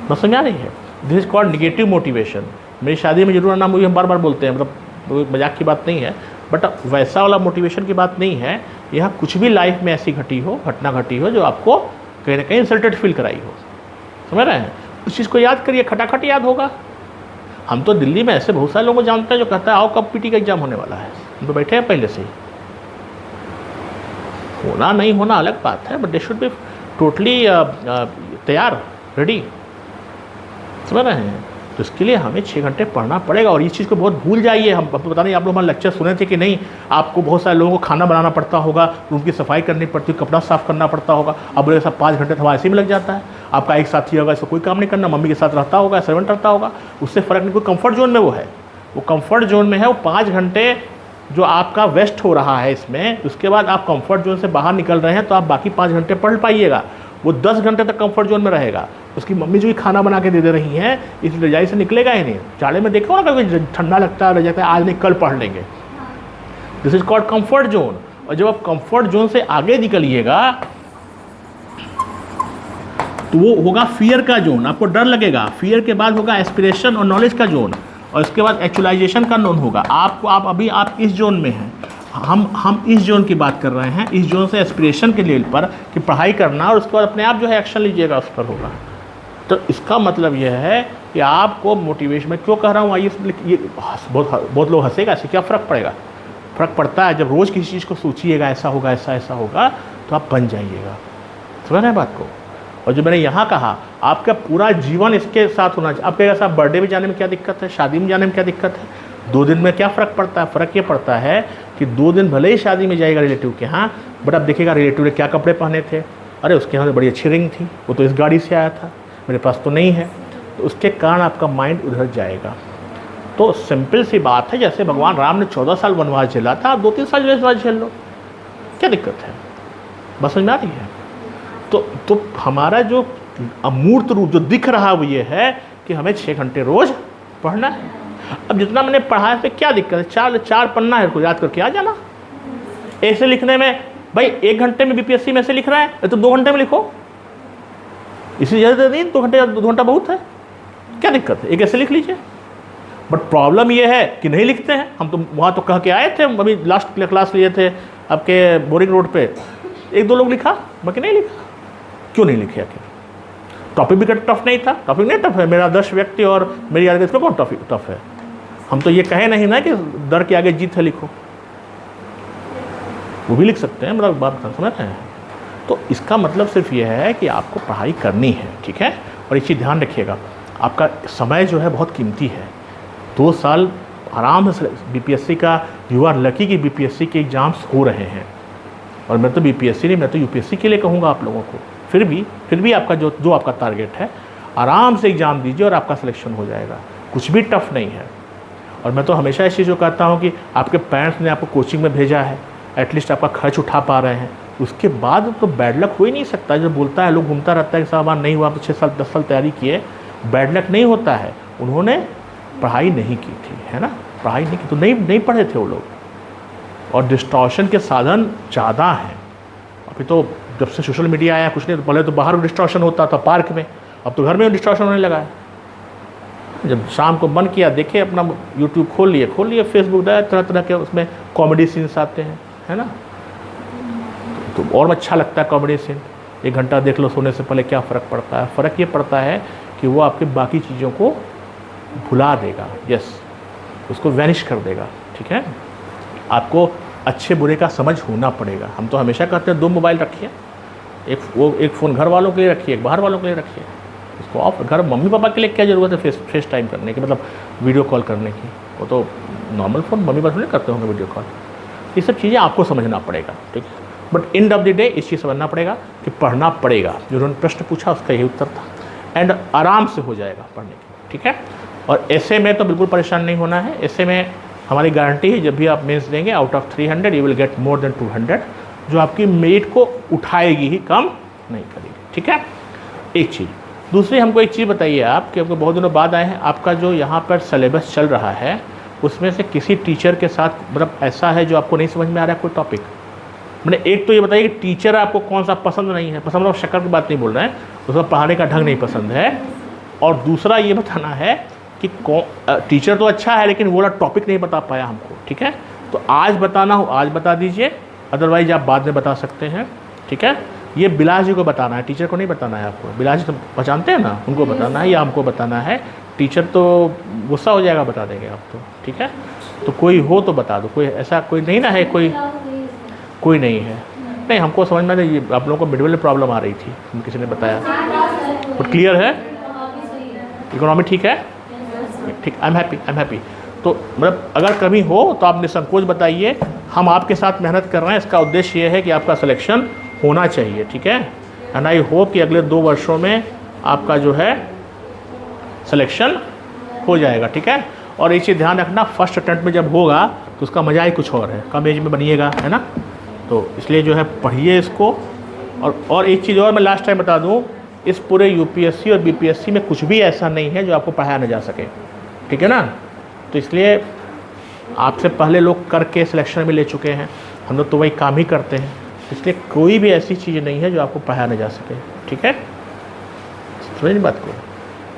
बस समझ आ रही है? This is called negative motivation. मेरी शादी में जरूर नाम, हम बार बार बोलते हैं, मतलब मजाक की बात नहीं है, बट वैसा वाला मोटिवेशन की बात नहीं है। यहाँ कुछ भी लाइफ में ऐसी घटना घटी हो जो आपको कहीं ना कहीं इंसल्टेड फील कराई हो, समझ रहे हैं? उस चीज़ को याद करिए, खटाखट याद होगा। हम तो दिल्ली में ऐसे बहुत सारे लोगों को जानते हैं जो कहता है आओ कब पीटी का एग्जाम होने वाला है, हम तो बैठे हैं पहले से ही। होना नहीं होना अलग बात है, but they should be totally तैयार, रेडी, समझ रहे हैं? तो इसके लिए हमें 6 घंटे पढ़ना पड़ेगा। और इस चीज़ को बहुत भूल जाइए। हम पता नहीं आप लोग हमारे लेक्चर सुने थे कि नहीं, आपको बहुत सारे लोगों को खाना बनाना पड़ता होगा, रूम की सफाई करनी पड़ती है, कपड़ा साफ़ करना पड़ता होगा। अब बोले साहब 5 घंटे तो हमारे ऐसे में लग जाता है। आपका एक साथी होगा, इसको कोई काम नहीं करना, मम्मी के साथ रहता होगा, सर्वेंट रहता होगा, उससे फ़र्क नहीं, कोई कंफर्ट जोन में वो है, वो कंफर्ट जोन में है। वो 5 घंटे जो आपका वेस्ट हो रहा है इसमें, उसके बाद आप कंफर्ट जोन से बाहर निकल रहे हैं, तो आप बाकी 5 घंटे पढ़ पाइएगा। वो 10 घंटे तक कंफर्ट जोन में रहेगा। उसकी मम्मी जो ही खाना बना के दे रही हैं, इस रजाई से निकलेगा ही नहीं। जाड़े में देखो ना, कभी ठंडा लगता है, रजाई आज नहीं कल पढ़ लेंगे। This is called comfort zone. और जब आप कंफर्ट जोन से आगे निकलिएगा तो वो होगा फियर का जोन, आपको डर लगेगा। फियर के बाद होगा एस्पिरेशन और नॉलेज का जोन, और इसके बाद एक्चुअलाइजेशन का जोन होगा। आप इस जोन में हैं, हम इस जोन की बात कर रहे हैं। इस जोन से एस्पिरेशन के लेवल पर कि पढ़ाई करना, और उसके बाद अपने आप जो है एक्शन लीजिएगा उस पर होगा। तो इसका मतलब यह है कि आपको मोटिवेशन, मैं क्यों कह रहा हूँ, आइए ये बहुत लोग हंसेगा, इससे क्या फ़र्क पड़ेगा? फ़र्क पड़ता है जब रोज़ किसी चीज़ को सोचिएगा, ऐसा होगा, ऐसा होगा, तो आप बन जाइएगा। समझ रहे हैं बात को? और जो मैंने यहाँ कहा, आपका पूरा जीवन इसके साथ होना चाहिए। आप कहेगा साहब बर्थडे में जाने में क्या दिक्कत है, शादी में जाने में क्या दिक्कत है, 2 दिन में क्या फ़र्क पड़ता है? फ़र्क ये पड़ता है कि 2 दिन भले ही शादी में जाएगा रिलेटिव के यहाँ, बट अब देखिएगा रिलेटिव ने क्या कपड़े पहने थे, अरे उसके यहाँ तो बड़ी अच्छी रिंग थी, वो तो इस गाड़ी से आया था, मेरे पास तो नहीं है। तो उसके कारण आपका माइंड उधर जाएगा। तो सिंपल सी बात है, जैसे भगवान राम ने 14 साल वनवास झेला था, आप 2-3 साल वनवास झेल लो, क्या दिक्कत है? बस समझ में आ रही है? तो हमारा जो अमूर्त रूप जो दिख रहा वो ये है कि हमें 6 घंटे रोज़ पढ़ना है। अब जितना मैंने पढ़ा है पे क्या दिक्कत है? 4 पन्ना है, को याद करके आ जाना। ऐसे लिखने में भाई 1 घंटे में बीपीएससी में से लिख रहा है तो 2 घंटे में लिखो, इससे ज़्यादा नहीं, 2 घंटा बहुत है, क्या दिक्कत है? एक ऐसे लिख लीजिए। बट प्रॉब्लम ये है कि नहीं लिखते हैं। हम तो वहाँ तो कह के आए थे, अभी लास्ट क्लास लिए थे आपके बोरिंग रोड पे, 1-2 लोग लिखा, बाकी नहीं लिखा। क्यों नहीं लिखे? आखिर टॉपिक भी टफ नहीं था। टॉपिक नहीं टफ है, मेरा 10 व्यक्ति और मेरी याद इसमें कौन टफ है? हम तो ये कहे नहीं ना कि डर के आगे जीत है, लिखो, वो भी लिख सकते हैं, मतलब बात समझ रहे हैं? तो इसका मतलब सिर्फ ये है कि आपको पढ़ाई करनी है, ठीक है? और एक चीज़ ध्यान रखिएगा, आपका समय जो है बहुत कीमती है। 2 साल आराम से बीपीएससी का, यू आर लकी कि बीपीएससी के एग्ज़ाम्स हो रहे हैं। और मैं तो बीपीएससी नहीं, मैं तो यूपीएससी के लिए कहूँगा आप लोगों को। फिर भी आपका जो आपका टारगेट है, आराम से एग्ज़ाम दीजिए और आपका सिलेक्शन हो जाएगा। कुछ भी टफ नहीं है। और मैं तो हमेशा इस चीज़ को कहता हूँ कि आपके पेरेंट्स ने आपको कोचिंग में भेजा है, एटलीस्ट आपका खर्च उठा पा रहे हैं, उसके बाद तो बैड लक हो ही नहीं सकता। जो बोलता है, लोग घूमता रहता है कि साहब नहीं हुआ, 6 साल 10 साल तैयारी किए, बैड लक नहीं होता है। उन्होंने पढ़ाई नहीं की थी, है ना? पढ़ाई नहीं की तो नहीं पढ़े थे वो लोग। और डिस्टॉर्शन के साधन ज़्यादा हैं। अभी तो जब से सोशल मीडिया आया, कुछ नहीं तो पहले तो बाहर डिस्टॉर्शन होता था पार्क में, अब तो घर में डिस्टॉर्शन होने लगा है। जब शाम को बंद किया, देखे अपना यूट्यूब खोल लिए, फेसबुक डाया, तरह तरह के उसमें कॉमेडी सीन्स आते हैं, है ना? तो और अच्छा लगता है कॉमेडी सीन। 1 घंटा देख लो सोने से पहले, क्या फ़र्क पड़ता है? फ़र्क ये पड़ता है कि वो आपके बाकी चीज़ों को भुला देगा, यस, उसको वैनिश कर देगा, ठीक है। आपको अच्छे बुरे का समझ होना पड़ेगा। हम तो हमेशा कहते हैं 2 मोबाइल रखिए, एक फ़ोन घर वालों के लिए रखिए, एक बाहर वालों के लिए रखिए। उसको ऑफ, घर मम्मी पापा के लिए क्या ज़रूरत है फेस टाइम करने की, मतलब वीडियो कॉल करने की? वो तो नॉर्मल फ़ोन मम्मी पापा नहीं करते होंगे वीडियो कॉल। ये सब चीज़ें आपको समझना पड़ेगा, ठीक है। But end of the day इस चीज़ समझना पड़ेगा कि पढ़ना पड़ेगा। जो उन्होंने प्रश्न पूछा उसका यही उत्तर था, एंड आराम से हो जाएगा पढ़ने की, ठीक है। और ऐसे में तो बिल्कुल परेशान नहीं होना है। ऐसे में हमारी गारंटी है, जब भी आप मेंस देंगे out of 300 you will get more than 200, जो आपकी मेरिट को उठाएगी ही, कम नहीं करेगी, ठीक है। एक चीज़। दूसरी हमको एक चीज़ बताइए आप कि आपको बहुत दिनों बाद आए हैं, आपका जो यहाँ पर सिलेबस चल रहा है उसमें से किसी टीचर के साथ मतलब ऐसा है जो आपको नहीं समझ में आ रहा है कोई टॉपिक? मैंने एक तो ये बताइए कि टीचर आपको कौन सा पसंद नहीं है, पसंद, मतलब शक्ल की बात नहीं बोल रहे हैं, उसका पढ़ाने का ढंग नहीं पसंद है। और दूसरा ये बताना है कि टीचर तो अच्छा है लेकिन वो वाला टॉपिक नहीं बता पाया हमको, ठीक है। तो आज बताना हो आज बता दीजिए, अदरवाइज आप बाद में बता सकते हैं, ठीक है। ये बिलास जी को बताना है, टीचर को नहीं बताना है आपको। बिलास जी तो पहचानते हैं ना, उनको बताना है या हमको बताना है? टीचर तो गुस्सा हो जाएगा, बता देंगे आप तो, ठीक है। तो कोई हो तो बता दो, कोई ऐसा कोई नहीं ना है, कोई नहीं है। नहीं, हमको समझ में ये आप लोगों को मिडल में प्रॉब्लम आ रही थी, किसी ने बताया। तो क्लियर है? इकोनॉमी ठीक है? ठीक, आई एम हैप्पी। तो मतलब अगर कभी हो तो आप निसंकोच बताइए, हम आपके साथ मेहनत कर रहे हैं। इसका उद्देश्य ये है कि आपका सिलेक्शन होना चाहिए, ठीक है। एंड आई होप कि अगले 2 वर्षों में आपका जो है सिलेक्शन हो जाएगा, ठीक है। और एक चीज़ ध्यान रखना, फर्स्ट अटेम्प्ट में जब होगा तो उसका मज़ा ही कुछ और है, कम एज में बनिएगा, है ना। तो इसलिए जो है पढ़िए इसको। और एक चीज़ और मैं लास्ट टाइम बता दूँ, इस पूरे यूपीएससी और बीपीएससी में कुछ भी ऐसा नहीं है जो आपको पढ़ाया न जा सके, ठीक है ना। तो इसलिए आपसे पहले लोग करके सिलेक्शन में ले चुके हैं, हम लोग तो वही काम ही करते हैं। इसलिए कोई भी ऐसी चीज़ नहीं है जो आपको पढ़ाया न जा सके, ठीक है। समझ नहीं बात को?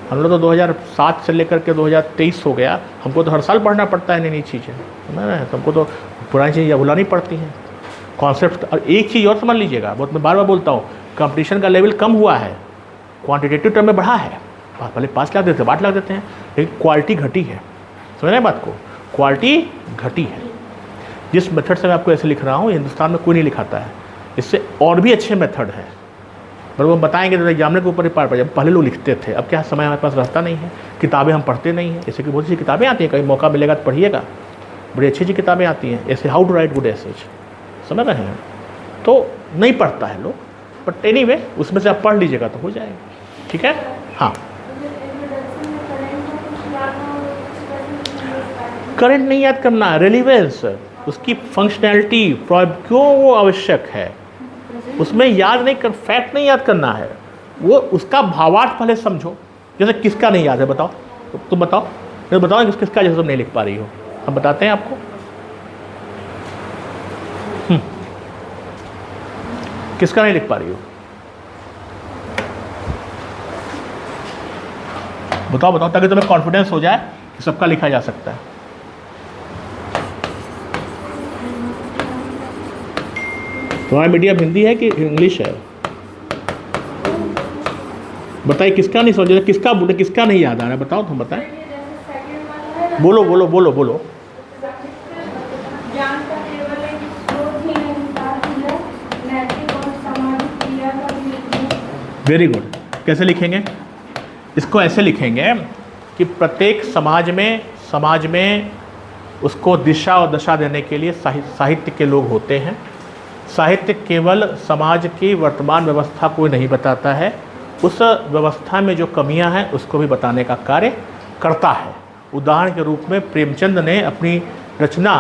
हम लोग तो 2007 से लेकर के 2023 हो गया, हमको तो हर साल पढ़ना पड़ता है नई चीज़ें, समझ रहे हैं। तो हमको तो पुरानी चीज़ें भुलानी पड़ती हैं, कॉन्सेप्ट। और एक चीज़ और समझ लीजिएगा, बहुत मैं बार बार बोलता हूँ, कंपटीशन का लेवल कम हुआ है, क्वांटिटेटिव टर्म में बढ़ा है। पहले 5 लाख देते 8 लाख देते हैं, लेकिन क्वालिटी घटी है। समझ रहे हैं बात को? क्वालिटी घटी है। जिस मेथड से मैं आपको ऐसे लिख रहा हूँ, हिंदुस्तान में कोई नहीं लिखाता है, इससे और भी अच्छे मेथड है। पर वो बताएंगे तो एग्जामिनर के ऊपर ही पार पड़ जाए। पहले लोग लिखते थे, अब क्या समय हमारे पास रहता नहीं है, किताबें हम पढ़ते नहीं हैं। जैसे कि बहुत सी किताबें आती हैं, कहीं मौका मिलेगा तो पढ़िएगा, बड़ी अच्छी अच्छी किताबें आती हैं, ऐसे how to write good essays, समझ रहे हैं। तो नहीं पढ़ता है लोग, बट एनीवे उसमें से आप पढ़ लीजिएगा तो हो जाएगा, ठीक है। हाँ, करंट नहीं याद करना, रेलिवेंस, उसकी फंक्शनैलिटी, क्यों वो आवश्यक है, उसमें याद नहीं कर, फैक्ट नहीं याद करना है, वो उसका भावार्थ पहले समझो। जैसे किसका नहीं याद है बताओ, तुम बताओ, मैं बताओ किसका जैसे तुम नहीं लिख पा रही हो, हम बताते हैं आपको। किसका नहीं लिख पा रही हो बताओ बताओ, ताकि तुम्हें कॉन्फिडेंस हो जाए कि सबका लिखा जा सकता है। तुम्हारा मीडियम हिंदी है कि इंग्लिश है? बताइए किसका नहीं समझ, किसका बोले, किसका नहीं याद आ रहा है बताओ, तुम बताएं। बोलो बोलो बोलो बोलो। Very good. कैसे लिखेंगे इसको? ऐसे लिखेंगे कि प्रत्येक समाज में उसको दिशा और दशा देने के लिए साहित्य के लोग होते हैं। साहित्य केवल समाज की वर्तमान व्यवस्था को नहीं बताता है, उस व्यवस्था में जो कमियां हैं उसको भी बताने का कार्य करता है। उदाहरण के रूप में प्रेमचंद ने अपनी रचना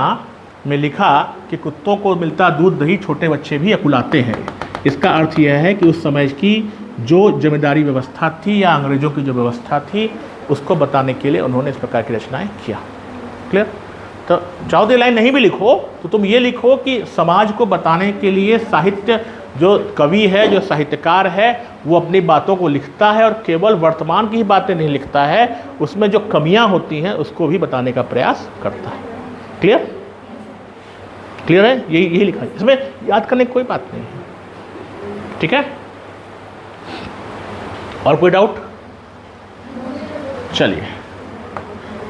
में लिखा कि कुत्तों को मिलता दूध दही छोटे बच्चे भी अकुलाते हैं। इसका अर्थ यह है कि उस समय की जो जमींदारी व्यवस्था थी या अंग्रेज़ों की जो व्यवस्था थी उसको बताने के लिए उन्होंने इस प्रकार की रचनाएं किया। क्लियर? तो चौथी लाइन नहीं भी लिखो तो तुम ये लिखो कि समाज को बताने के लिए साहित्य, जो कवि है, जो साहित्यकार है, वो अपनी बातों को लिखता है और केवल वर्तमान की ही बातें नहीं लिखता है, उसमें जो कमियां होती हैं उसको भी बताने का प्रयास करता है। क्लियर? क्लियर है? यही लिखा है, इसमें याद करने की कोई बात नहीं है, ठीक है। और कोई डाउट? चलिए,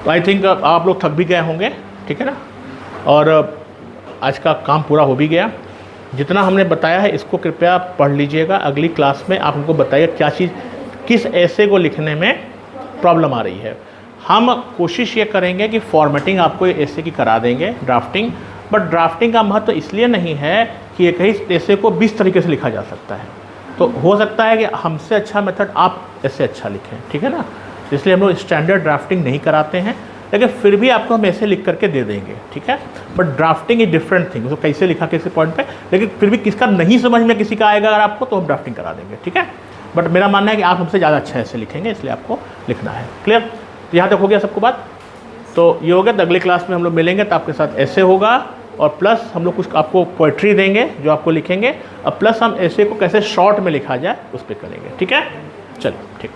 तो आई थिंक आप लोग थक भी गए होंगे, ठीक है ना, और आज का काम पूरा हो भी गया। जितना हमने बताया है इसको कृपया पढ़ लीजिएगा। अगली क्लास में आप हमको बताइए क्या चीज़, किस ऐसे को लिखने में प्रॉब्लम आ रही है। हम कोशिश ये करेंगे कि फॉर्मेटिंग आपको ऐसे की करा देंगे, ड्राफ्टिंग, बट ड्राफ्टिंग का महत्व इसलिए नहीं है कि एक ही ऐसे को 20 तरीके से लिखा जा सकता है। तो हो सकता है कि हमसे अच्छा मेथड आप ऐसे अच्छा लिखें, ठीक है ना, इसलिए हम लोग स्टैंडर्ड ड्राफ्टिंग नहीं कराते हैं, लेकिन फिर भी आपको हम ऐसे लिख करके दे देंगे, ठीक है। But drafting is different thing, उसको कैसे लिखा कैसे पॉइंट पे, लेकिन फिर भी किसका नहीं समझ में किसी का आएगा अगर आपको, तो हम ड्राफ्टिंग करा देंगे, ठीक है। बट मेरा मानना है कि आप हमसे ज़्यादा अच्छा ऐसे लिखेंगे, इसलिए आपको लिखना है। क्लियर? तो यहाँ तक हो गया सबको बात? तो ये हो गया। तो अगले क्लास में हम लोग मिलेंगे तो आपके साथ ऐसे होगा, और प्लस हम लोग कुछ आपको पोइट्री देंगे जो आपको लिखेंगे, और प्लस हम ऐसे को कैसे शॉर्ट में लिखा जाए उस पर करेंगे, ठीक है। चलो ठीक।